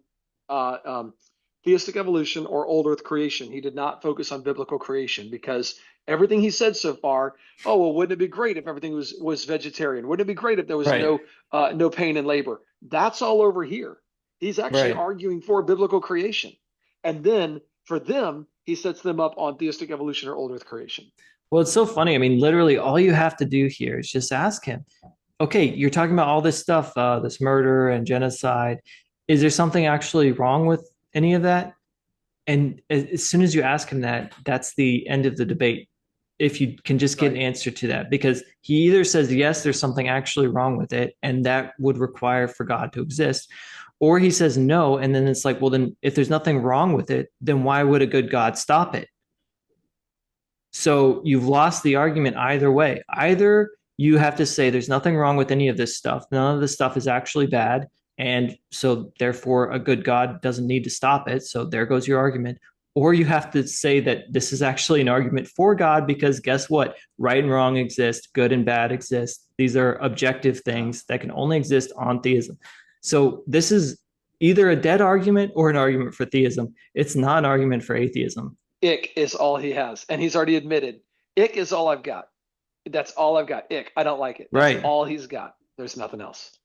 theistic evolution or old earth creation. He did not focus on biblical creation, because everything he said so far, wouldn't it be great if everything was vegetarian? Wouldn't it be great if there was no pain and labor? That's all over here. He's actually arguing for biblical creation. And then for them, he sets them up on theistic evolution or old earth creation. Well, it's so funny. I mean, literally all you have to do here is just ask him, okay, you're talking about all this stuff, this murder and genocide. Is there something actually wrong with any of that? And as soon as you ask him that, that's the end of the debate. if you can just get an answer to that, because he either says, yes, there's something actually wrong with it, and that would require for God to exist, or he says no. And then it's like, well, then if there's nothing wrong with it, then why would a good God stop it? So you've lost the argument either way. Either you have to say there's nothing wrong with any of this stuff. None of this stuff is actually bad. And so therefore a good God doesn't need to stop it. So there goes your argument. Or you have to say that this is actually an argument for God, because guess what? Right and wrong exist, good and bad exist. These are objective things that can only exist on theism. So this is either a dead argument or an argument for theism. It's not an argument for atheism. Ick is all he has. And he's already admitted, ick is all I've got. That's all I've got. Ick. I don't like it. That's right. all he's got. There's nothing else.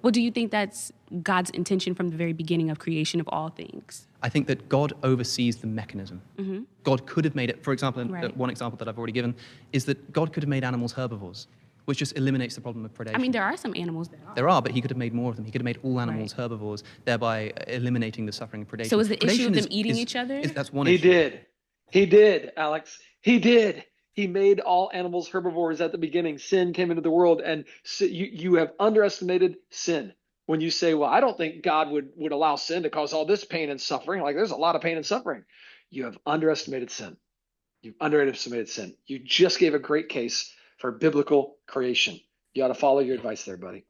Well, do you think that's God's intention from the very beginning of creation of all things? I think that God oversees the mechanism. Mm-hmm. God could have made it, for example, Right. one example that I've already given is that God could have made animals herbivores, which just eliminates the problem of predation. I mean, there are some animals that are. There are, but he could have made more of them. He could have made all animals herbivores, thereby eliminating the suffering of predation. So is the issue of them Predation eating each other? That's one He issue. did. He did, Alex. He did. He made all animals herbivores at the beginning. Sin came into the world, and so you have underestimated sin. When you say, well, I don't think God would allow sin to cause all this pain and suffering. Like, there's a lot of pain and suffering. You have underestimated sin. You've underestimated sin. You just gave a great case for biblical creation. You ought to follow your advice there, buddy.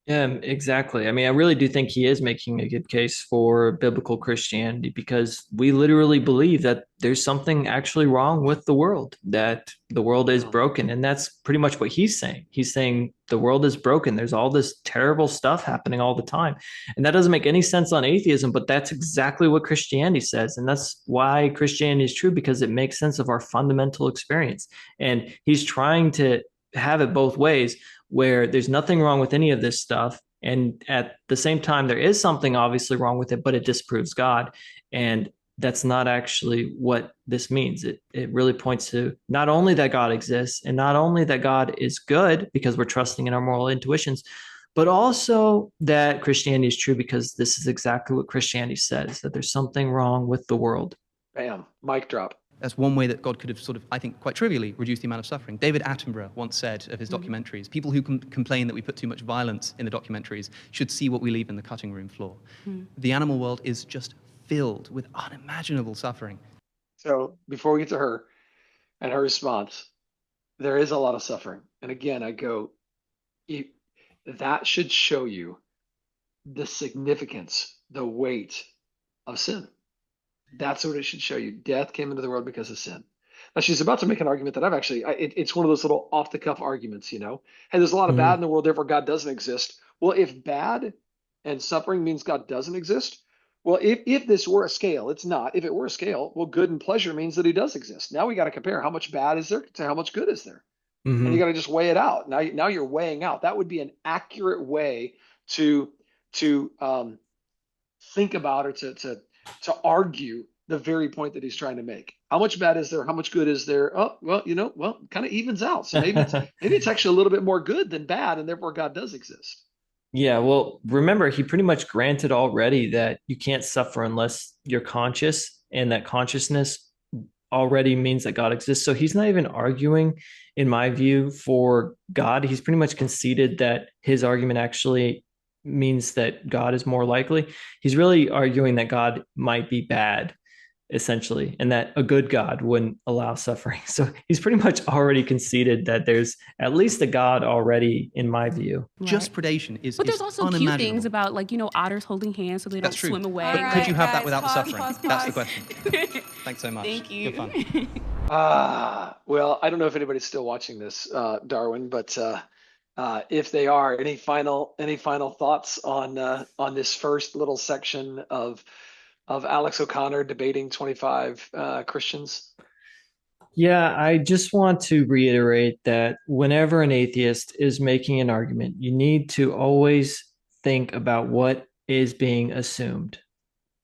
Yeah, exactly. I mean, I really do think he is making a good case for biblical Christianity, because we literally believe that there's something actually wrong with the world, that the world is broken. And that's pretty much what he's saying. He's saying the world is broken. There's all this terrible stuff happening all the time. And that doesn't make any sense on atheism, but that's exactly what Christianity says. And that's why Christianity is true, because it makes sense of our fundamental experience. And he's trying to have it both ways, where there's nothing wrong with any of this stuff, and at the same time there is something obviously wrong with it, but it disproves God. And that's not actually what this means. It really points to not only that God exists, and not only that God is good because we're trusting in our moral intuitions, but also that Christianity is true because this is exactly what Christianity says, that there's something wrong with the world. Bam, mic drop. That's one way that God could have sort of, I think, quite trivially reduced the amount of suffering. David Attenborough once said of his documentaries, people who complain that we put too much violence in the documentaries should see what we leave in the cutting room floor. The animal world is just filled with unimaginable suffering. So before we get to her and her response, there is a lot of suffering. And again, I go, that should show you the significance, the weight of sin. That's what it should show you. Death came into the world because of sin. Now, she's about to make an argument that I've actually, it's one of those little off the cuff arguments, you know? Hey, there's a lot of bad in the world, therefore God doesn't exist. Well, if bad and suffering means God doesn't exist, well, if this were a scale, it's not. If it were a scale, well, good and pleasure means that he does exist. Now we got to compare how much bad is there to how much good is there. And you got to just weigh it out. Now you're weighing out. That would be an accurate way to think about, or to argue the very point that he's trying to make. How much bad is there? How much good is there? Oh, well, kind of evens out. So maybe it's actually a little bit more good than bad, and therefore God does exist. Yeah, well, remember, he pretty much granted already that you can't suffer unless you're conscious, and that consciousness already means that God exists. So he's not even arguing, in my view, for God. He's pretty much conceded that his argument actually means that God is more likely. He's really arguing that God might be bad, essentially, and that a good God wouldn't allow suffering. So he's pretty much already conceded that there's at least a God already, in my view. Right. Just predation is But there's also cute unimaginable. things about, like, otters holding hands so they That's don't true. swim away. But could you have that without the pause, suffering? pause, That's the pause. question. Thanks so much. Thank you. Good fun. Well, I don't know if anybody's still watching this, Darwin, but if they are, any final thoughts on this first little section of Alex O'Connor debating 25 Christians? Yeah, I just want to reiterate that whenever an atheist is making an argument, you need to always think about what is being assumed.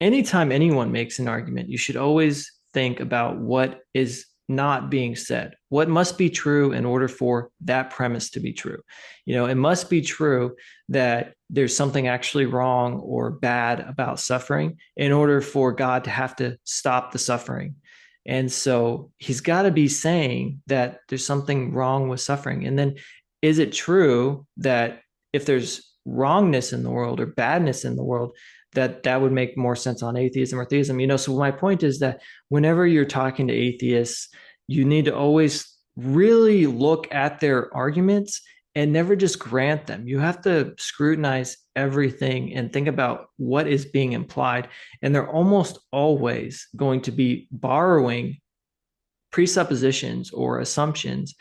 Anytime anyone makes an argument, you should always think about what is not being said, what must be true in order for that premise to be true. It must be true that there's something actually wrong or bad about suffering in order for God to have to stop the suffering. And so he's got to be saying that there's something wrong with suffering. And then is it true that if there's wrongness in the world or badness in the world, that would make more sense on atheism or theism? So my point is that whenever you're talking to atheists, you need to always really look at their arguments and never just grant them. You have to scrutinize everything and think about what is being implied. And they're almost always going to be borrowing presuppositions or assumptions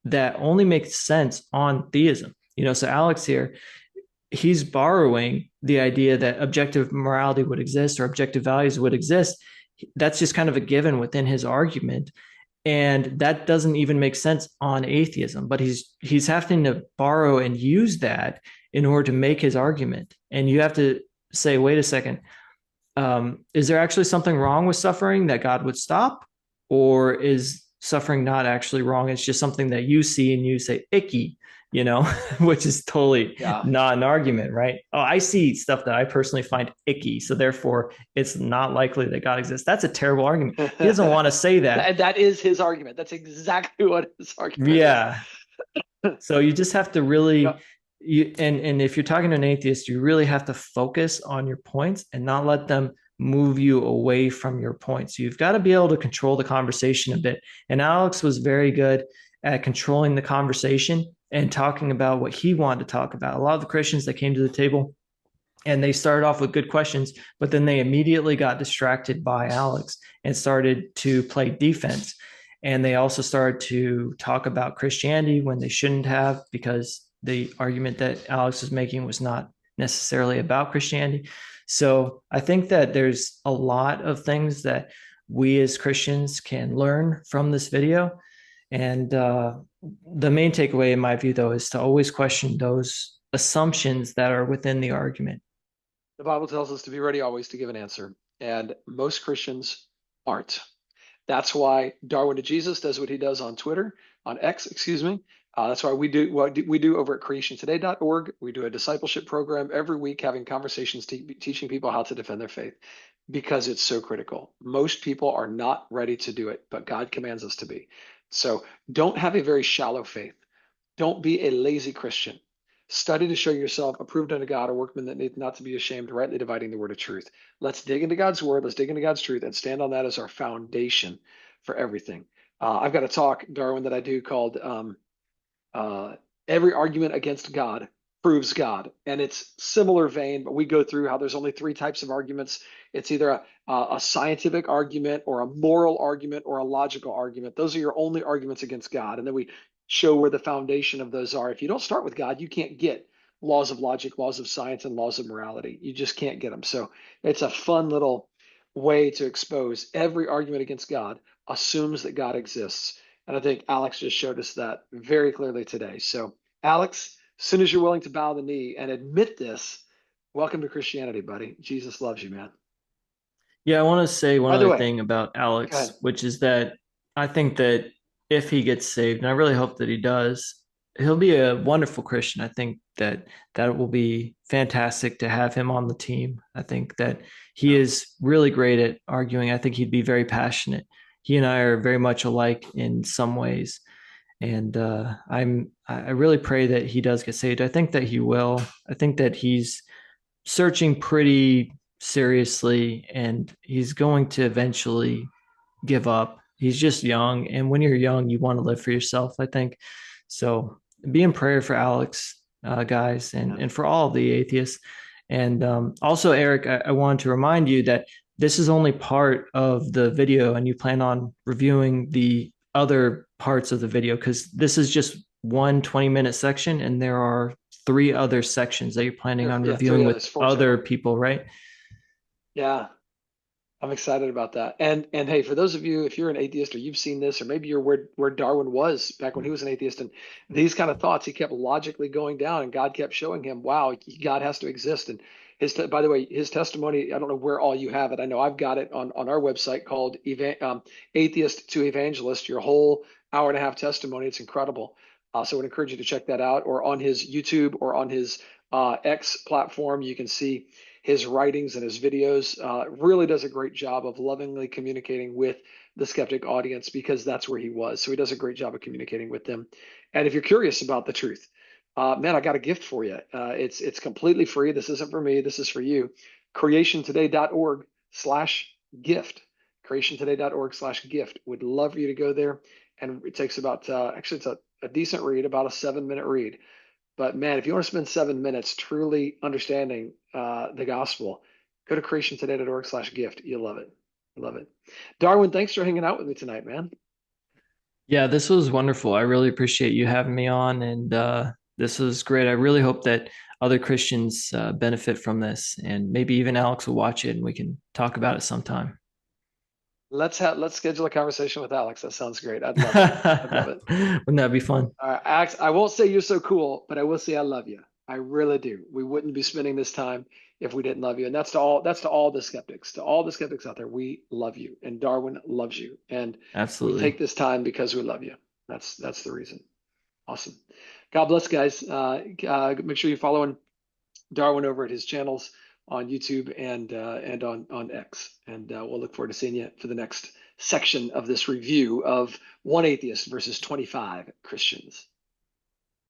that only make sense on theism. So Alex here, he's borrowing the idea that objective morality would exist or objective values would exist. That's just kind of a given within his argument. And that doesn't even make sense on atheism, but he's having to borrow and use that in order to make his argument. And you have to say, wait a second, is there actually something wrong with suffering that God would stop? Or is suffering not actually wrong? It's just something that you see and you say, icky, which is totally not an argument, right? Oh, I see stuff that I personally find icky, so therefore it's not likely that God exists. That's a terrible argument. He doesn't want to say that. That is his argument. That's exactly what his argument is. So you just have to really, and if you're talking to an atheist, you really have to focus on your points and not let them move you away from your points. You've got to be able to control the conversation a bit. And Alex was very good at controlling the conversation and talking about what he wanted to talk about. A lot of the Christians that came to the table and they started off with good questions, but then they immediately got distracted by Alex and started to play defense. And they also started to talk about Christianity when they shouldn't have, because the argument that Alex was making was not necessarily about Christianity. So I think that there's a lot of things that we as Christians can learn from this video. And the main takeaway in my view, though, is to always question those assumptions that are within the argument. The Bible tells us to be ready always to give an answer, and most Christians aren't. That's why Darwin to Jesus does what he does on Twitter, on X, excuse me. That's why we do what we do over at creationtoday.org. We do a discipleship program every week, having conversations, teaching people how to defend their faith, because it's so critical. Most people are not ready to do it, but God commands us to be. So don't have a very shallow faith. Don't be a lazy Christian. Study to show yourself approved unto God, a workman that needs not to be ashamed, rightly dividing the word of truth. Let's dig into God's word. Let's dig into God's truth and stand on that as our foundation for everything. I've got a talk, Darwin, that I do called Every Argument Against God Proves God. And it's similar vein, but we go through how there's only three types of arguments. It's either a scientific argument or a moral argument or a logical argument. Those are your only arguments against God. And then we show where the foundation of those are. If you don't start with God, you can't get laws of logic, laws of science, and laws of morality. You just can't get them. So it's a fun little way to expose every argument against God assumes that God exists. And I think Alex just showed us that very clearly today. So Alex, as soon as you're willing to bow the knee and admit this, welcome to Christianity, buddy. Jesus loves you, man. Yeah, I want to say one other thing about Alex, which is that I think that if he gets saved, and I really hope that he does, he'll be a wonderful Christian. I think that will be fantastic to have him on the team. I think that he is really great at arguing. I think he'd be very passionate. He and I are very much alike in some ways. And I really pray that he does get saved. I think that he will. I think that he's searching pretty seriously, and he's going to eventually give up. He's just young, and when you're young, you want to live for yourself, I think. So be in prayer for Alex, guys, and for all of the atheists. And also, Eric, I wanted to remind you that this is only part of the video, and you plan on reviewing the other parts of the video, because this is just one 20-minute section, and there are 3 other sections that you're planning on reviewing with other people, right? Yeah. I'm excited about that. And hey, for those of you, if you're an atheist or you've seen this, or maybe you're where Darwin was back when he was an atheist, and these kind of thoughts, he kept logically going down, and God kept showing him, wow, God has to exist. And by the way, his testimony, I don't know where all you have it. I know I've got it on our website called Atheist to Evangelist, your whole hour-and-a-half testimony. It's incredible. So I would encourage you to check that out, or on his YouTube or on his X platform. You can see his writings and his videos. Really does a great job of lovingly communicating with the skeptic audience, because that's where he was. So he does a great job of communicating with them. And if you're curious about the truth, man, I got a gift for you. It's completely free. This isn't for me. This is for you. creationtoday.org/gift. creationtoday.org/gift. Would love for you to go there. And it takes about, actually, it's a decent read, about a 7-minute read. But man, if you want to spend 7 minutes truly understanding the gospel, go to creationtoday.org/gift. You'll love it. Love it. Darwin, thanks for hanging out with me tonight, man. Yeah, this was wonderful. I really appreciate you having me on, and this was great. I really hope that other Christians benefit from this, and maybe even Alex will watch it and we can talk about it sometime. Let's schedule a conversation with Alex. That sounds great. I'd love it. I'd love it. Wouldn't that be fun? All right, Alex, I won't say you're so cool, but I will say I love you. I really do. We wouldn't be spending this time if we didn't love you. And that's to all the skeptics, to all the skeptics out there. We love you, and Darwin loves you. And Absolutely. we take this time because we love you. That's the reason. Awesome. God bless, guys. Make sure you're following Darwin over at his channels on YouTube and on X. And we'll look forward to seeing you for the next section of this review of one atheist versus 25 Christians.